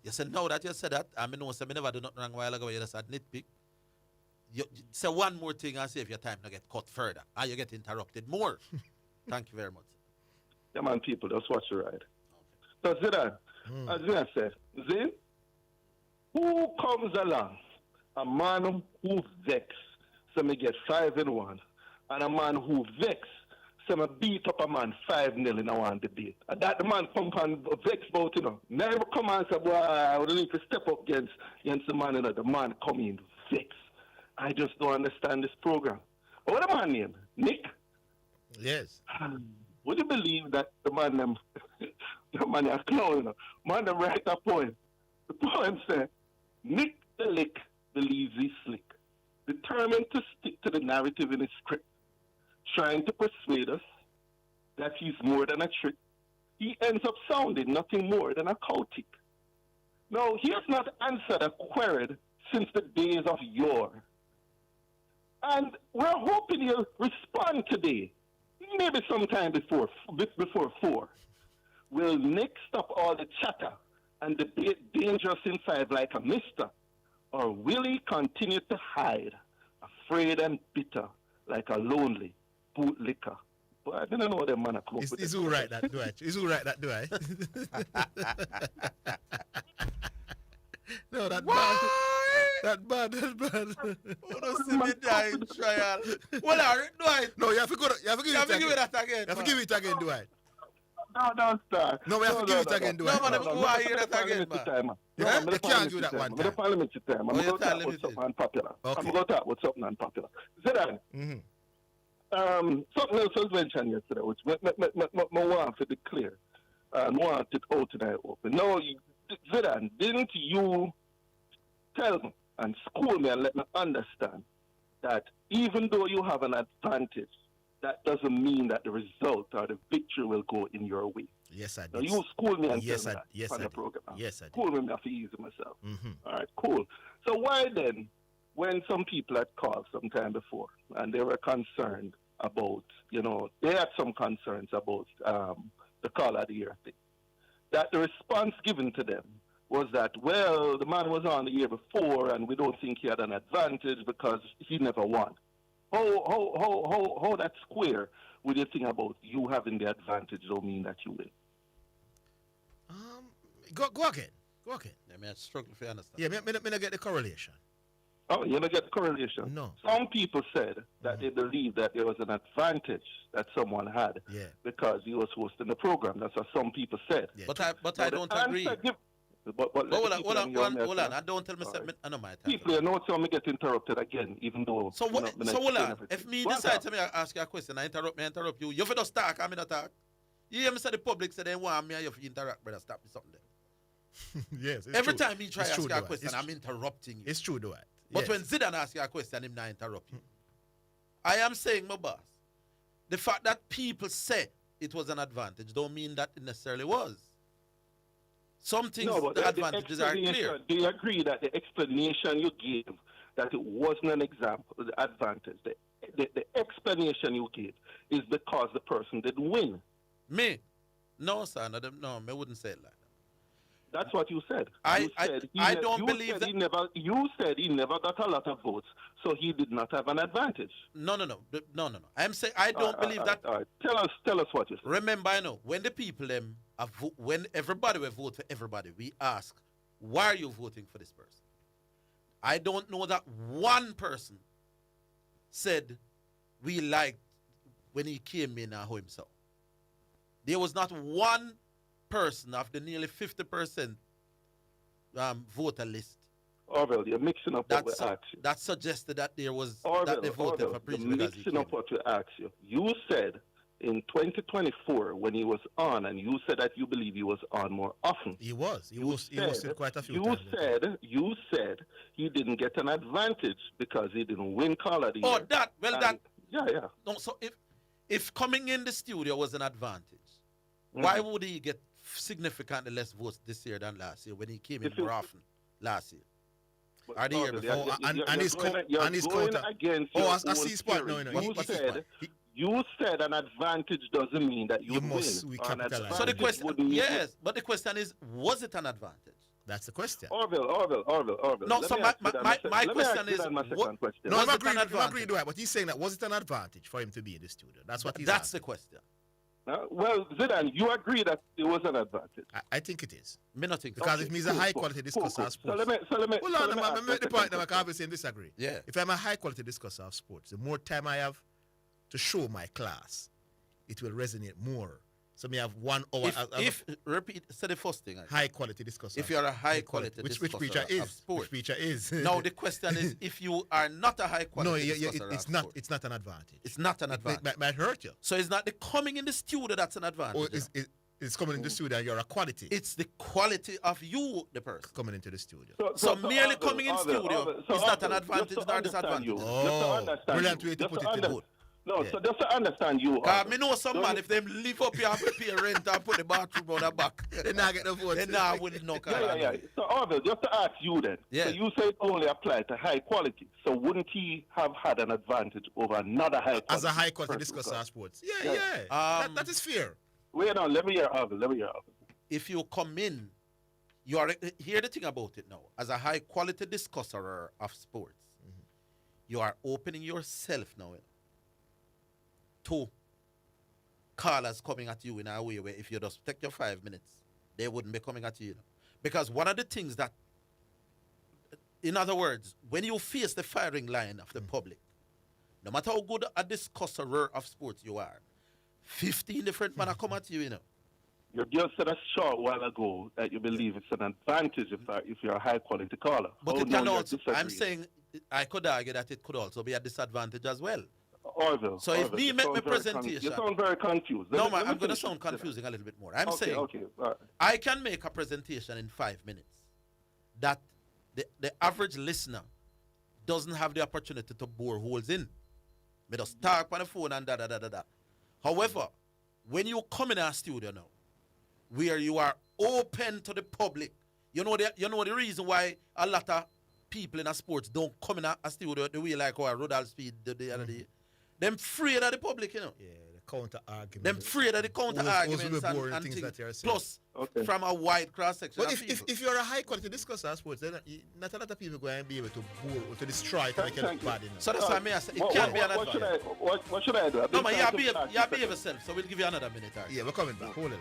Speaker 1: You said now that you said that. I mean, no, I never do nothing wrong while ago. You just said nitpick. You say one more thing and see if your time not get cut further. And you get interrupted more. Thank you very much.
Speaker 9: Yeah, man, people, just watch the ride. So, Zidane, as I said, Zin, who comes along? A man who vex, so me get 5 in 1, and a man who vex, so me beat up a man 5-0 in a one debate. And that the man come and vex about, you know. Never come and say, boy, I would need to step up against the man, you know. The man come in vex. I just don't understand this program. What the man name? Nick?
Speaker 2: Yes.
Speaker 9: Would you believe that the man them the man a clown, you know? Man them write a poem. The poem said, Nick the Lick believes he's slick, determined to stick to the narrative in his script, trying to persuade us that he's more than a trick. He ends up sounding nothing more than a cow tick. Now, he has not answered a query since the days of yore. And we're hoping he'll respond today. maybe sometime before 4, will Nick stop all the chatter and debate dangerous in 5 like a mister? Or will he continue to hide, afraid and bitter, like a lonely bootlicker? But I didn't know them man are come up with
Speaker 2: It's all right that, do I? It's all right that, do I? No, that bad. That bad.
Speaker 1: Oh, don't see me die in trial. Well, all right, do I?
Speaker 2: No, you have to go. You have to give it again.
Speaker 1: that again.
Speaker 2: You have to give it again, do I?
Speaker 9: No, don't start.
Speaker 2: No, we have to give it again, do I?
Speaker 1: No, man, who are you that again, man?
Speaker 2: Yeah, you can't do that one
Speaker 9: time. I'm going to talk about something unpopular.
Speaker 2: Okay.
Speaker 9: I'm going to talk about something unpopular. Zidane, something else was mentioned yesterday, which I want to declare and want it out tonight open. No, Zidane, didn't you tell me and school me and let me understand that even though you have an advantage, that doesn't mean that the result or the victory will go in your way?
Speaker 2: Yes, I did.
Speaker 9: Now, you school me and
Speaker 2: yes,
Speaker 9: tell me
Speaker 2: yes,
Speaker 9: that on
Speaker 2: I
Speaker 9: the
Speaker 2: did.
Speaker 9: program.
Speaker 2: Yes, I did.
Speaker 9: School me, I have to ease myself.
Speaker 2: Mm-hmm.
Speaker 9: All right, cool. So why then, when some people had called some time before and they were concerned about, they had some concerns about the call of the year thing, that the response given to them was that, well, the man was on the year before and we don't think he had an advantage because he never won. How that square with the thing about you having the advantage don't mean that you win?
Speaker 2: Go again.
Speaker 1: Yeah, I struggle to understand.
Speaker 2: Yeah, me not get the correlation.
Speaker 9: Oh, you don't get the correlation?
Speaker 2: No.
Speaker 9: Some people said that they believed that there was an advantage that someone had because he was hosting the program. That's what some people said.
Speaker 2: Yeah.
Speaker 1: But I don't agree.
Speaker 9: But
Speaker 1: hold on. I don't tell myself. I know my time.
Speaker 9: People, so me get interrupted again, even though.
Speaker 1: So hold on. If me decide to ask you a question, I interrupt you. You just talk, I'm not talk. You hear me say the public say they want me, and you interrupt, brother. Stop me something there.
Speaker 2: Yes.
Speaker 1: Every time he try to ask you a question, I'm interrupting you.
Speaker 2: It's true, do I?
Speaker 1: But when Zidane asks you a question, him not interrupt you. I am saying, my boss, the fact that people say it was an advantage don't mean that it necessarily was. Some things, the advantages are clear.
Speaker 9: Do you agree that the explanation you gave, that it wasn't an example, the advantage, the explanation you gave is because the person didn't win?
Speaker 1: Me? No, sir. No, I wouldn't say it like that.
Speaker 9: That's what you said.
Speaker 1: I don't believe that.
Speaker 9: You said he never got a lot of votes, so he did not have an advantage.
Speaker 1: No. I'm saying I don't believe that.
Speaker 9: All right. Tell us what you said.
Speaker 1: Remember, I know when the people when everybody will vote for everybody, we ask, why are you voting for this person? I don't know that one person said we liked when he came in and himself. There was not one person of the nearly 50% voter list.
Speaker 9: Orville, you're mixing up what we asked you.
Speaker 1: That suggested that there was
Speaker 9: Orville,
Speaker 1: that they voted for Prince.
Speaker 9: You're mixing up what we asked you. You said in 2024 when he was on, and you said that you believe he was on more often.
Speaker 2: He was quite a few times.
Speaker 9: You said he didn't get an advantage because he didn't win Call of the Year. Yeah.
Speaker 1: No, so if coming in the studio was an advantage, why would he get significantly less votes this year than last year when he came in more often last year? Are the year before?
Speaker 2: And his counter. I see his point. No.
Speaker 9: You said an advantage doesn't mean that you
Speaker 2: must. We capitalize.
Speaker 1: So the question, but the question is, was it an advantage?
Speaker 2: That's the question.
Speaker 9: Orville.
Speaker 1: No, so my question is,
Speaker 2: no, I'm agreeing, but he's saying that was it an advantage for him to be in the studio? That's what he's asking.
Speaker 1: That's the question.
Speaker 9: Well, Zidane, you agree that it was an advantage?
Speaker 2: I think it is.
Speaker 1: Me not think
Speaker 2: because if he's a high quality discusser of sports.
Speaker 9: So let me
Speaker 2: make the point that I can obviously disagree.
Speaker 1: Yeah.
Speaker 2: If I'm a high quality discusser of sports, the more time I have to show my class, it will resonate more. So me have 1 hour.
Speaker 1: Say the first thing.
Speaker 2: High quality discusser.
Speaker 1: If you are a high quality discusser
Speaker 2: which preacher is?
Speaker 1: of sport.
Speaker 2: Which preacher is?
Speaker 1: Now the question is, if you are not a high quality discusser
Speaker 2: it's
Speaker 1: of
Speaker 2: not.
Speaker 1: sport,
Speaker 2: It's not an advantage.
Speaker 1: It's not an advantage.
Speaker 2: It might hurt you.
Speaker 1: So it's not the coming in the studio that's an advantage.
Speaker 2: Or it's coming in the studio and you're a quality.
Speaker 1: It's the quality of you, the person.
Speaker 2: Coming into the studio.
Speaker 1: So merely coming in studio is not an advantage nor disadvantage.
Speaker 2: Oh, brilliant way to put it.
Speaker 9: No, so just to understand you.
Speaker 1: Because me know some man, if them live up here and pay rent and put the bathroom on the back,
Speaker 2: they not get the vote.
Speaker 1: They not win no car.
Speaker 9: Yeah. So, Orville, just to ask you then.
Speaker 1: Yeah.
Speaker 9: So you say it only apply to high quality. So wouldn't he have had an advantage over another high quality?
Speaker 2: As a high quality discusser of sports. Yeah. That is fair.
Speaker 9: Wait on, let me hear Orville.
Speaker 1: If you come in, you are hear the thing about it now. As a high quality discusser of sports, you are opening yourself now to callers coming at you in a way where if you just take your 5 minutes, they wouldn't be coming at you. Because one of the things that, in other words, when you face the firing line of the public, no matter how good a discusser of sports you are, 15 different men come at you, you know.
Speaker 9: You just said a short while ago that you believe it's an advantage if you're a high quality caller.
Speaker 1: But it can also, I'm saying, I could argue that it could also be a disadvantage as well.
Speaker 9: Orville,
Speaker 1: so if me make my presentation...
Speaker 9: You sound very confused.
Speaker 1: No, man, I'm going to sound confusing a little bit more. I'm saying I can make a presentation in 5 minutes that the average listener doesn't have the opportunity to bore holes in. Me just talk on the phone and da. However, when you come in our studio now, where you are open to the public, you know the reason why a lot of people in a sports don't come in a studio the way like our Rudolph Speed the other day. Them afraid of the public, you know.
Speaker 2: Yeah, the counter argument.
Speaker 1: Them afraid of the counter arguments and things that you're saying. Plus, from a wide cross section.
Speaker 2: But if you're a high quality discusser of sports, then not a lot of people going to be able to bore or to destroy to make it look bad enough.
Speaker 1: So that's why I say it can't be an advantage.
Speaker 9: What should I do?
Speaker 1: No, man, you behave yourself. So we'll give you another minute.
Speaker 2: Yeah, we're coming back. Hold it.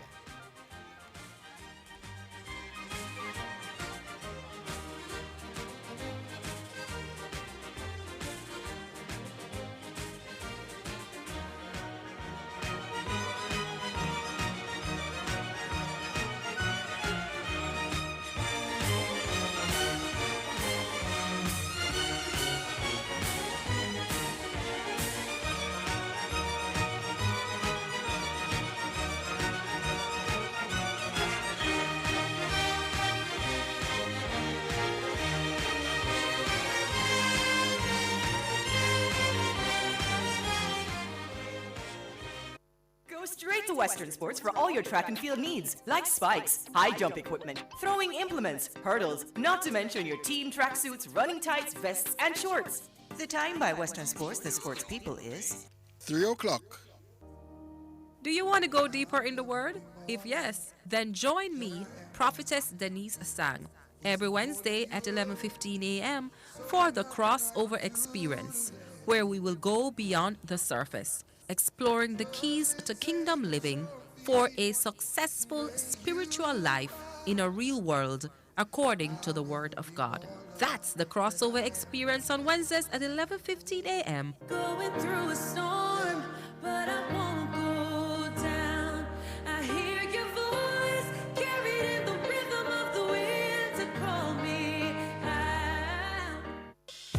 Speaker 14: Straight to Western Sports for all your track and field needs, like spikes, high jump equipment, throwing implements, hurdles, not to mention your team tracksuits, running tights, vests, and shorts.
Speaker 15: The time by Western Sports, the sports people, is
Speaker 18: 3 o'clock.
Speaker 23: Do you want to go deeper in the word? If yes, then join me, Prophetess Denise Sang, every Wednesday at 11:15 a.m. for the Crossover Experience, where we will go beyond the surface, exploring the keys to kingdom living for a successful spiritual life in a real world according to the Word of God. That's the Crossover Experience on Wednesdays at 11:15 a.m.
Speaker 24: Going through a storm, but I won't go down. I hear your voice carried in the rhythm of the wind to call me out.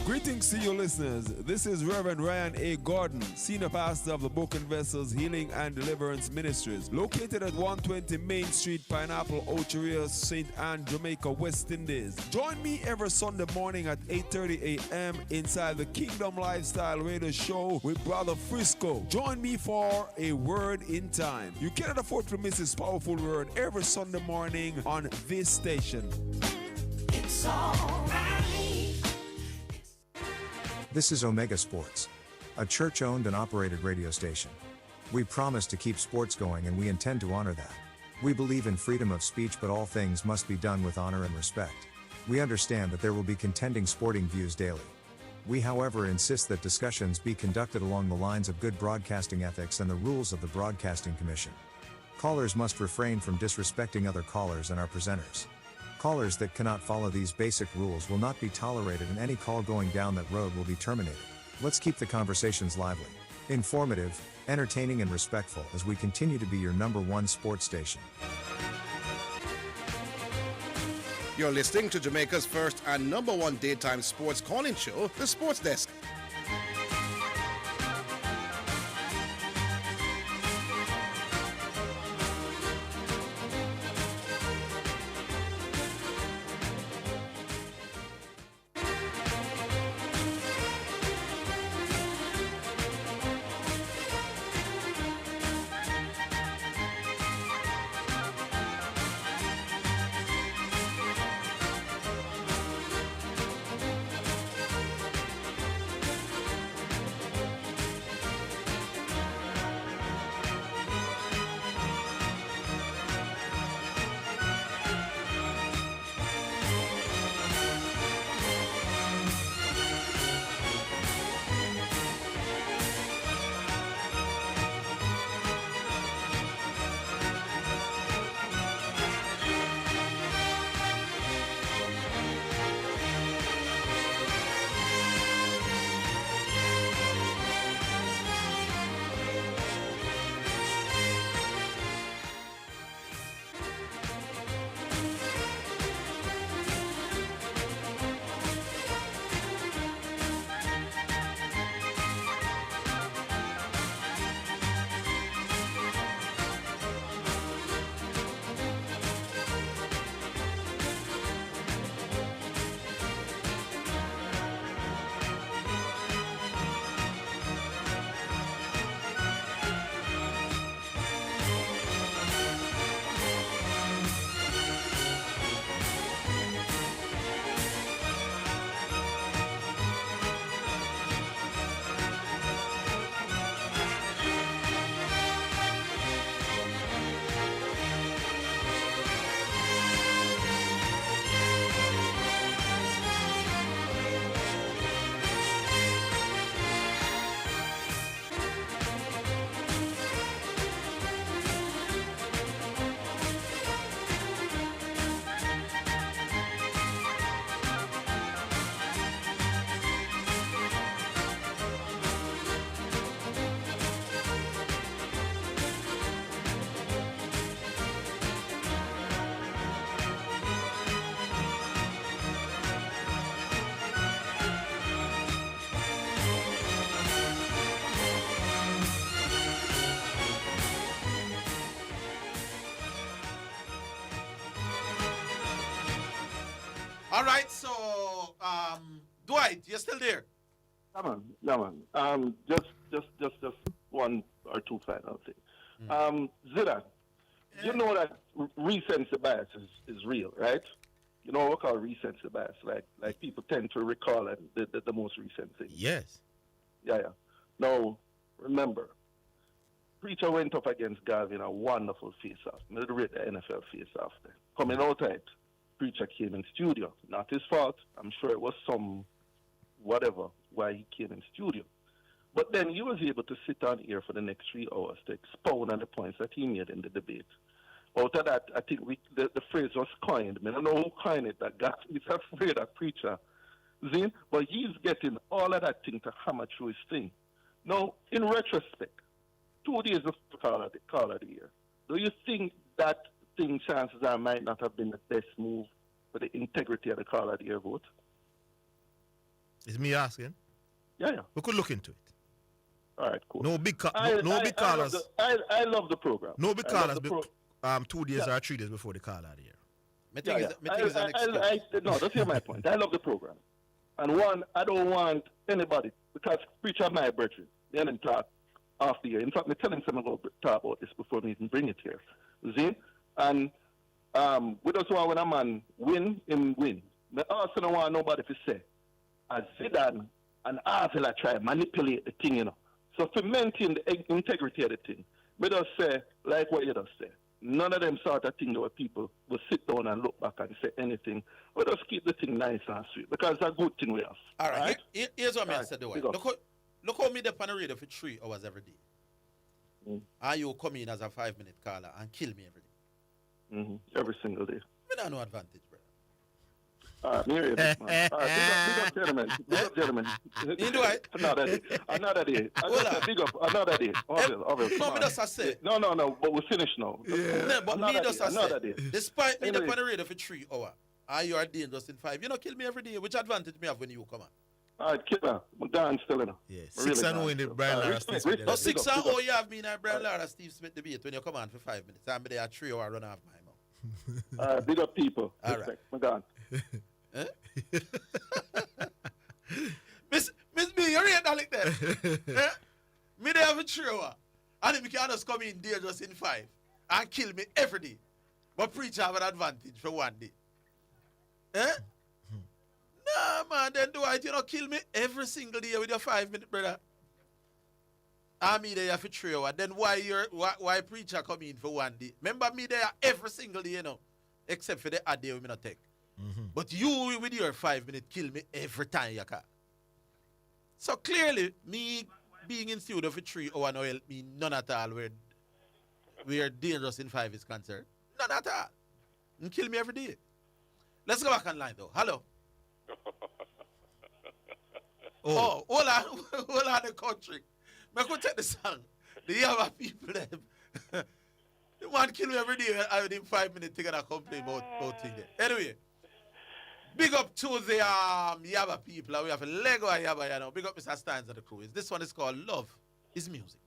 Speaker 7: Greetings to you listeners. This is Reverend Ryan A. Gordon, Senior Pastor of the Broken Vessels Healing and Deliverance Ministries, located at 120 Main Street, Pineapple, Ocho St. Anne, Jamaica, West Indies. Join me every Sunday morning at 8:30 a.m. inside the Kingdom Lifestyle Radio Show with Brother Frisco. Join me for a Word in Time. You cannot afford to miss this powerful word every Sunday morning on this station.
Speaker 24: It's all right.
Speaker 22: This is Omega Sports, a church-owned and operated radio station. We promise to keep sports going and we intend to honor that. We believe in freedom of speech, but all things must be done with honor and respect. We understand that there will be contending sporting views daily. We, however, insist that discussions be conducted along the lines of good broadcasting ethics and the rules of the Broadcasting Commission. Callers must refrain from disrespecting other callers and our presenters. Callers that cannot follow these basic rules will not be tolerated, and any call going down that road will be terminated. Let's keep the conversations lively, informative, entertaining, and respectful as we continue to be your #1 sports station.
Speaker 4: You're listening to Jamaica's first and #1 daytime sports calling show, The Sports Desk.
Speaker 1: All right, so Dwight, you're still there.
Speaker 9: Yeah, man. Just one or two final things. Zidane, you know that recency bias is real, right? You know what we call recency bias, like people tend to recall the most recent thing.
Speaker 2: Yes.
Speaker 9: Yeah. Now, remember, Preacher went up against Garvey in a wonderful face-off. Middle rate the NFL face-off there. Coming out of it, Preacher came in studio. Not his fault. I'm sure it was some whatever why he came in studio. But then he was able to sit on here for the next 3 hours to expound on the points that he made in the debate. Out of that, I think the phrase was coined. I don't know who coined it, that God is afraid of Preacher. See? But he's getting all of that thing to hammer through his thing. Now, in retrospect, 2 days of call of the year, do you think that thing, chances are, might not have been the best move for the integrity of the call of the year vote?
Speaker 2: Is me asking?
Speaker 9: Yeah.
Speaker 2: We could look into it.
Speaker 9: All right, cool.
Speaker 2: No big callers.
Speaker 9: I love the program.
Speaker 2: No big callers. 2 days or 3 days before the call out here.
Speaker 9: No, that's my point. I love the program. And one, I don't want anybody, because Preacher my brethren, they didn't talk after the year. In fact, I tell him something about talk about this before we even bring it here. See? And we just want when a man win, him win. I also don't want nobody to say, as Zidane and Avila try to manipulate the thing, you know. So to maintain the integrity of the thing, we just say, like what you just say, none of them sort of thing where people will sit down and look back and say anything. We just keep the thing nice and sweet, because it's a good thing we have.
Speaker 1: All right. Here's what I said, Dwight. Look how me dep on the radio for 3 hours every day. And you come in as a 5-minute caller and kill me every day.
Speaker 9: Every single day.
Speaker 1: Me don't no advantage, brother.
Speaker 9: Big up, gentlemen.
Speaker 1: You do it?
Speaker 9: Another day. Big up, another day. Obvious.
Speaker 1: No, me just say.
Speaker 9: No, but we're finished now.
Speaker 1: Yeah, but me just say.
Speaker 9: Another day.
Speaker 1: Despite me dep on the radio for 3 hours, and you are dangerous in 5, you don't kill me every day. Which advantage me have when you come on?
Speaker 9: All right, killer. I'm done still in.
Speaker 2: Yeah, 6-0 in the Brian Lara Steve Smith.
Speaker 1: No, 6-0 you have me in a Brian Lara Steve Smith debate when you come on for 5 minutes. I'm there at 3 hours run off my mouth.
Speaker 9: Big up people.
Speaker 1: All right.
Speaker 9: I'm gone.
Speaker 1: Miss B, you rate that like that? Me there have a 3 hours. And if you can just come in there just in 5 and kill me every day. But Preacher have an advantage for 1 day. Nah, man, then do it. You know, kill me every single day with your 5-minute, brother. I'm me there for 3 hours. Then why Preacher come in for 1 day? Remember me there every single day, you know, except for the odd day we not take. But you with your 5-minute kill me every time you can. So clearly, me being in studio for 3 hours no help me none at all where dangerous in 5 is concerned. None at all. You kill me every day. Let's go back online though. Hello. Hold on the country. I could take the song. The Yaba people them. The man kill me every day and within 5 minutes they gonna complain about things there. Anyway. Big up to the Yaba people. We have a Lego Yaba, you know. Big up Mr. Steins and the crew. This one is called Love is Music.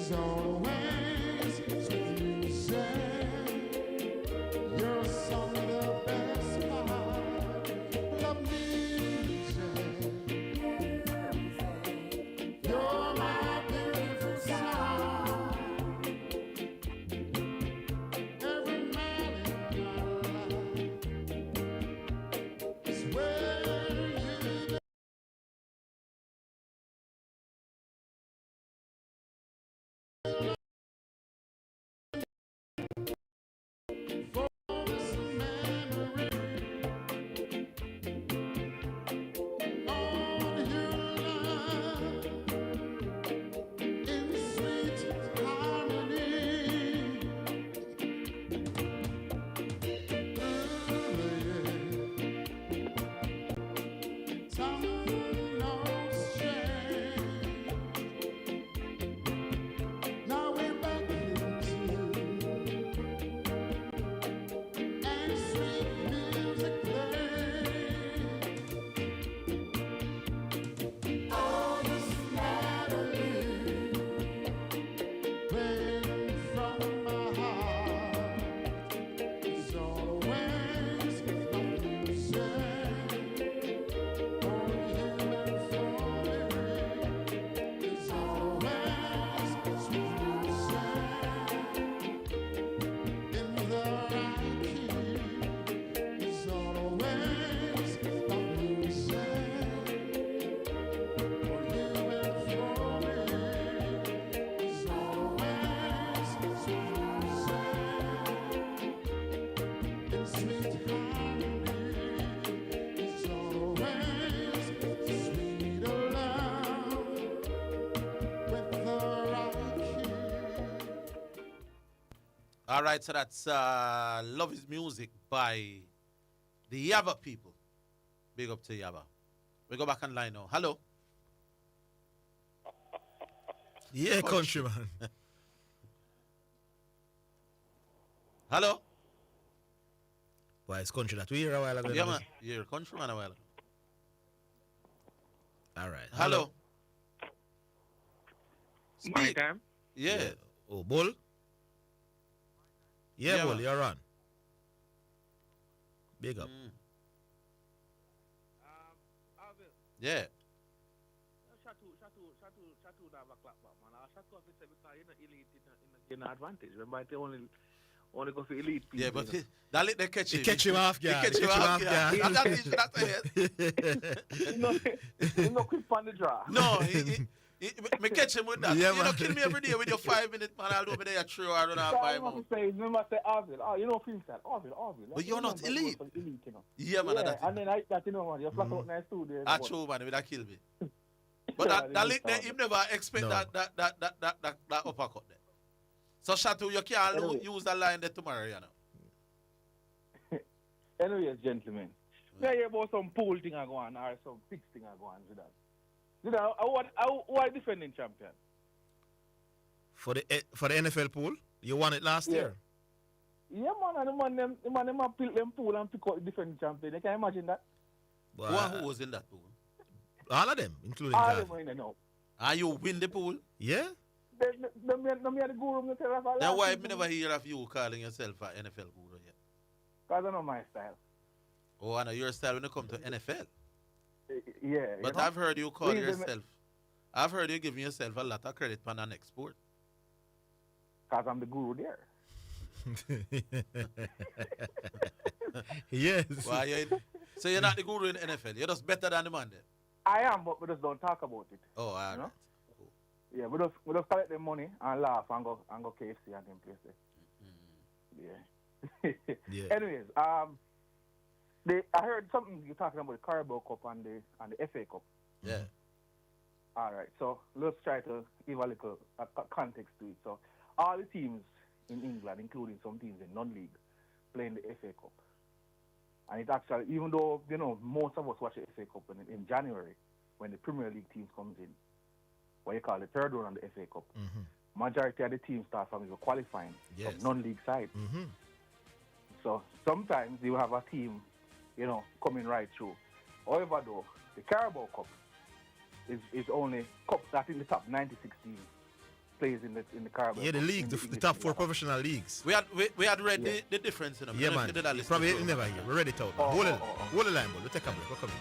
Speaker 19: It's always sweet music. You're some of the best part. Love music. You're my beautiful song. Every man in my life is where you for this memory. All your love in sweet harmony. Some knows change. Now we're back into and sweet music play. All this melody playing from my heart is always my music. For you and for me is always sweet music. In the right key is always my music. For you and for me is always sweet music. In sweet harmony is always sweeter love with the right key.
Speaker 1: All right, so that's Love is Music by the Yaba people. Big up to Yaba. We go back online now. Hello.
Speaker 2: Yeah, countryman.
Speaker 1: Hello.
Speaker 2: Why, it's country that we hear a while ago.
Speaker 1: Yeah, man. You're a countryman a while ago.
Speaker 2: All right.
Speaker 1: Hello.
Speaker 11: My time.
Speaker 1: Yeah.
Speaker 2: Oh, Bull? Yeah,
Speaker 1: Yeah,
Speaker 2: Bull,
Speaker 1: man.
Speaker 2: you're on. Big up.
Speaker 1: Yeah.
Speaker 11: Shatu have a clap back, man. Shatu have to say because you're not elite in advantage. Remember, they only go for elite people.
Speaker 1: Yeah, but
Speaker 11: you know.
Speaker 1: that let they catch him.
Speaker 2: He catch him off guard.
Speaker 1: He catch him off guard. That is that's it.
Speaker 11: He's not quick on the draw.
Speaker 1: No, me catch him with that.
Speaker 2: Yeah,
Speaker 1: you
Speaker 2: man.
Speaker 1: don't kill me every day with your 5 minutes, man. I'll do over there 3 hours and a half,
Speaker 11: So
Speaker 1: 5
Speaker 11: I
Speaker 1: hours.
Speaker 11: must say, remember say Arville. Oh, you know freestyle. Arville.
Speaker 1: But you're not elite.
Speaker 11: Elite, you know.
Speaker 1: Yeah, man.
Speaker 11: Yeah,
Speaker 1: That,
Speaker 11: and then I that you know, man, you're flat out nice too there.
Speaker 1: that's true, man. That kill me. But
Speaker 11: Yeah,
Speaker 1: that
Speaker 11: they
Speaker 1: lick there,
Speaker 11: just
Speaker 1: you never expect
Speaker 2: No.
Speaker 1: that uppercut there. So Shatu, you can't
Speaker 11: Anyway.
Speaker 1: use that line there tomorrow, you know.
Speaker 11: Anyways, gentlemen. Yeah, hear about some pool thing I go on or some fix thing I go on with that. You know, who are defending champion?
Speaker 2: For the NFL pool, you won it last
Speaker 11: Yeah.
Speaker 2: year.
Speaker 11: Yeah, man, and the man them build them pool and pick out the defending champion. You can imagine that?
Speaker 2: But,
Speaker 1: Who was in that pool?
Speaker 2: all of them, including
Speaker 11: All
Speaker 2: Garvey.
Speaker 11: them are in there now.
Speaker 1: And you win the pool?
Speaker 2: Yeah.
Speaker 11: They are the guru.
Speaker 1: Then why me never hear of you calling yourself an NFL guru yet?
Speaker 11: Because I know my style.
Speaker 1: Oh, I know your style when it comes to NFL.
Speaker 11: Yeah.
Speaker 1: But
Speaker 11: you know?
Speaker 1: I've heard you call
Speaker 11: Read them-
Speaker 1: yourself. I've heard you giving yourself a lot of credit for an export.
Speaker 11: Because I'm the guru there.
Speaker 2: Yes.
Speaker 1: Why so you're not the guru in the NFL. You're just better than the man then.
Speaker 11: I am, but we just don't talk about it.
Speaker 1: Oh, all right.
Speaker 11: You know? Yeah, we just collect the money and laugh and go KFC and them places. Yeah.
Speaker 2: Yeah.
Speaker 11: Anyways, I heard something you're talking about the Carabao Cup and the FA Cup.
Speaker 1: Yeah.
Speaker 11: All right, so let's try to give a little context to it. So all the teams in England, including some teams in non-league, playing the FA Cup. And it actually, even though, you know, most of us watch the FA Cup in January, when the Premier League teams comes in, what you call the third round of the FA Cup, majority of the teams start from the qualifying
Speaker 2: Yes.
Speaker 11: from non-league side. So sometimes you have a team, you know, coming right through. However, though, the Carabao Cup is only cup that in the top 96 teams. plays in the Caribbean.
Speaker 2: Yeah, the league, the top 4 professional leagues.
Speaker 1: We had read the difference in them.
Speaker 2: Yeah, man. Probably never hear. We read it out. Hold the line, bro. We'll take a break. We'll come in.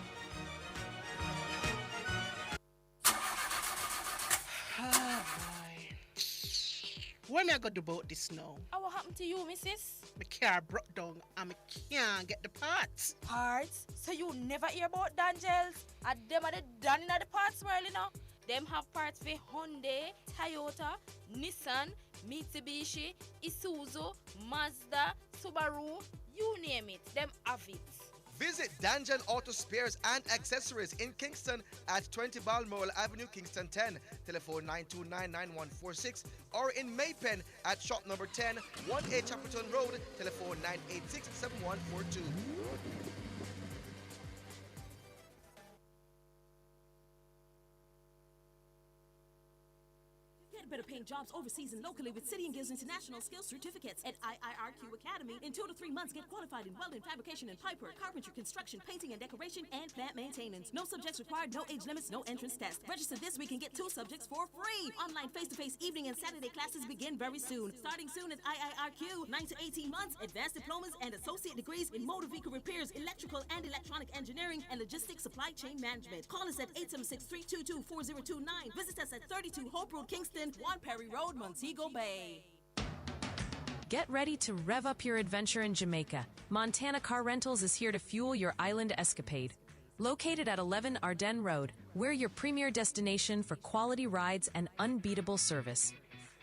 Speaker 5: What me I got to do about this now?
Speaker 6: What happened to you, missus?
Speaker 5: My car broke down and I can't get the parts.
Speaker 6: Parts? So you never hear about Dangels? And them are the done in the parts world, you know? Them have parts for Hyundai, Toyota, Nissan, Mitsubishi, Isuzu, Mazda, Subaru, you name it. Them have it.
Speaker 8: Visit Danjel Auto Spares and Accessories in Kingston at 20 Balmoral Avenue, Kingston 10. Telephone 929-9146 or in Maypen at shop number 10, 1A Chapperton Road. Telephone 986-7142.
Speaker 12: Better paying jobs overseas and locally with City and Guilds International Skills Certificates at IIRQ Academy. In 2 to 3 months, get qualified in welding, fabrication, and pipework, carpentry, construction, painting and decoration, and plant maintenance. No subjects required, no age limits, no entrance test. Register this week and get 2 subjects for free. Online face-to-face evening and Saturday classes begin very soon. Starting soon at IIRQ, 9 to 18 months, advanced diplomas and associate degrees in motor vehicle repairs, electrical and electronic engineering, and logistics supply chain management. Call us at 876-322-4029. Visit us at 32 Hope Road, Kingston, 1 Perry Road, Montego Bay.
Speaker 16: Get ready to rev up your adventure in Jamaica. Montana Car Rentals is here to fuel your island escapade. Located at 11 Ardennes Road, we're your premier destination for quality rides and unbeatable service.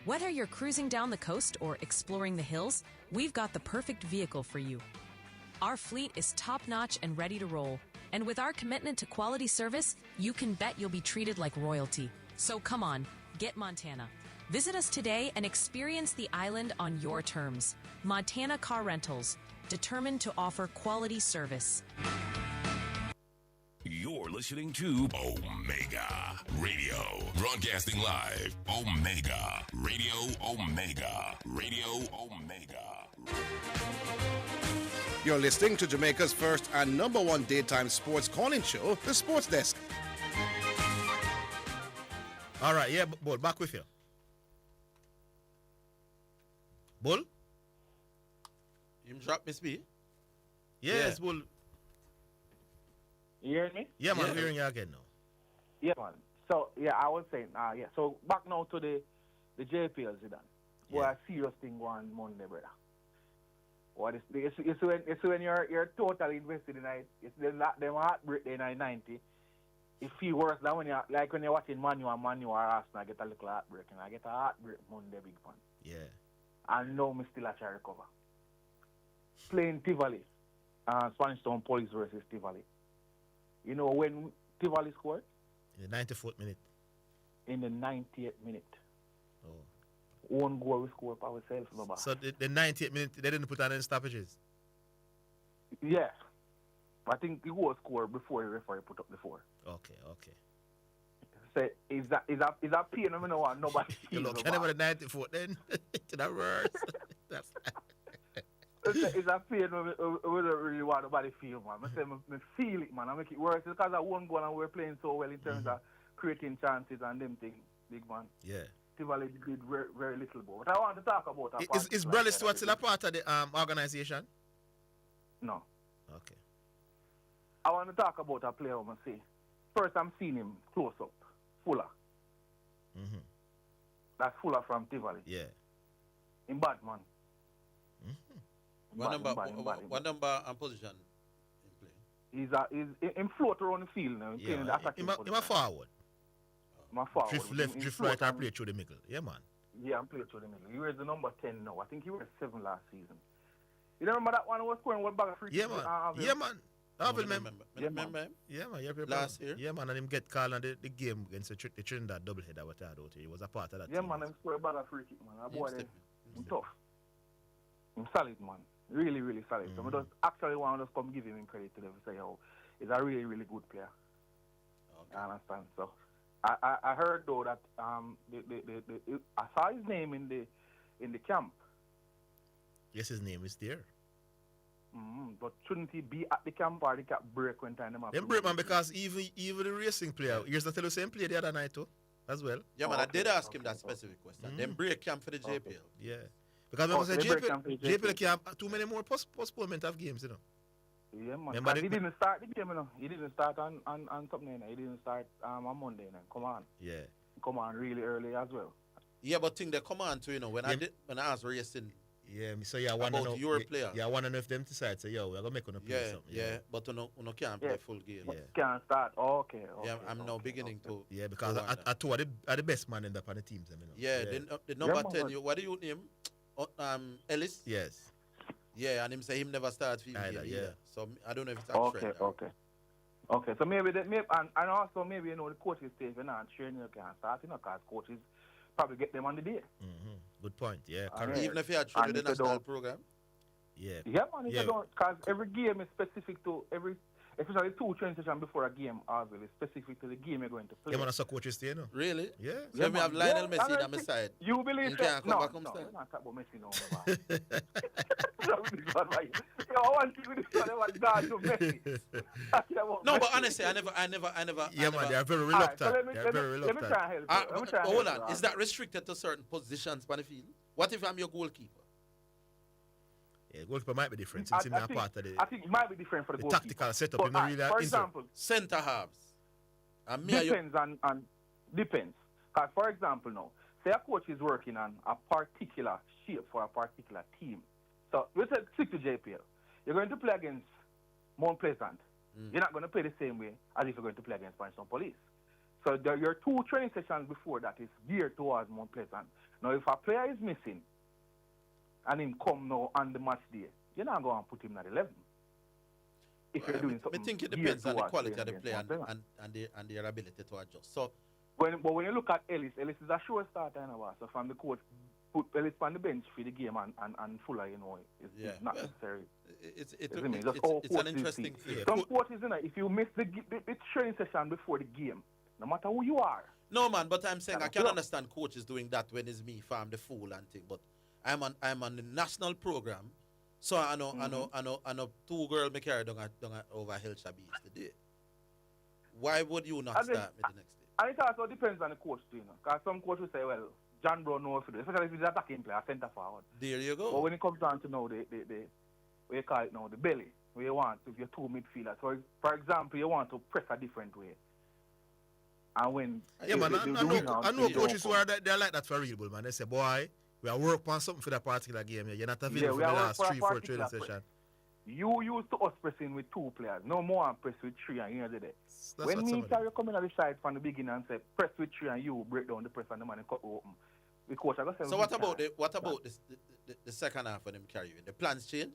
Speaker 16: Whether you're cruising down the coast or exploring the hills, we've got the perfect vehicle for you. Our fleet is top-notch and ready to roll. And with our commitment to quality service, you can bet you'll be treated like royalty. So come on, get Montana. Visit us today and experience the island on your terms. Montana Car Rentals, determined to offer quality service.
Speaker 17: You're listening to Omega Radio, broadcasting live. Omega Radio, Omega Radio, Omega.
Speaker 4: You're listening to Jamaica's first and #1 daytime sports calling show, The Sports Desk.
Speaker 2: All right, yeah, Bull, back with you. Bull?
Speaker 1: You drop Miss B?
Speaker 2: Yes, Bull.
Speaker 11: You hearing me?
Speaker 2: Yeah, man, I'm hearing you again now.
Speaker 11: Yeah, man. So, yeah, I was saying, so back now to the JPL, Zidane. What a serious thing going on Monday, brother. What is it's when you're totally invested in it. It's them heartbreak in 90. It feels worse than when you're watching Manu or Arsenal. I get a little heartbreak, and I get a heartbreak Monday, big fun.
Speaker 2: Yeah.
Speaker 11: And now me still a try recover. Playing Tivoli, Spanish Town Police versus Tivoli. You know when Tivoli scored?
Speaker 2: In the 94th minute.
Speaker 11: In the 90th minute.
Speaker 2: Oh.
Speaker 11: One goal we scored by ourselves. No.
Speaker 2: So the 90th minute, they didn't put on any stoppages?
Speaker 11: Yeah. I think the goal scored before the referee put up the 4.
Speaker 2: Okay.
Speaker 11: So is that pain? I mean, no, nobody feels
Speaker 2: look, about the 94th then. To that worse.
Speaker 11: It's a pain we don't really want nobody feel, man. I say, I feel it, man. I make it worse. It's because I won goal and we're playing so well in terms of creating chances and them things, big man.
Speaker 2: Yeah.
Speaker 11: Tivoli did very, very little more. But I want to talk about
Speaker 2: Is Bradley Stewart still a part of the organization?
Speaker 11: No.
Speaker 2: Okay.
Speaker 11: I want to talk about a player I'm going to see. First, I'm seeing him close up. Fuller.
Speaker 2: Mm-hmm.
Speaker 11: That's Fuller from Tivoli.
Speaker 2: Yeah.
Speaker 11: In Batman.
Speaker 1: Mm-hmm. What number and position in play?
Speaker 11: He's in float around the field now.
Speaker 2: Yeah. He's a forward.
Speaker 11: My forward.
Speaker 2: Drift left, drift right, and play through the middle. Yeah, man.
Speaker 11: Yeah, I'm playing through the middle. He wears the number 10 now. I think he wears 7 last season. You remember that one who was scoring one bag of free
Speaker 2: kicks? Yeah, man. I remember
Speaker 1: him?
Speaker 2: Yeah, man.
Speaker 1: Last year?
Speaker 2: Yeah, man. And him get called on the game against the Trinidad doubleheader with that out here. He was a part of that
Speaker 11: Yeah,
Speaker 2: team.
Speaker 11: man. Him score a bag of free kick, man. That boy, he's tough. He's solid, man. Really, really solid. So I just actually want to just come give him credit to them and say, oh, he's a really, really good player. Okay. I understand. So I heard though that I saw his name in the camp.
Speaker 2: Yes, his name is there.
Speaker 11: But shouldn't he be at the camp or the camp break when time them
Speaker 2: break, man, because even the racing player, here's the tell you same play the other night too. as well.
Speaker 1: Yeah, man, I did ask him that specific question. Then break camp for the JPL.
Speaker 2: Yeah. Because remember, say JPL can't have too many more postponement of games, you know.
Speaker 11: Yeah, man.
Speaker 2: Remember
Speaker 11: He didn't start the game, you know. He didn't start on something, you know. He didn't start on Monday, you know. Come on.
Speaker 2: Yeah.
Speaker 11: Come on really early as well.
Speaker 1: Yeah, but think they come on to, you know, when I asked Racing
Speaker 2: so yeah, I want to
Speaker 1: about
Speaker 2: know
Speaker 1: your player.
Speaker 2: Yeah, I want to know if them decide say, yo, we're gonna make on play something.
Speaker 1: Yeah, but you can't play full game.
Speaker 11: Can't start. Okay.
Speaker 1: Yeah, I'm now beginning to.
Speaker 2: Yeah, because I two are the best man in the teams, you know.
Speaker 1: Yeah, the number 10. What do you name? Ellis.
Speaker 2: Yes.
Speaker 1: Yeah, and him say him never start field game.
Speaker 2: Yeah.
Speaker 1: So I don't know if it's a trend.
Speaker 11: Okay. So maybe and also maybe you know the coaches say if you're not training you can't start, you know, because coaches probably get them on the day.
Speaker 2: Good point. Yeah.
Speaker 11: Correct.
Speaker 1: Even if you had trained the national program.
Speaker 2: Yeah.
Speaker 11: Yeah, man. If you don't, because every game is specific to especially 2 training sessions before a game as well. It's specific to the game you're going to play.
Speaker 2: Yeah, man, that's coaches stay, you know.
Speaker 1: Really?
Speaker 2: Yeah.
Speaker 1: So we have Lionel Messi on my side.
Speaker 11: You believe
Speaker 1: he
Speaker 11: that?
Speaker 1: can't come back home style?
Speaker 11: We're not talking about Messi no more. I want you to say about God to Messi.
Speaker 1: No, but honestly, I never.
Speaker 2: Yeah, man, they are very reluctant. They're very
Speaker 11: Let me
Speaker 2: reluctant.
Speaker 11: try and help you.
Speaker 1: Hold on. Is that restricted to certain positions on the field? What if I'm your goalkeeper?
Speaker 2: Yeah, goalkeeper might be different since he's not part of
Speaker 11: I think it might be different for the goalkeeper.
Speaker 2: tactical setup.
Speaker 11: But,
Speaker 2: You know, really
Speaker 11: for example,
Speaker 1: centre halves.
Speaker 11: Depends and depends. Because for example now, say a coach is working on a particular shape for a particular team. So let's stick to JPL. You're going to play against Mount Pleasant. You're not going to play the same way as if you're going to play against Panchon Police. So your 2 training sessions before that is geared towards Mount Pleasant. Now if a player is missing and him come now on the match day, you're not going to put him at 11. If you're doing something,
Speaker 1: I think it depends on the quality of the
Speaker 11: player
Speaker 1: player and their ability to adjust. So
Speaker 11: when you look at Ellis is a sure starter, you know, so from the coach put Ellis on the bench for the game and Fuller, you know, it's not necessary.
Speaker 1: It's an interesting thing.
Speaker 11: Some coaches, you know, if you miss the training session before the game, no matter who you are.
Speaker 1: No, man, but I'm saying I can understand coaches doing that when it's me, farm the fool and thing. But I'm on the national program, so I know 2 girls me carry down over Hillshire Beach today. Why would you not start me the next day?
Speaker 11: And it also depends on the coach too, you know. Because some coaches say, well, John Brown knows to do, especially if he's an attacking player, centre forward.
Speaker 1: There you go.
Speaker 11: But when it comes down to now the what you call it now, the belly, where you want if you're 2 midfielders. For example, you want to press a different way. And when
Speaker 2: I know coaches who are they're like that for real, man. They say, boy, we are working on something for that particular game. You're not available for the last 3-4 training sessions.
Speaker 11: You used to us pressing with 2 players. No more I'm press with 3 and you know that. When me carry coming on the side from the beginning and say press with 3 and you break down the press and the man cut open. The coach I say,
Speaker 1: so what about the second half of them carrying? The plans change?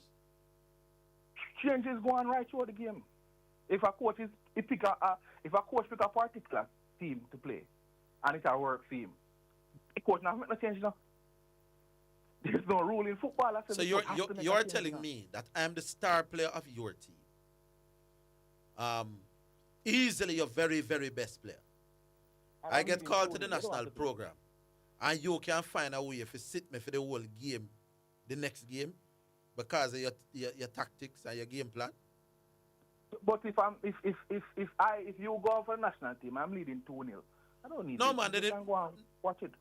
Speaker 11: Changes go on right through the game. If a coach pick a particular team to play and it's a work team, the coach not make no change now. There's no rule in football.
Speaker 1: So you're telling me that I'm the star player of your team. Easily your very, very best player. I get called to the national program and you can find a way to sit me for the whole game, the next game, because of your tactics and your game plan.
Speaker 11: But if you go for the national team, I'm leading 2-0. I don't need
Speaker 1: no, man,
Speaker 11: you can go and watch it.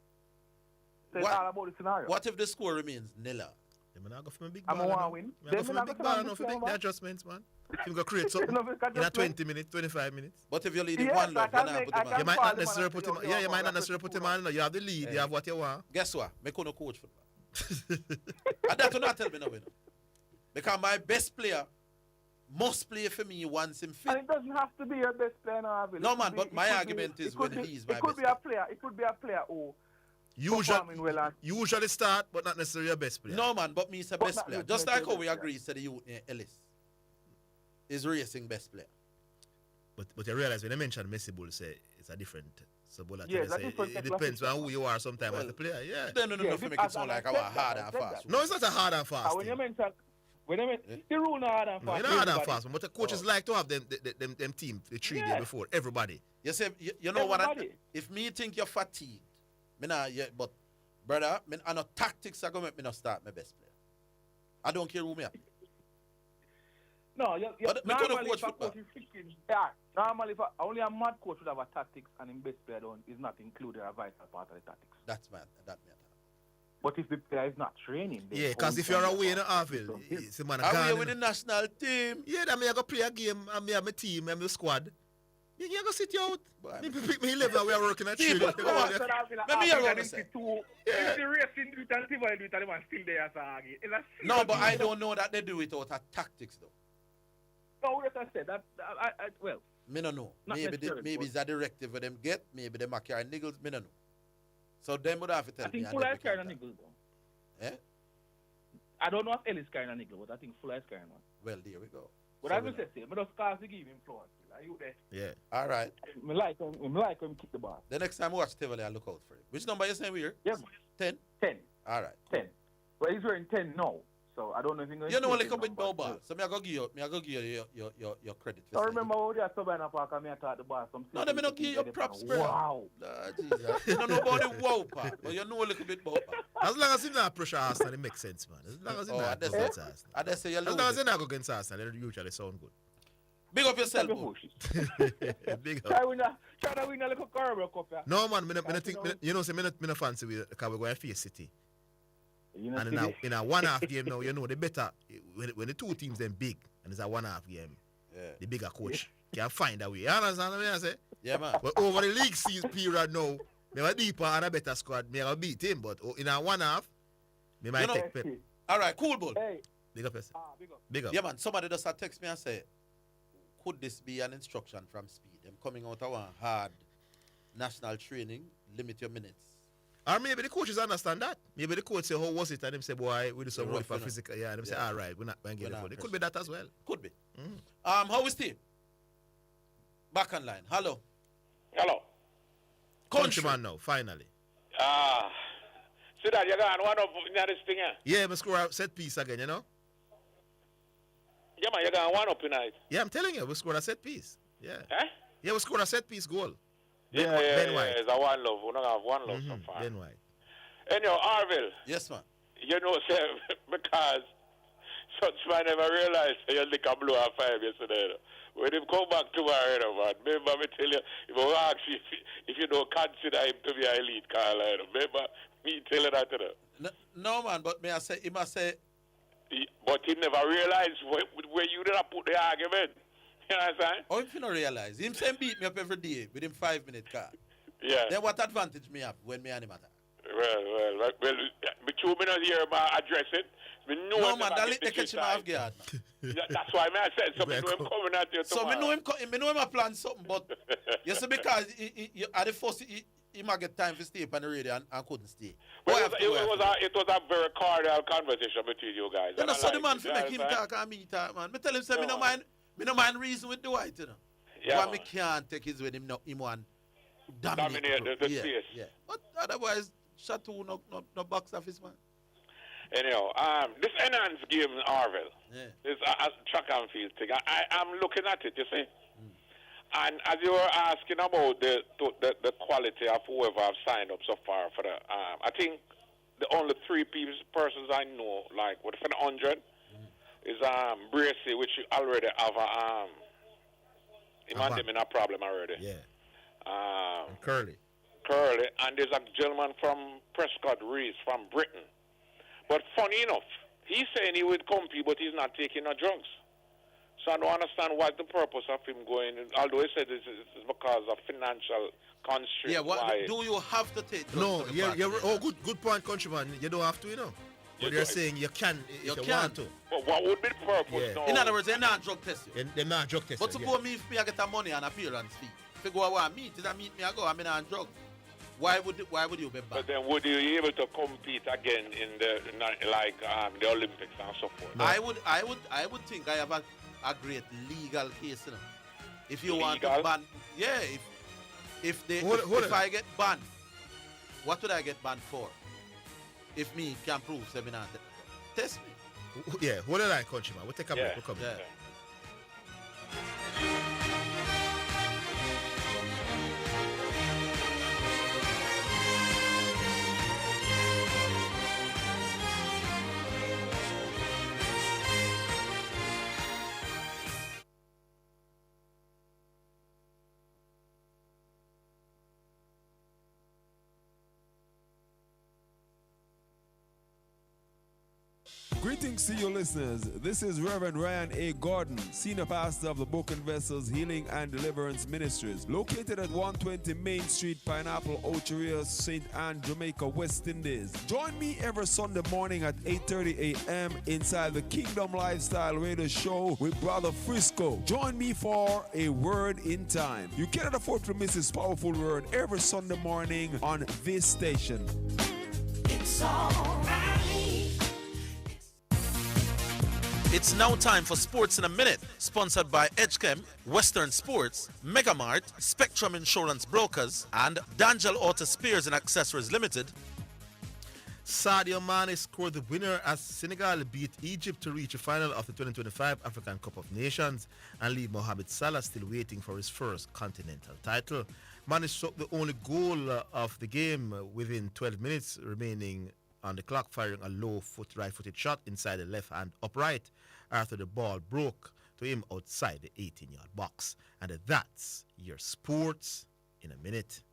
Speaker 11: It's all about the scenario.
Speaker 1: What if the score remains nil?
Speaker 2: I'm going to go for a big
Speaker 11: ball. I'm going to win.
Speaker 2: I'm going to big ball now for the adjustments, man. You're going to create something in a 20 minutes, 25 minutes.
Speaker 1: But if you're leading 1-0,
Speaker 2: you might not necessarily put him on. Yeah, you might not necessarily put him on. You have the lead, you have what you want.
Speaker 1: Guess what? I couldn't coach football. And that will not tell me no. Because my best player must play for me once in fit.
Speaker 11: And it doesn't have to be your best player now.
Speaker 1: No, man, but my argument is when he's my best
Speaker 11: player. It could be a player who
Speaker 2: usually start, but not necessarily your best player.
Speaker 1: No, man, but me is a best player. Just like how we agree, said you, Ellis is racing best player.
Speaker 2: But you realize when I mentioned Messi Bull, say it's a different. So Bull it depends on who you are sometimes as a player. Yeah.
Speaker 1: No, for make it sound like our hard and fast.
Speaker 2: No, it's not a hard and fast.
Speaker 11: When you mention the rule not hard and fast.
Speaker 2: No, it's not hard and fast. But the coaches like to have them team the 3 days before everybody.
Speaker 1: You say you know what? If me think you're fatigued, me not yet. But brother, I know tactics are gonna make me not start my best player. I don't care who me are.
Speaker 11: No,
Speaker 1: But we couldn't
Speaker 11: normally
Speaker 1: coach
Speaker 11: if a
Speaker 1: football.
Speaker 11: coach is thinking, normally if only a mad coach would have a tactics and in best player is not included a vital part of the tactics.
Speaker 1: That's man. That matter.
Speaker 11: But if the player is not training, then
Speaker 2: Yeah, because if you're away in Harville, it's a man
Speaker 1: Away
Speaker 2: gone,
Speaker 1: with
Speaker 2: you
Speaker 1: the
Speaker 2: know.
Speaker 1: national team.
Speaker 2: Yeah, then me I go play a game and me have my team and my squad. You go sit you out. Me pick me 11 and we are working at
Speaker 1: People,
Speaker 2: 3.
Speaker 1: come on. Let me hear what you say.
Speaker 11: If the racing do it and Tivoli do it, and the man still there as a argue.
Speaker 1: No, but I don't know that they do it out of tactics though.
Speaker 11: No, what I said, well.
Speaker 1: Me no know.
Speaker 11: Not
Speaker 1: Maybe
Speaker 11: necessarily,
Speaker 1: maybe
Speaker 11: but-
Speaker 1: it's a directive for them get. Maybe them a carry niggles. Me no know. So them would have to tell
Speaker 11: I think
Speaker 1: me.
Speaker 11: Fuller is carrying a niggle though.
Speaker 1: Eh?
Speaker 11: I don't know if Ellis carrying a niggle, but I think Fuller is carrying one.
Speaker 1: Well, there we go.
Speaker 11: But
Speaker 1: So
Speaker 11: as
Speaker 1: we
Speaker 11: I
Speaker 1: know.
Speaker 11: said, I just cause to give him flowers. Are you there?
Speaker 2: Yeah.
Speaker 1: All right.
Speaker 11: I like him kick the ball.
Speaker 1: The next time we watch Tivoli, I'll look out for it. Which number you saying we here?
Speaker 11: Yeah.
Speaker 1: 10?
Speaker 11: 10.
Speaker 1: All right.
Speaker 11: 10. But he's wearing 10 now. So I don't know if he's going
Speaker 1: You know a little bit about ball. So me I go give you your credit.
Speaker 11: So remember how they are Sabana Park and me I taught the ball some
Speaker 1: No, them me not give you props, bro.
Speaker 11: Wow.
Speaker 1: Jesus. You don't know about the wow part, but you know a little bit about that.
Speaker 2: As long as you not pressure Arsenal, it makes sense, man. As long as you
Speaker 1: Oh,
Speaker 2: not
Speaker 1: I
Speaker 2: go against Arsenal.
Speaker 1: I just say you
Speaker 2: As long as you not go against Arsenal, they usually sound good.
Speaker 1: Big up yourself, bro.
Speaker 2: Big
Speaker 11: Try
Speaker 2: up.
Speaker 11: to win a little Carabao Cup. Yeah.
Speaker 2: No, man, me not think, you know, say me not fancy with because we're going to face City.
Speaker 11: You know,
Speaker 2: And in a one-half game now, you know, the better, when the two teams them big, and it's a one-half game, the bigger coach can find a way. You understand what I say?
Speaker 1: Yeah, man.
Speaker 2: But over the league season period now, me have a deeper and a better squad, me have a beat him, but in a one-half, me might take Pep.
Speaker 1: All right, cool, bull.
Speaker 11: Hey.
Speaker 2: Big up, yourself. Big up.
Speaker 1: Yeah, man. Somebody just text me and say, could this be an instruction from Speed? Them coming out of one hard national training, limit your minutes.
Speaker 2: Or maybe the coaches understand that. Maybe the coach say, how was it? And them say, boy, we do some
Speaker 1: You're
Speaker 2: work
Speaker 1: rough,
Speaker 2: for
Speaker 1: you know.
Speaker 2: physical. Yeah, and them say, all right, we're not going to get it for it. It could be that as well.
Speaker 1: Could be. How is team? Back on line. Hello.
Speaker 3: Hello.
Speaker 2: Countryman now, finally.
Speaker 3: See that you got one of this thing,
Speaker 2: Yeah, me score a set piece again, you know?
Speaker 3: Yeah, man, you got one up tonight.
Speaker 2: Yeah, I'm telling you, we scored a set piece. Yeah.
Speaker 3: Eh?
Speaker 2: Yeah, we scored a set piece goal.
Speaker 3: Yeah,
Speaker 2: Ben White.
Speaker 3: it's a one love. We don't have one love so far.
Speaker 2: Ben White.
Speaker 3: Anyhow, Arville.
Speaker 1: Yes, man.
Speaker 3: You know, say, because such man never realized you lick a blue at 5 yesterday. When him come back tomorrow, man, remember me tell you, if I ask you if you don't consider him to be an elite caller, remember me tell you that, you know?
Speaker 1: No, man, but may I say, he must say,
Speaker 3: But he never realized where you did not put the argument. You understand?
Speaker 1: oh, if you don't realize, him say beat me up every day with him 5-minute car.
Speaker 3: Yeah.
Speaker 1: Then what advantage me have when me and him attack?
Speaker 3: Well, but 2 minutes here about address it. Me know
Speaker 1: No,
Speaker 3: him
Speaker 1: man,
Speaker 3: never
Speaker 1: that
Speaker 3: get
Speaker 1: lick the
Speaker 3: the
Speaker 1: catch him off guard, man.
Speaker 3: That's why I said, so me know him coming at you
Speaker 1: So
Speaker 3: tomorrow.
Speaker 1: me know him a plan something, but you see, because he at the first he might get time to stay up on the radio and couldn't stay.
Speaker 3: Well, it was a very cordial conversation between you guys.
Speaker 1: You know,
Speaker 3: And I
Speaker 1: so the
Speaker 3: like
Speaker 1: man
Speaker 3: it,
Speaker 1: for
Speaker 3: you
Speaker 1: make him
Speaker 3: understand?
Speaker 1: talk and me talk, man. Me tell him say me no mind reason with the white, you know.
Speaker 3: Yeah,
Speaker 1: What
Speaker 3: man.
Speaker 1: me can't take is when him want dominate
Speaker 3: Dominate the
Speaker 1: yeah,
Speaker 3: space.
Speaker 1: yeah. But otherwise, Chateau no box office, man.
Speaker 3: Anyhow, this enhanced game in Arville,
Speaker 1: Yeah.
Speaker 3: this track and field thing, I'm looking at it, you see. And as you were asking about the quality of whoever have signed up so far for the, I think the only three persons I know, like, for the 100, is Bracy, which you already have him and them in a problem already.
Speaker 2: Yeah. Curly.
Speaker 3: Curly, and there's a gentleman from Prescott Reese from Britain. But funny enough, he's saying he would compete, but he's not taking no drugs. So I don't understand what the purpose of him going, although he said this is because of financial constraints.
Speaker 1: Yeah, what
Speaker 3: why.
Speaker 1: do you have to take drugs
Speaker 2: No,
Speaker 1: to the
Speaker 2: yeah,
Speaker 1: party?
Speaker 2: oh, good point, countryman. You don't have to, you know. But
Speaker 3: You
Speaker 2: they're
Speaker 3: do.
Speaker 2: saying you can if you
Speaker 1: can.
Speaker 2: want to.
Speaker 3: But what would be the purpose
Speaker 2: Yeah.
Speaker 3: now?
Speaker 1: In other words, they're not drug test you.
Speaker 2: They're not drug test.
Speaker 1: But suppose me, if me I get a money and appearance fee, if you go a meet, is a meet me I go, I'm in on drug. Why would you be bad?
Speaker 3: But then would you be able to compete again in the the Olympics and so forth?
Speaker 1: I would think I have a great legal case, you know. If you want to
Speaker 3: Legal?
Speaker 1: ban, yeah, if
Speaker 2: Hold it.
Speaker 1: I get banned, what would I get banned for? If me can prove seminar, test me.
Speaker 2: Yeah, hold the line, countryman. We'll take a break.
Speaker 1: Yeah,
Speaker 2: We'll come
Speaker 1: yeah.
Speaker 2: back.
Speaker 7: Greetings to you listeners. This is Reverend Ryan A. Gordon, Senior Pastor of the Broken Vessels Healing and Deliverance Ministries, located at 120 Main Street, Pineapple, Ocheria, St. Anne, Jamaica, West Indies. Join me every Sunday morning at 8:30 a.m. inside the Kingdom Lifestyle Radio Show with Brother Frisco. Join me for a word in time. You cannot afford to miss this powerful word every Sunday morning on this station.
Speaker 19: It's alright.
Speaker 1: It's now time for Sports in a Minute, sponsored by Edgechem, Western Sports, Megamart, Spectrum Insurance Brokers, and Dangel Auto Spears and Accessories Limited.
Speaker 2: Sadio Mane scored the winner as Senegal beat Egypt to reach the final of the 2025 African Cup of Nations and leave Mohamed Salah still waiting for his first continental title. Mane struck the only goal of the game within 12 minutes remaining on the clock, firing a low right-footed shot inside the left-hand upright after the ball broke to him outside the 18-yard box. And that's your Sports in a Minute.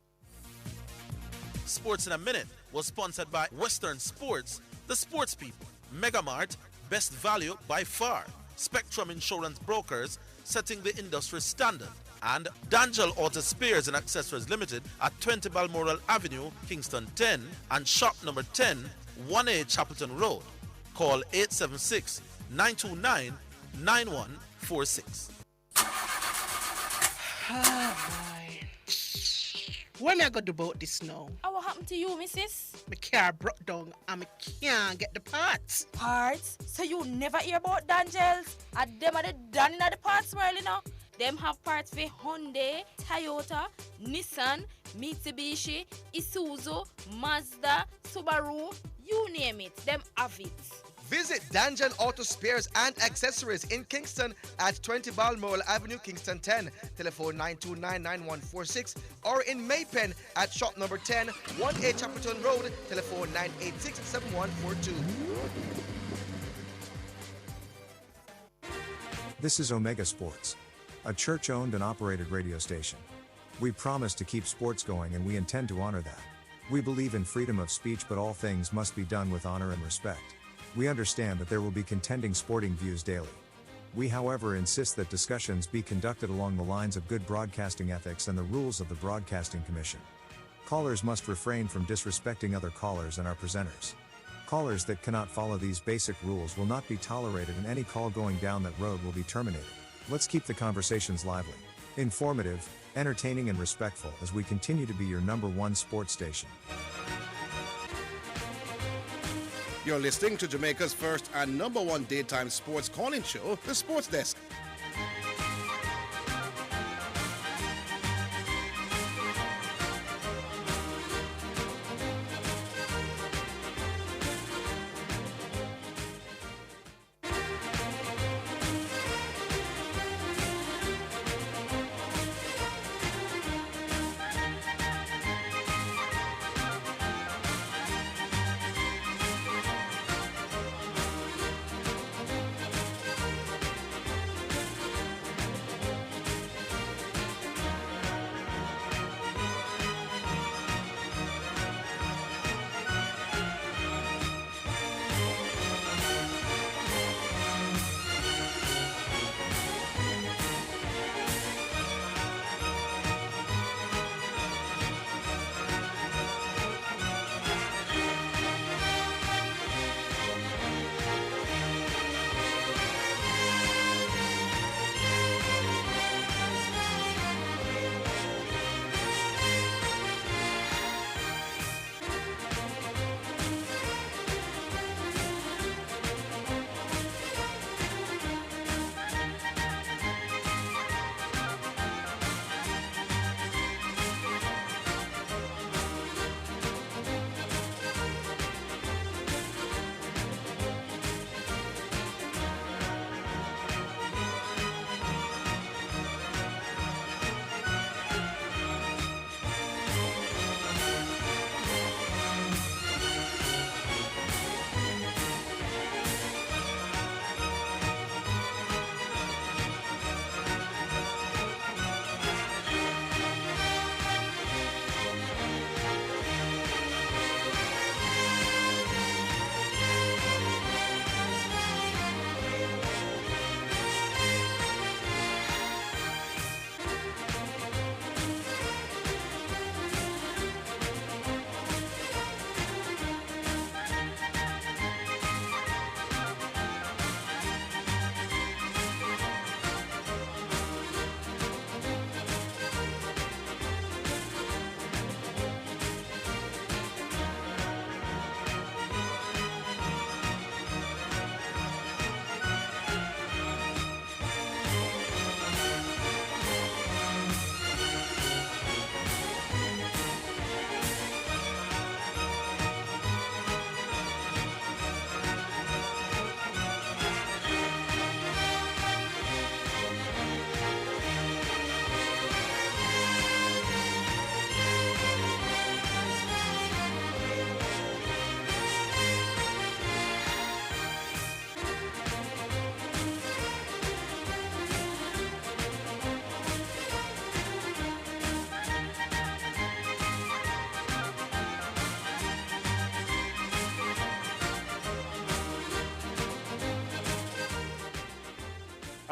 Speaker 1: Sports in a Minute was sponsored by Western Sports, the sports people, Megamart, best value by far, Spectrum Insurance Brokers, setting the industry standard, and Dangel Auto Spears and Accessories Limited at 20 Balmoral Avenue, Kingston 10, and shop number 10, 1A Chapelton Road. Call 876-929-9146.
Speaker 5: What am I going to do about this now?
Speaker 6: What happened to you, missus?
Speaker 5: My car broke down and I can't get the parts.
Speaker 6: Parts? So you never hear about Dangels? And them are the done in the parts world, you know? Them have parts for Hyundai, Toyota, Nissan, Mitsubishi, Isuzu, Mazda, Subaru, you name it, them have it.
Speaker 8: Visit Danjan Auto Spares and Accessories in Kingston at 20 Balmoral Avenue, Kingston 10. Telephone 929-9146 or in Maypen at shop number 10, 1A Chapelton Road. Telephone 986-7142.
Speaker 22: This is Omega Sports, a church-owned and operated radio station. We promise to keep sports going and we intend to honor that. We believe in freedom of speech, but all things must be done with honor and respect. We understand that there will be contending sporting views daily. We, however, insist that discussions be conducted along the lines of good broadcasting ethics and the rules of the Broadcasting Commission. Callers must refrain from disrespecting other callers and our presenters. Callers that cannot follow these basic rules will not be tolerated, and any call going down that road will be terminated. Let's keep the conversations lively, informative, entertaining, and respectful as we continue to be your #1 sports station.
Speaker 4: You're listening to Jamaica's first and #1 daytime sports calling show, The Sports Desk.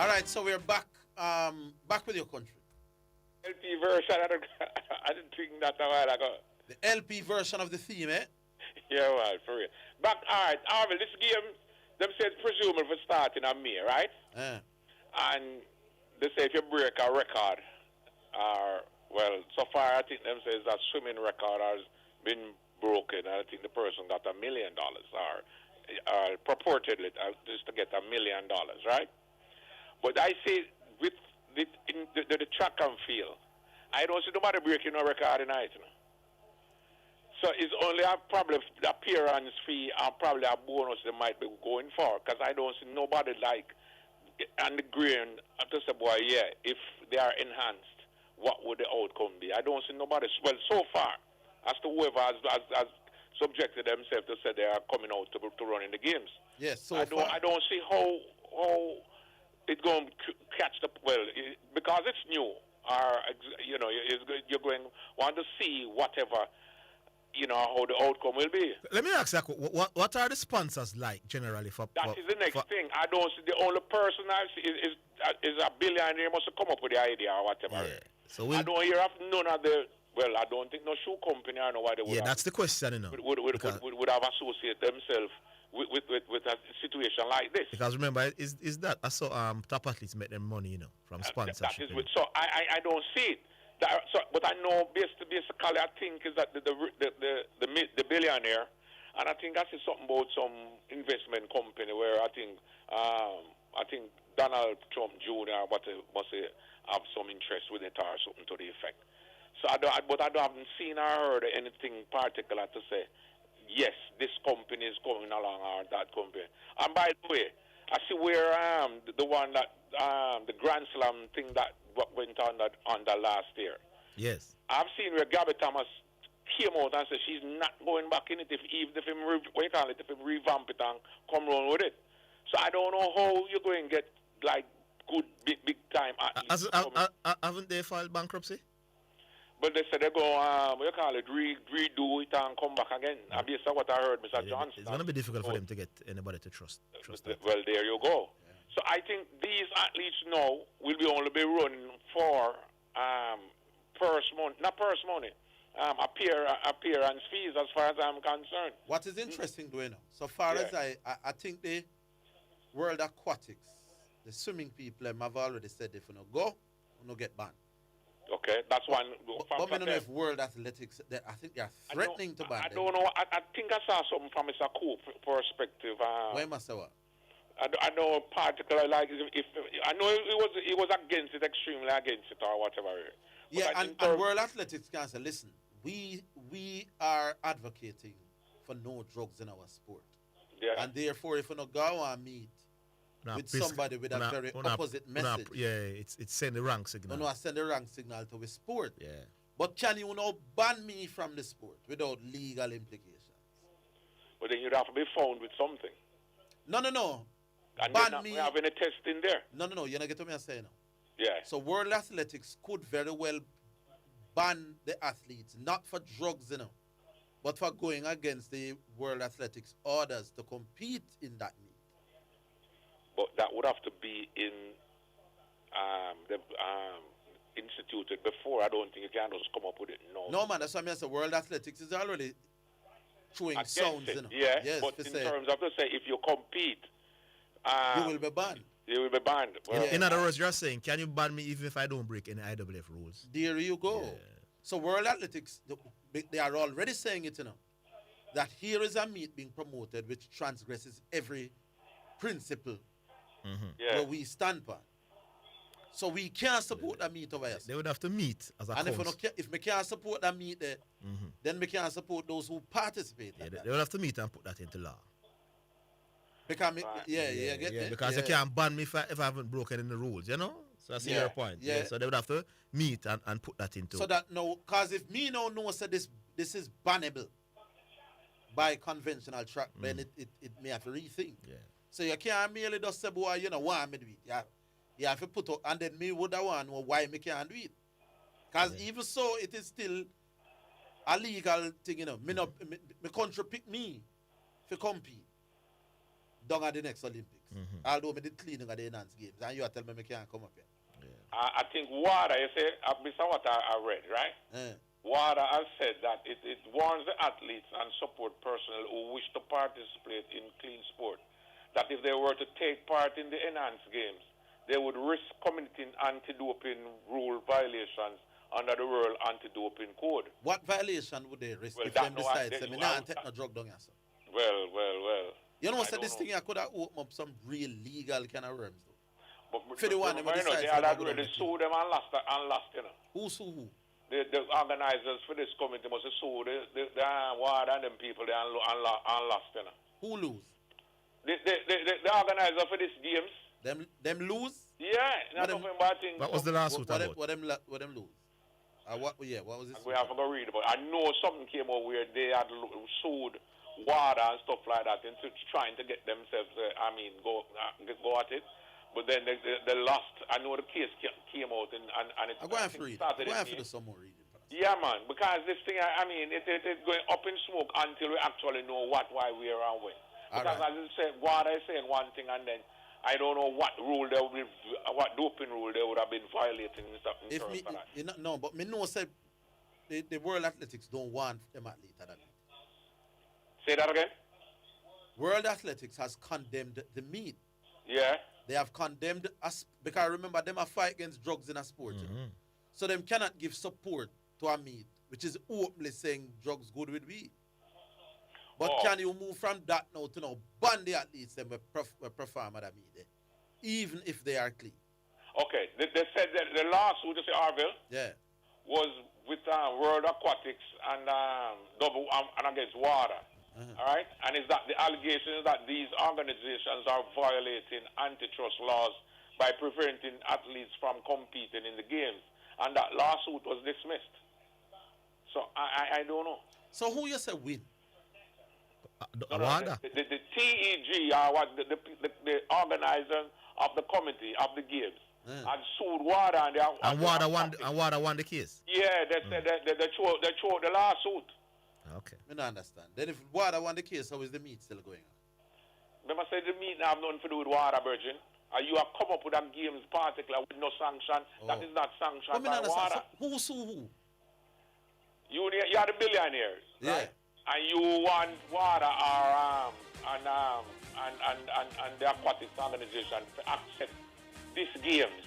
Speaker 1: All right, so we're back. Back with your country.
Speaker 3: LP version, I didn't think that a while ago.
Speaker 1: The LP version of the theme, eh?
Speaker 3: Yeah, well, for real. Back, all right, Harvey, this game, them said presumably for starting on May, right? And they say if you break a record, well, so far I think them says that swimming record has been broken. I think the person got $1 million, or purportedly just to get $1 million, right? But I say with the track and field, I don't see nobody breaking no record tonight. You know? So it's only probably the appearance fee and probably a bonus they might be going for, because I don't see nobody like on the green to say, boy, yeah, if they are enhanced, what would the outcome be? I don't see nobody, well, so far, as to whoever has subjected themselves to say they are coming out to run in the games.
Speaker 1: Yes,
Speaker 3: I don't see how it's going to catch the, well, because it's new, or, you know, you're going to want to see whatever, you know, how the outcome will be.
Speaker 2: Let me ask you, what are the sponsors like generally for?
Speaker 3: That is the next thing. I don't see the only person I see is a billionaire must come up with the idea or whatever.
Speaker 2: Yeah. So
Speaker 3: I don't hear of none of the. Well, I don't think no shoe company or no why they would.
Speaker 2: Yeah,
Speaker 3: have,
Speaker 2: that's the question, you know.
Speaker 3: Would have associated themselves with a situation like this.
Speaker 2: Because remember, is that I saw top athletes make them money, you know, from sponsorship.
Speaker 3: That is so I don't see it. But I know basically I think is that the billionaire, and I think I see something about some investment company where I think Donald Trump Jr. must have some interest with it or something to the effect. So I haven't seen or heard anything particular to say, yes, this company is going along or that company. And by the way, I see where the one that the Grand Slam thing that went on the last year.
Speaker 2: Yes.
Speaker 3: I've seen where Gabby Thomas came out and said she's not going back in it if he revamp it and come round with it. So I don't know how you're going to get like good big time athletes.
Speaker 2: Haven't they filed bankruptcy?
Speaker 3: But they said they go, redo it and come back again. And based on what I heard, Mr. Johnson.
Speaker 2: It's going to be difficult for them to get anybody to trust that.
Speaker 3: Well, there you go. Yeah. So I think these athletes now will only be running for appearance fees as far as I'm concerned.
Speaker 1: What is interesting, Dwayne, so far as I think the World Aquatics, the swimming people have already said if you don't go, you don't get banned.
Speaker 3: Okay, that's one.
Speaker 1: But I don't know if World Athletics, I think they are threatening to ban
Speaker 3: I don't know. I think I saw something from Mr. Coop perspective.
Speaker 1: Where must I what?
Speaker 3: I know particularly like if I know he was against it, extremely against it or whatever.
Speaker 1: Yeah, and World Athletics can say, listen, we are advocating for no drugs in our sport. Yeah. And therefore, if you not go and meet with somebody with a very opposite message.
Speaker 2: It's send the wrong signal.
Speaker 1: No, I send the wrong signal to the sport.
Speaker 2: Yeah.
Speaker 1: But can you now ban me from the sport without legal implications?
Speaker 3: But then you'd have to be found with something.
Speaker 1: No.
Speaker 3: And
Speaker 1: ban me.
Speaker 3: We have any test in there.
Speaker 1: No. You're not getting what I'm saying now.
Speaker 3: Yeah.
Speaker 1: So World Athletics could very well ban the athletes, not for drugs, but for going against the World Athletics orders to compete in that meet.
Speaker 3: But that would have to be instituted before. I don't think you can just come up with it.
Speaker 1: No, man. That's what I mean. So World Athletics is already throwing sounds.
Speaker 3: Yeah,
Speaker 1: yes,
Speaker 3: but in terms of, let's say, if you compete,
Speaker 1: you will be banned.
Speaker 3: You will be banned.
Speaker 2: Well, in other words, you're saying, can you ban me even if I don't break any IWF rules?
Speaker 1: There you go. Yeah. So World Athletics, they are already saying it, that here is a meet being promoted which transgresses every principle where we stand for. So we can't support that meet over here.
Speaker 2: They would have to meet as a
Speaker 1: and if we can't support that meet there, then we can't support those who participate.
Speaker 2: They would have to meet and put that into law.
Speaker 1: Because
Speaker 2: because they can't ban me if I haven't broken any rules, So that's your point. Yeah. So they would have to meet and put that into.
Speaker 1: So that because if me know say this is bannable by conventional track, then it may have to rethink.
Speaker 2: Yeah.
Speaker 1: So you can't merely just say, boy, want me to do it. You have to put up, and then me would have want why me can't do it. Because even so, it is still a legal thing, Me country pick me to compete. down at the next Olympics. Although I did cleaning at the enhanced games, and you are telling me I can't come up here.
Speaker 3: I think WADA, you say, based on what I read, right? WADA has said that it warns the athletes and support personnel who wish to participate in clean sport that if they were to take part in the enhanced games, they would risk committing anti-doping rule violations under the World Anti-Doping Code.
Speaker 1: What violation would they risk if
Speaker 3: that
Speaker 1: them
Speaker 3: no,
Speaker 1: decide,
Speaker 3: I-
Speaker 1: say, me
Speaker 3: well,
Speaker 1: not take no drug down here, sir?
Speaker 3: Well.
Speaker 1: You know,
Speaker 3: I
Speaker 1: so
Speaker 3: don't
Speaker 1: this
Speaker 3: know.
Speaker 1: thing here could have opened up some real legal kind of realms, though.
Speaker 3: But
Speaker 1: For the one
Speaker 3: remember,
Speaker 1: them decide
Speaker 3: they
Speaker 1: to
Speaker 3: had
Speaker 1: go down
Speaker 3: already
Speaker 1: the
Speaker 3: sued them and lost, you know.
Speaker 1: Who sue who?
Speaker 3: The organizers for this committee must have sued the WADA and them people they and lost, you know.
Speaker 1: Who lose?
Speaker 3: The organizer for these games.
Speaker 1: Them lose?
Speaker 3: Yeah, not
Speaker 1: What them-
Speaker 3: nothing bad thing.
Speaker 2: What was the lawsuit
Speaker 1: What
Speaker 2: about?
Speaker 1: what them lose? What was this?
Speaker 3: We haven't got read about. I know something came out where they had sued WADA and stuff like that, and trying to get themselves, go at it. But then they lost. I know the case came out and it
Speaker 1: I'm going to read.
Speaker 3: started.
Speaker 1: I'm going
Speaker 3: in
Speaker 1: to do some more reading.
Speaker 3: Yeah, man, because this thing, it's going up in smoke until we actually know why we're on when. Because as I said, WADA is saying one thing, and then I don't know what rule they would, what doping rule they would have been violating in terms
Speaker 1: If
Speaker 3: of
Speaker 1: me,
Speaker 3: that.
Speaker 1: no, but me know say the World Athletics don't want them athletes at that.
Speaker 3: Say that again?
Speaker 1: World Athletics has condemned the meat.
Speaker 3: Yeah.
Speaker 1: They have condemned us because remember them a fight against drugs in a sport. You know? So them cannot give support to a meat, which is openly saying drugs good with weed. But can you move from that now to now ban the athletes them perform at a meet there, even if they are clean?
Speaker 3: Okay, they said that the lawsuit, you say Arville, was with World Aquatics and and against WADA. All right, and is that the allegation is that these organizations are violating antitrust laws by preventing athletes from competing in the games, and that lawsuit was dismissed. So I don't know.
Speaker 1: So who you say win?
Speaker 3: WADA. The TEG are what the organizers of the committee of the games had sued WADA and they are,
Speaker 2: And WADA won the case.
Speaker 3: Yeah, they said they chose the lawsuit.
Speaker 2: Okay.
Speaker 1: I don't understand. Then if WADA won the case, how is the meet still going on?
Speaker 3: Remember, say the meeting have nothing to do with WADA, Virgin. And you have come up with a games particular with no sanction. That is not sanctioned by WADA.
Speaker 1: Who sue who?
Speaker 3: You are the billionaires, right? And you want WADA or and the aquatics organization to accept these games.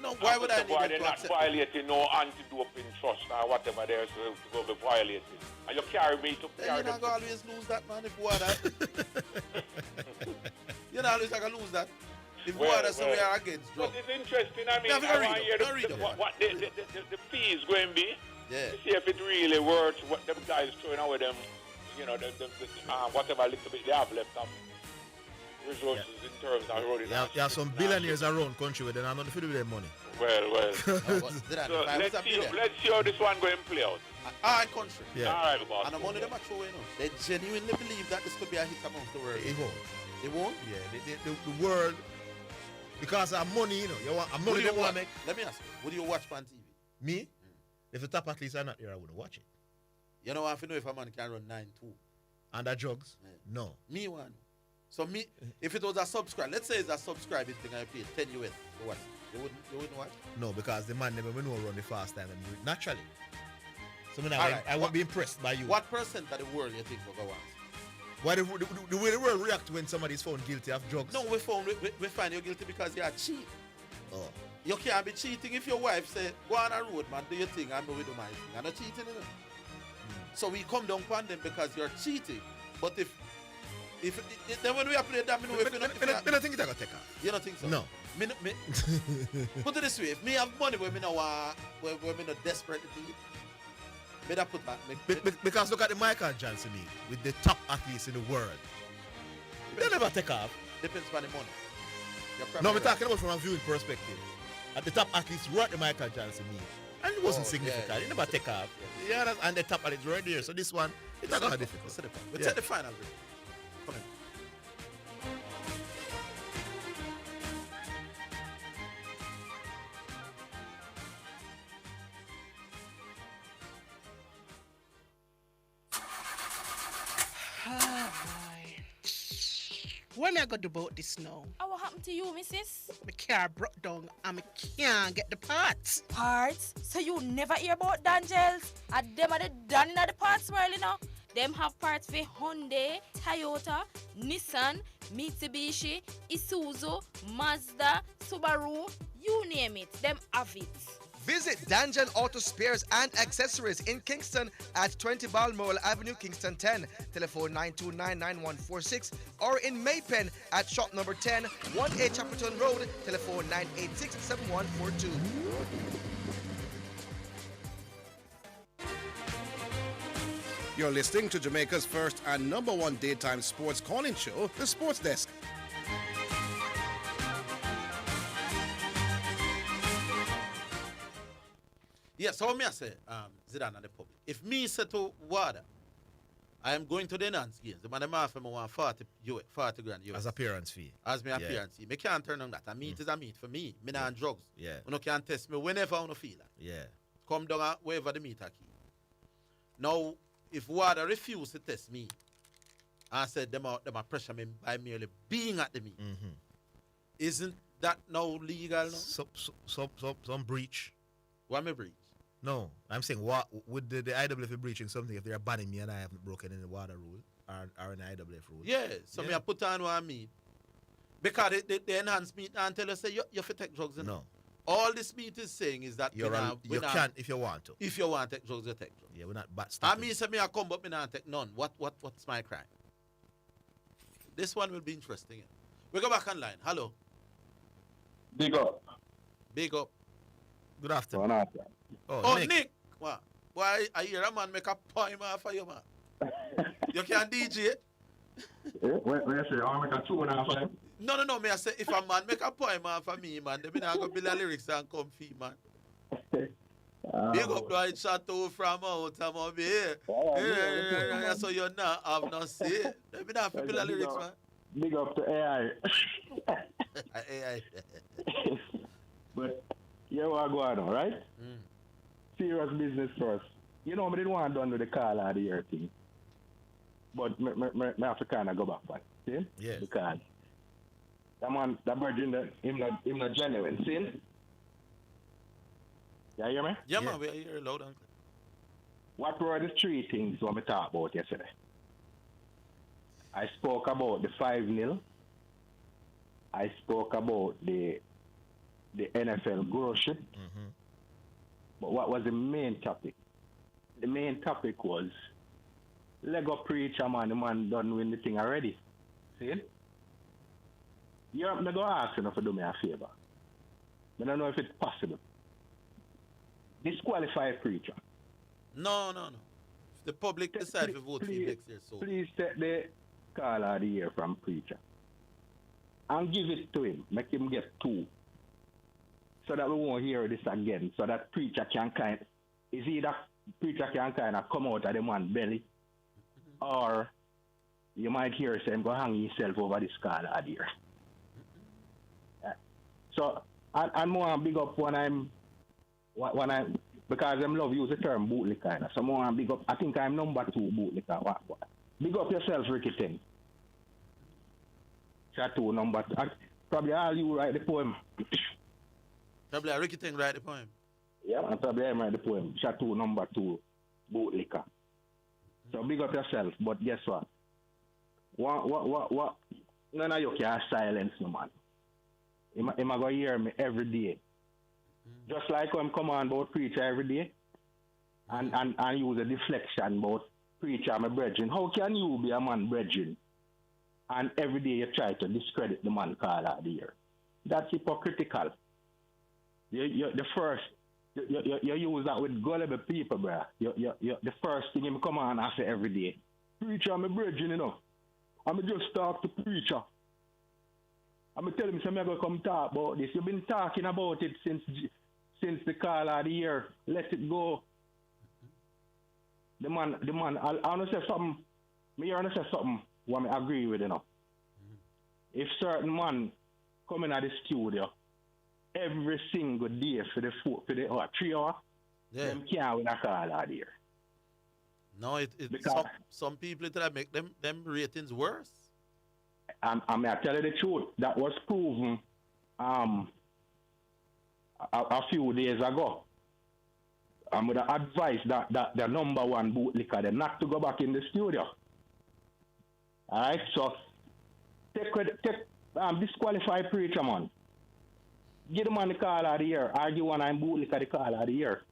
Speaker 1: No, why would I need
Speaker 3: they're
Speaker 1: them to
Speaker 3: not
Speaker 1: accept
Speaker 3: violating no anti-doping trust or whatever they're supposed to be violating. And you carry me to
Speaker 1: Then
Speaker 3: carry
Speaker 1: you're not going to always lose that, man, if WADA. You're not always going to lose that. If WADA say we are against drugs.
Speaker 3: But it's interesting. I mean,
Speaker 1: Yeah,
Speaker 3: I want to hear what the fee is going to be.
Speaker 1: Yeah.
Speaker 3: To see if it really worth what them guys throwing away them, you know, whatever little bit they have left of resources in terms of road.
Speaker 2: Yeah, some billionaires around country where they are not to do with their money.
Speaker 3: Well. So let's see how this one going to play out.
Speaker 1: Our country.
Speaker 2: Yeah.
Speaker 3: All right, boss.
Speaker 1: And I'm only them are throwing out. They genuinely believe that this could be a hit amongst the world.
Speaker 2: It won't.
Speaker 1: It won't?
Speaker 2: Yeah, the world, because of money, you know, you want money they want to make.
Speaker 1: Let me ask you, would you watch on TV?
Speaker 2: Me? If the top athletes are not here, I wouldn't watch it.
Speaker 1: You know, I know if a man can run 9-2.
Speaker 2: And the drugs? No.
Speaker 1: Me one. So me, if it was a subscribe, let's say it's a subscribing thing, I paid 10 US to watch it. You wouldn't watch?
Speaker 2: No, because the man never know run the fast time and do it naturally. So
Speaker 1: Alright,
Speaker 2: I won't be impressed by you.
Speaker 1: What percent of the world you think will go watch?
Speaker 2: Why the way the world react when somebody is found guilty of drugs?
Speaker 1: No, we find you guilty because you are cheat.
Speaker 2: Oh.
Speaker 1: You can't be cheating if your wife say, go on a road, man, do your thing, and we do my thing. I'm not cheating, you know? So we come down upon them because you're cheating. But if then when we are playing that, I
Speaker 2: don't think it's going to take off.
Speaker 1: You don't think so?
Speaker 2: No.
Speaker 1: Put it this way, if me have money where me no desperately need, me that put that.
Speaker 2: Because look at the Michael Johnson league with the top athletes in the world. They never take off.
Speaker 1: Depends on the money.
Speaker 2: No, we're talking about from a viewing perspective. At the top athletes were at the Michael Johnson league. And it wasn't significant.
Speaker 1: Yeah.
Speaker 2: It never take off. Yeah, and the top athletes were there. So this one, it's not going to be difficult.
Speaker 1: We'll take the final break. Come in.
Speaker 5: What me I got to do about this now?
Speaker 6: What happened to you, missus?
Speaker 5: My car broke down and I can't get the parts.
Speaker 6: Parts? So you never hear about Dangels? And them are the done in the parts world, you know? Them have parts for Hyundai, Toyota, Nissan, Mitsubishi, Isuzu, Mazda, Subaru, you name it, them have it.
Speaker 8: Visit Danjan Auto Spares and Accessories in Kingston at 20 Balmoral Avenue, Kingston 10. Telephone 929-9146 or in Maypen at shop number 10, 1A Chapperton Road. Telephone 986-7142.
Speaker 4: You're listening to Jamaica's first and number one daytime sports calling show, The Sports Desk.
Speaker 1: Yes, so me I say, Zidane and the public. If me say to Wada, I am going to the Nance games, the man offer me 40 grand US.
Speaker 2: As appearance fee.
Speaker 1: As my appearance fee. Me can't turn on that. A meat is a meat for me. Me not on drugs.
Speaker 2: Yeah.
Speaker 1: You can test me whenever I feel like.
Speaker 2: Yeah.
Speaker 1: Come down wherever the meat are key. Now, if Wada refuse to test me, and said them are pressure me by merely being at the meet, isn't that now legal now?
Speaker 2: Some breach.
Speaker 1: What me breach?
Speaker 2: No, I'm saying what would the IWF be breaching something if they're banning me and I haven't broken any water rule or an IWF rule?
Speaker 1: Yeah, so me I put on what I mean. Because the enhanced meat and tell us say you have to take drugs.
Speaker 2: No.
Speaker 1: All this meat is saying is that
Speaker 2: you can if you want to.
Speaker 1: If you want to take drugs, you take drugs.
Speaker 2: Yeah, we're not bad
Speaker 1: I mean say me I come but me not take none. What's my crime? This one will be interesting. We go back online. Hello.
Speaker 9: Big up.
Speaker 1: Big up.
Speaker 2: Good afternoon.
Speaker 1: Oh, Nick. What? Why I hear a man make a poem for you, man? You can DJ?
Speaker 9: When you say, I make a tune for him?
Speaker 1: No, me I say, if a man make a poem for me, man, then me not go build the lyrics and come fee, man. Big up the right chateau from out, I'm over here. Yeah, so you not have no say. Let me not build the lyrics, man.
Speaker 9: Big up to AI.
Speaker 1: AI.
Speaker 9: But you what go on, right? Serious business first. You know, I didn't want to done with the call of the year thing. But I have to kind of go back for it. See?
Speaker 2: Yeah.
Speaker 9: Because that man, that virgin, him not genuine. See? You hear me?
Speaker 1: Yeah, man, we are here loud and clear.
Speaker 9: What were the three things we talked about yesterday? I spoke about the 5-0. I spoke about the NFL growership. But what was the main topic? The main topic was Lego preacher, man. The man done win the thing already. See? You're not going to ask him to do me a favor. I don't know if it's possible. Disqualify preacher.
Speaker 1: No. If the public decide to vote for you next year, so.
Speaker 9: Please take the call of the year from preacher and give it to him. Make him get 2. So that we won't hear this again. So that preacher can preacher can kind of come out of the man's belly, or you might hear him go hang himself over this call of the year. So I'm more big up when I'm because I'm love use the term bootlicker. So more big up. I think I'm number 2 bootlicker. What? Big up yourself, Ricky Ting. Chateau number 2. Probably all you write the poem.
Speaker 1: Probably Ricky Ting write the poem.
Speaker 9: Yeah, and probably I write the poem. Chateau number 2 bootlicker. So big up yourself. But guess what? What? None of you can silence me, man. He might go hear me every day. Just like when I come on about preacher every day and use a deflection about preacher, my brethren. How can you be a man brethren and every day you try to discredit the man called out here? That's hypocritical. You use that with gullible people, bro. The first thing you come on and say every day, preacher, my brethren, you know. I'm just talk to preacher. I'm telling him, I'm going to come talk about this. You've been talking about it since the call of the year. Let it go. The man, I want to say something. I want to say something what I agree with, you know. If certain man come in at the studio every single day for the 3 hours, them can't win a call of the year.
Speaker 1: No, some people try to make them ratings worse.
Speaker 10: I may tell you the truth, that was proven a few days ago. I'm going to advise that the number one bootlicker, them not to go back in the studio. All right, so disqualify Preacher, man. Give the man the call of the year. Argue one I'm bootlicker the call of the year.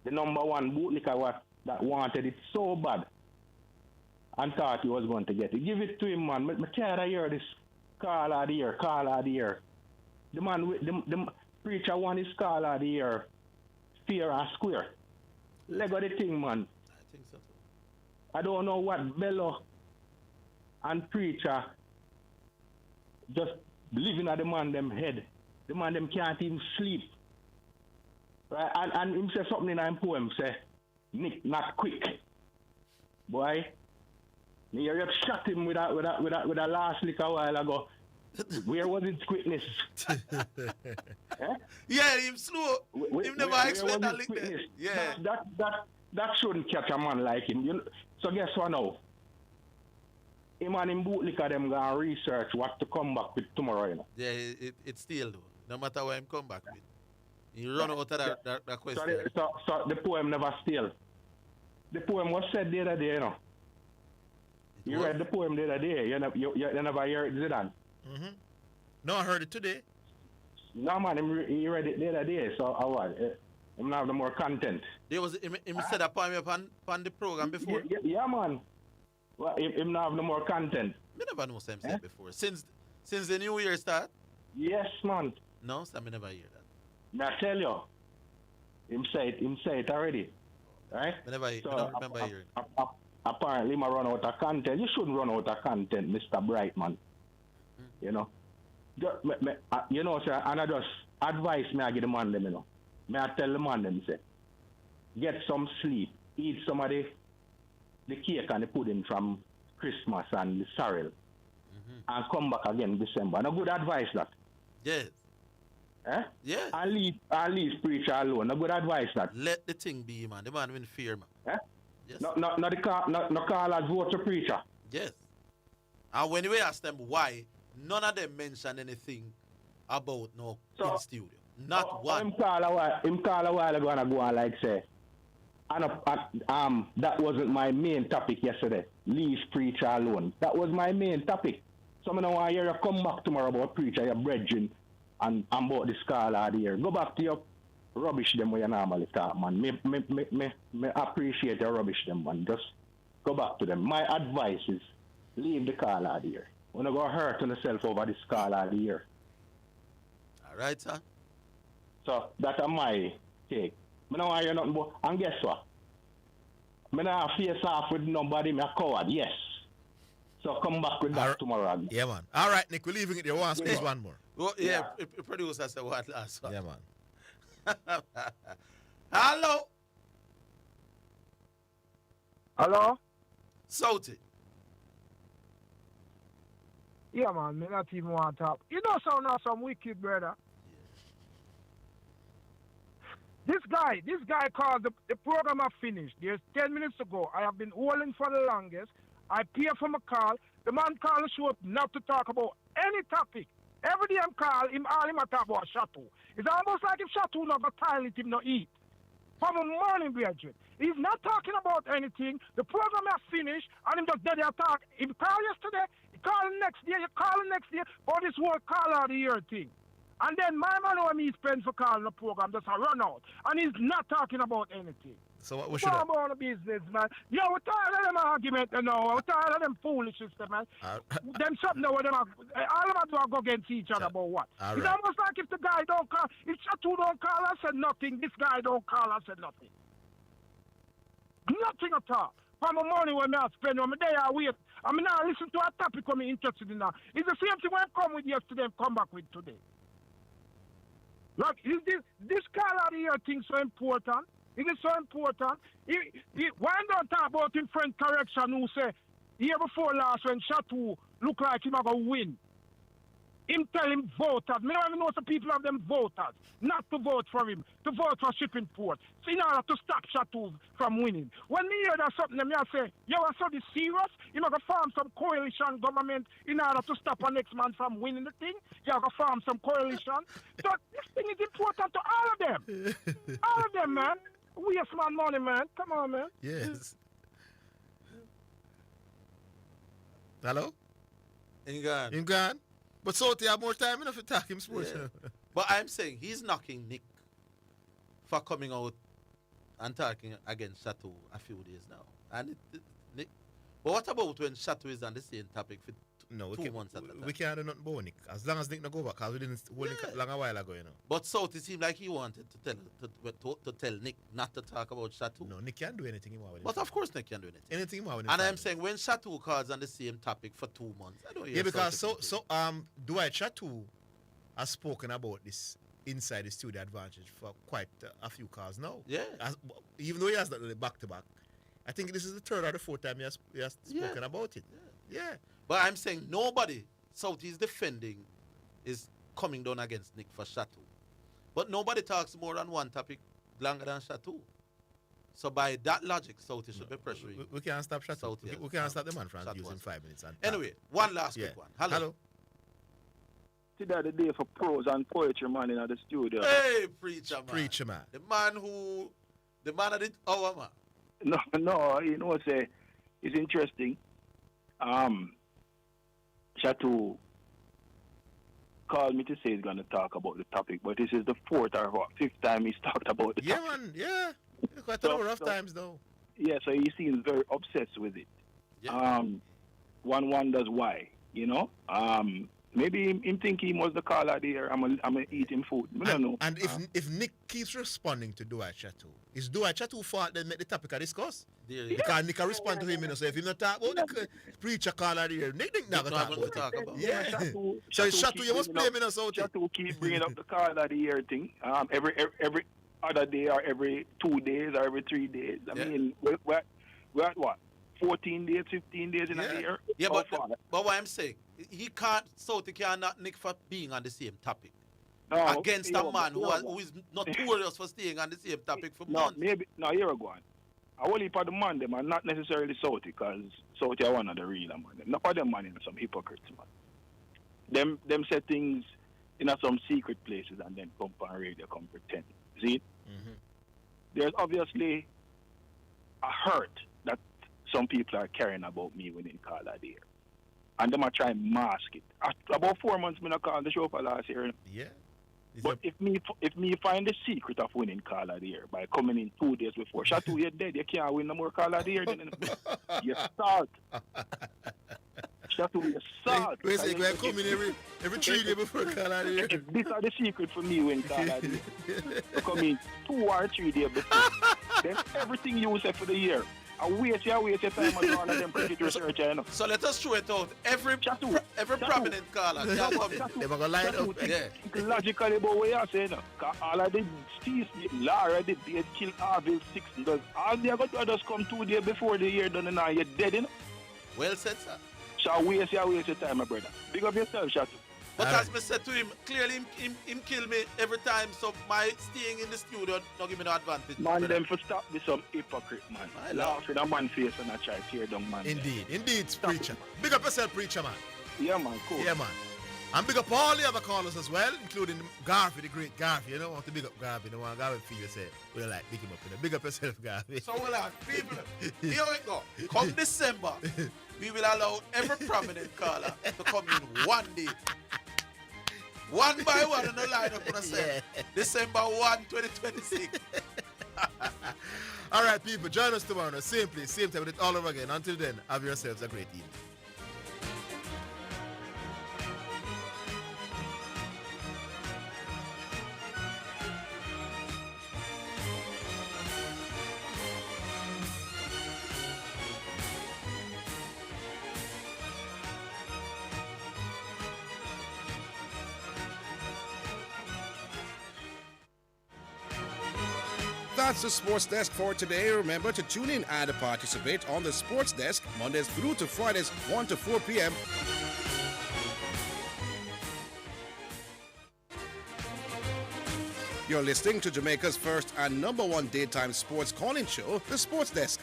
Speaker 10: The number one bootlicker that wanted it so bad and thought he was going to get it. Give it to him, man. I'm tired of hear this call of the year, call of the year. The man, the Preacher won his call of the year fair and square. Leg of the thing, man.
Speaker 1: I think so too.
Speaker 10: I don't know what Bello and Preacher just living at the man them head. The man them can't even sleep. Right? And him say something in his poem, say, Nick, not quick. Boy, you have shot him with a last lick a while ago. Where was his quickness?
Speaker 1: Yeah, him slow. Him never expect that lick there. Yeah.
Speaker 10: That shouldn't catch a man like him. You know, so guess what now? Him and him bootlicker them gonna research what to come back with tomorrow, you know.
Speaker 1: Yeah, it's still though. No matter what him come back with. You run out of that question.
Speaker 10: So the poem never steal. The poem was said the other day, you know. You read the poem the other day. You never hear it, Zidane.
Speaker 2: Mm-hmm. No, I heard it today.
Speaker 10: No, man, he read it the other day. So I was. Him have the more content.
Speaker 1: There was him said a poem upon the program before.
Speaker 10: Yeah, man. Well, him have no more content.
Speaker 1: Me never know Sam said before. Since the new year start?
Speaker 10: Yes, man.
Speaker 1: No, Sam, me never hear that.
Speaker 10: Me I tell you. Him say it already. Right?
Speaker 1: I don't remember hearing.
Speaker 10: Apparently, I run out of content. You shouldn't run out of content, Mr. Brightman. You know? You know, sir, and I just advise me I give the man them, you know. Me I tell the man them, say, get some sleep, eat some of the cake and the pudding from Christmas and the sorrel, and come back again December. And a good advice that.
Speaker 1: Yes.
Speaker 10: Eh?
Speaker 1: Yeah.
Speaker 10: And leave Preacher alone. A good advice that.
Speaker 1: Let the thing be, man. The man will fear, man.
Speaker 10: Eh?
Speaker 1: Yes.
Speaker 10: No callers vote to Preacher.
Speaker 1: Yes. And when we ask them why, none of them mention anything about no in studio. Not one.
Speaker 10: Him call a while ago and I go on like say, that wasn't my main topic yesterday. Leave Preacher alone. That was my main topic. So I don't want to hear you come back tomorrow about Preacher, your brethren, and about the scholar here. Go back to your rubbish them where you normally talk, man. Me appreciate your rubbish them, man. Just go back to them. My advice is leave the caller here. When you go hurt yourself over the scholar here.
Speaker 1: All right, sir.
Speaker 10: So that's my take. I don't want to hear nothing but, and guess what? I don't face off with nobody, I'm a coward, yes. So come back with that tomorrow.
Speaker 2: Yeah, man. All right, Nick, we're leaving it there. One space, one more.
Speaker 1: Well, yeah, producer said what last one.
Speaker 2: Yeah, man.
Speaker 1: Hello.
Speaker 13: Hello?
Speaker 1: Salty.
Speaker 13: Yeah, man, me not even want to talk. You know some wicked brother. This guy called the program I finished. There's 10 minutes ago. I have been holding for the longest. I pay for my call. The man called the show up not to talk about any topic. Every day I'm call him, all him a talk about Chateau. It's almost like if Chateau not got time, let him not eat. From a morning, graduate. He's not talking about anything. The program I finished, and him just dead there talk. He called yesterday, he called next day, he called next day, for this whole call of the year thing. And then my man when he spends for calling the program just a run out. And he's not talking about anything.
Speaker 2: So what should I...
Speaker 13: about the business, man. Yo, we're tired of them argument, you know. We're tired of them foolishness, man. Them something where them all of them do go against each other about what? It's almost like if the guy don't call, if Chateau don't call, I said nothing. This guy don't call, I said nothing. Nothing at all. From the morning when I spend, when I'm there, I wait. I mean, now listen to a topic I'm interested in now. It's the same thing when I come with yesterday and come back with today. Look, is this call of the year thing so important? It is so important. Why don't talk about him friend correction who say year before last when Chateau looked like him going to win? him tell him voters. Me don't even know some people have them voters not to vote for him, to vote for shipping port. So in order to stop Chateau from winning. When me hear that something, me I say, yo, I saw this serious. You know, go form some coalition government in order to stop a next man from winning the thing. You go form some coalition. So this thing is important to all of them. All of them, man. Waste man money, man. Come on, man.
Speaker 2: Yes. Hello?
Speaker 1: In
Speaker 2: gone. But so you have more time enough to talk him sports.
Speaker 1: Yeah. But I'm saying he's knocking Nick for coming out and talking against Chateau a few days now. And Nick, but what about when Chateau is on the same topic for two months at a time?
Speaker 2: We can't do nothing about Nick. As long as Nick not go back, because we didn't hold Nick long a while ago, you know.
Speaker 1: But South, it seemed like he wanted to tell Nick not to talk about Chateau.
Speaker 2: No, Nick can't do anything more with
Speaker 1: But of course Nick can do anything.
Speaker 2: Anything more with
Speaker 1: And I'm saying when Chateau calls on the same topic for 2 months, I don't hear
Speaker 2: because
Speaker 1: South
Speaker 2: Dwight Chateau has spoken about this inside the studio advantage for quite a few calls now.
Speaker 1: Yeah.
Speaker 2: Even though he has that back to back, I think this is the third or the fourth time he has spoken about it. Yeah.
Speaker 1: But I'm saying nobody South is defending is coming down against Nick for Chateau. But nobody talks more than one topic longer than Chateau. So by that logic, South should be pressuring.
Speaker 2: We can't stop Chateau. We can't stop the man from using 5 minutes.
Speaker 1: Anyway, one last quick one. Hello.
Speaker 9: Today the day for prose and poetry, man, in the studio.
Speaker 1: Hey, preacher man.
Speaker 2: Preacher man.
Speaker 1: The man of the hour, man.
Speaker 9: No, you know what say, it's interesting. Chateau called me to say he's going to talk about the topic, but this is the fourth or fifth time he's talked about the topic.
Speaker 2: Yeah, man, yeah. Quite a lot of rough times, though.
Speaker 9: Yeah, so he seems very obsessed with it.
Speaker 1: Yeah.
Speaker 9: One wonders why, you know. Maybe him think he was the caller there. I'm gonna eat him food. I don't know.
Speaker 2: And if Nick keeps responding to Dwight Chateau, is Dwight Chateau fault that make the topic a discuss? Because Nick can respond to him, you know. So if he not talk about the preacher caller there, Nick not gonna talk about it. Yeah. So it's Chateau, you must blame him us out.
Speaker 9: Chateau keep bringing up the caller the year thing. Every other day or every 2 days or every 3 days. I mean, we're at what? 14 days, 15 days in a year?
Speaker 1: Yeah, but what I'm saying, he cannot Nick for being on the same topic.
Speaker 9: No,
Speaker 1: against a man who is notorious for staying on the same topic for months.
Speaker 9: Here we go on. I will leave for the man them and not necessarily Southie, because Southie are one of the real man. Not for them man in some hypocrites, man. Them say things in some secret places and then come on radio, come pretend. See it?
Speaker 2: Mm-hmm.
Speaker 9: There's obviously a hurt that some people are carrying about me winning caller there. And them are trying to mask it. About 4 months I called the show for last year.
Speaker 2: Yeah.
Speaker 9: But if me find the secret of winning caller there by coming in 2 days before, Chateau, you're dead. You can't win no more caller there. You start. Chateau, you start.
Speaker 2: Wait, so you're coming every 3 days before caller there.
Speaker 9: These are the secret for me winning caller there. You come in 2 or 3 days before. Then everything you say for the year. I wait your time and all of them pretty research, you know.
Speaker 1: So let us throw it out. Every prominent caller.
Speaker 2: They're going to line up.
Speaker 9: Yeah. Logically, but what you're saying, all of the Steve, Lara, they kill Harville 6. Because all they got to just come 2 days before the year done and now you're dead, you know.
Speaker 1: Well said, sir.
Speaker 9: So wait your time, my brother. Big up yourself, Chateau.
Speaker 1: But as I said to him, clearly him kill me every time, so my staying in the studio don't give me no advantage.
Speaker 9: Man, them for stop with some hypocrite, man. Laugh in a man face and I try to tear down, man.
Speaker 2: Indeed, preacher. Big up yourself, preacher, man.
Speaker 9: Yeah, man, cool.
Speaker 2: Yeah, man. And big up all the other callers as well, including Garvey, the great Garvey. You know, I want to big up Garvey. You know, Garvey feel say, we like big him up. You know? Big up yourself, Garvey.
Speaker 1: So we'll have people, here we go. Come December, we will allow every prominent caller to come in 1 day. One by one on the lineup for the December 1, 2026.
Speaker 2: All right, people, join us tomorrow. Same place, same time, with it all over again. Until then, have yourselves a great evening.
Speaker 4: That's the Sports Desk for today. Remember to tune in and participate on the Sports Desk Mondays through to Fridays 1 to 4 p.m. You're listening to Jamaica's first and number one daytime sports calling show, The Sports Desk.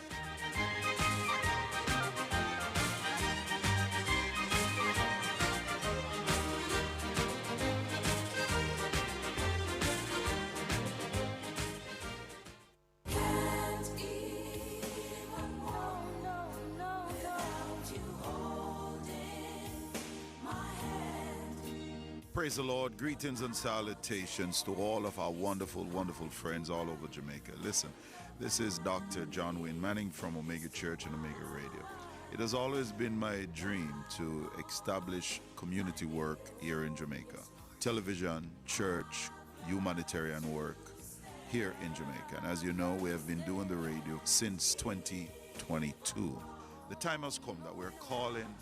Speaker 14: Praise the Lord. Greetings and salutations to all of our wonderful, wonderful friends all over Jamaica. Listen, this is Dr. John Wayne Manning from Omega Church and Omega Radio. It has always been my dream to establish community work here in Jamaica. Television, church, humanitarian work here in Jamaica. And as you know, we have been doing the radio since 2022. The time has come that we're calling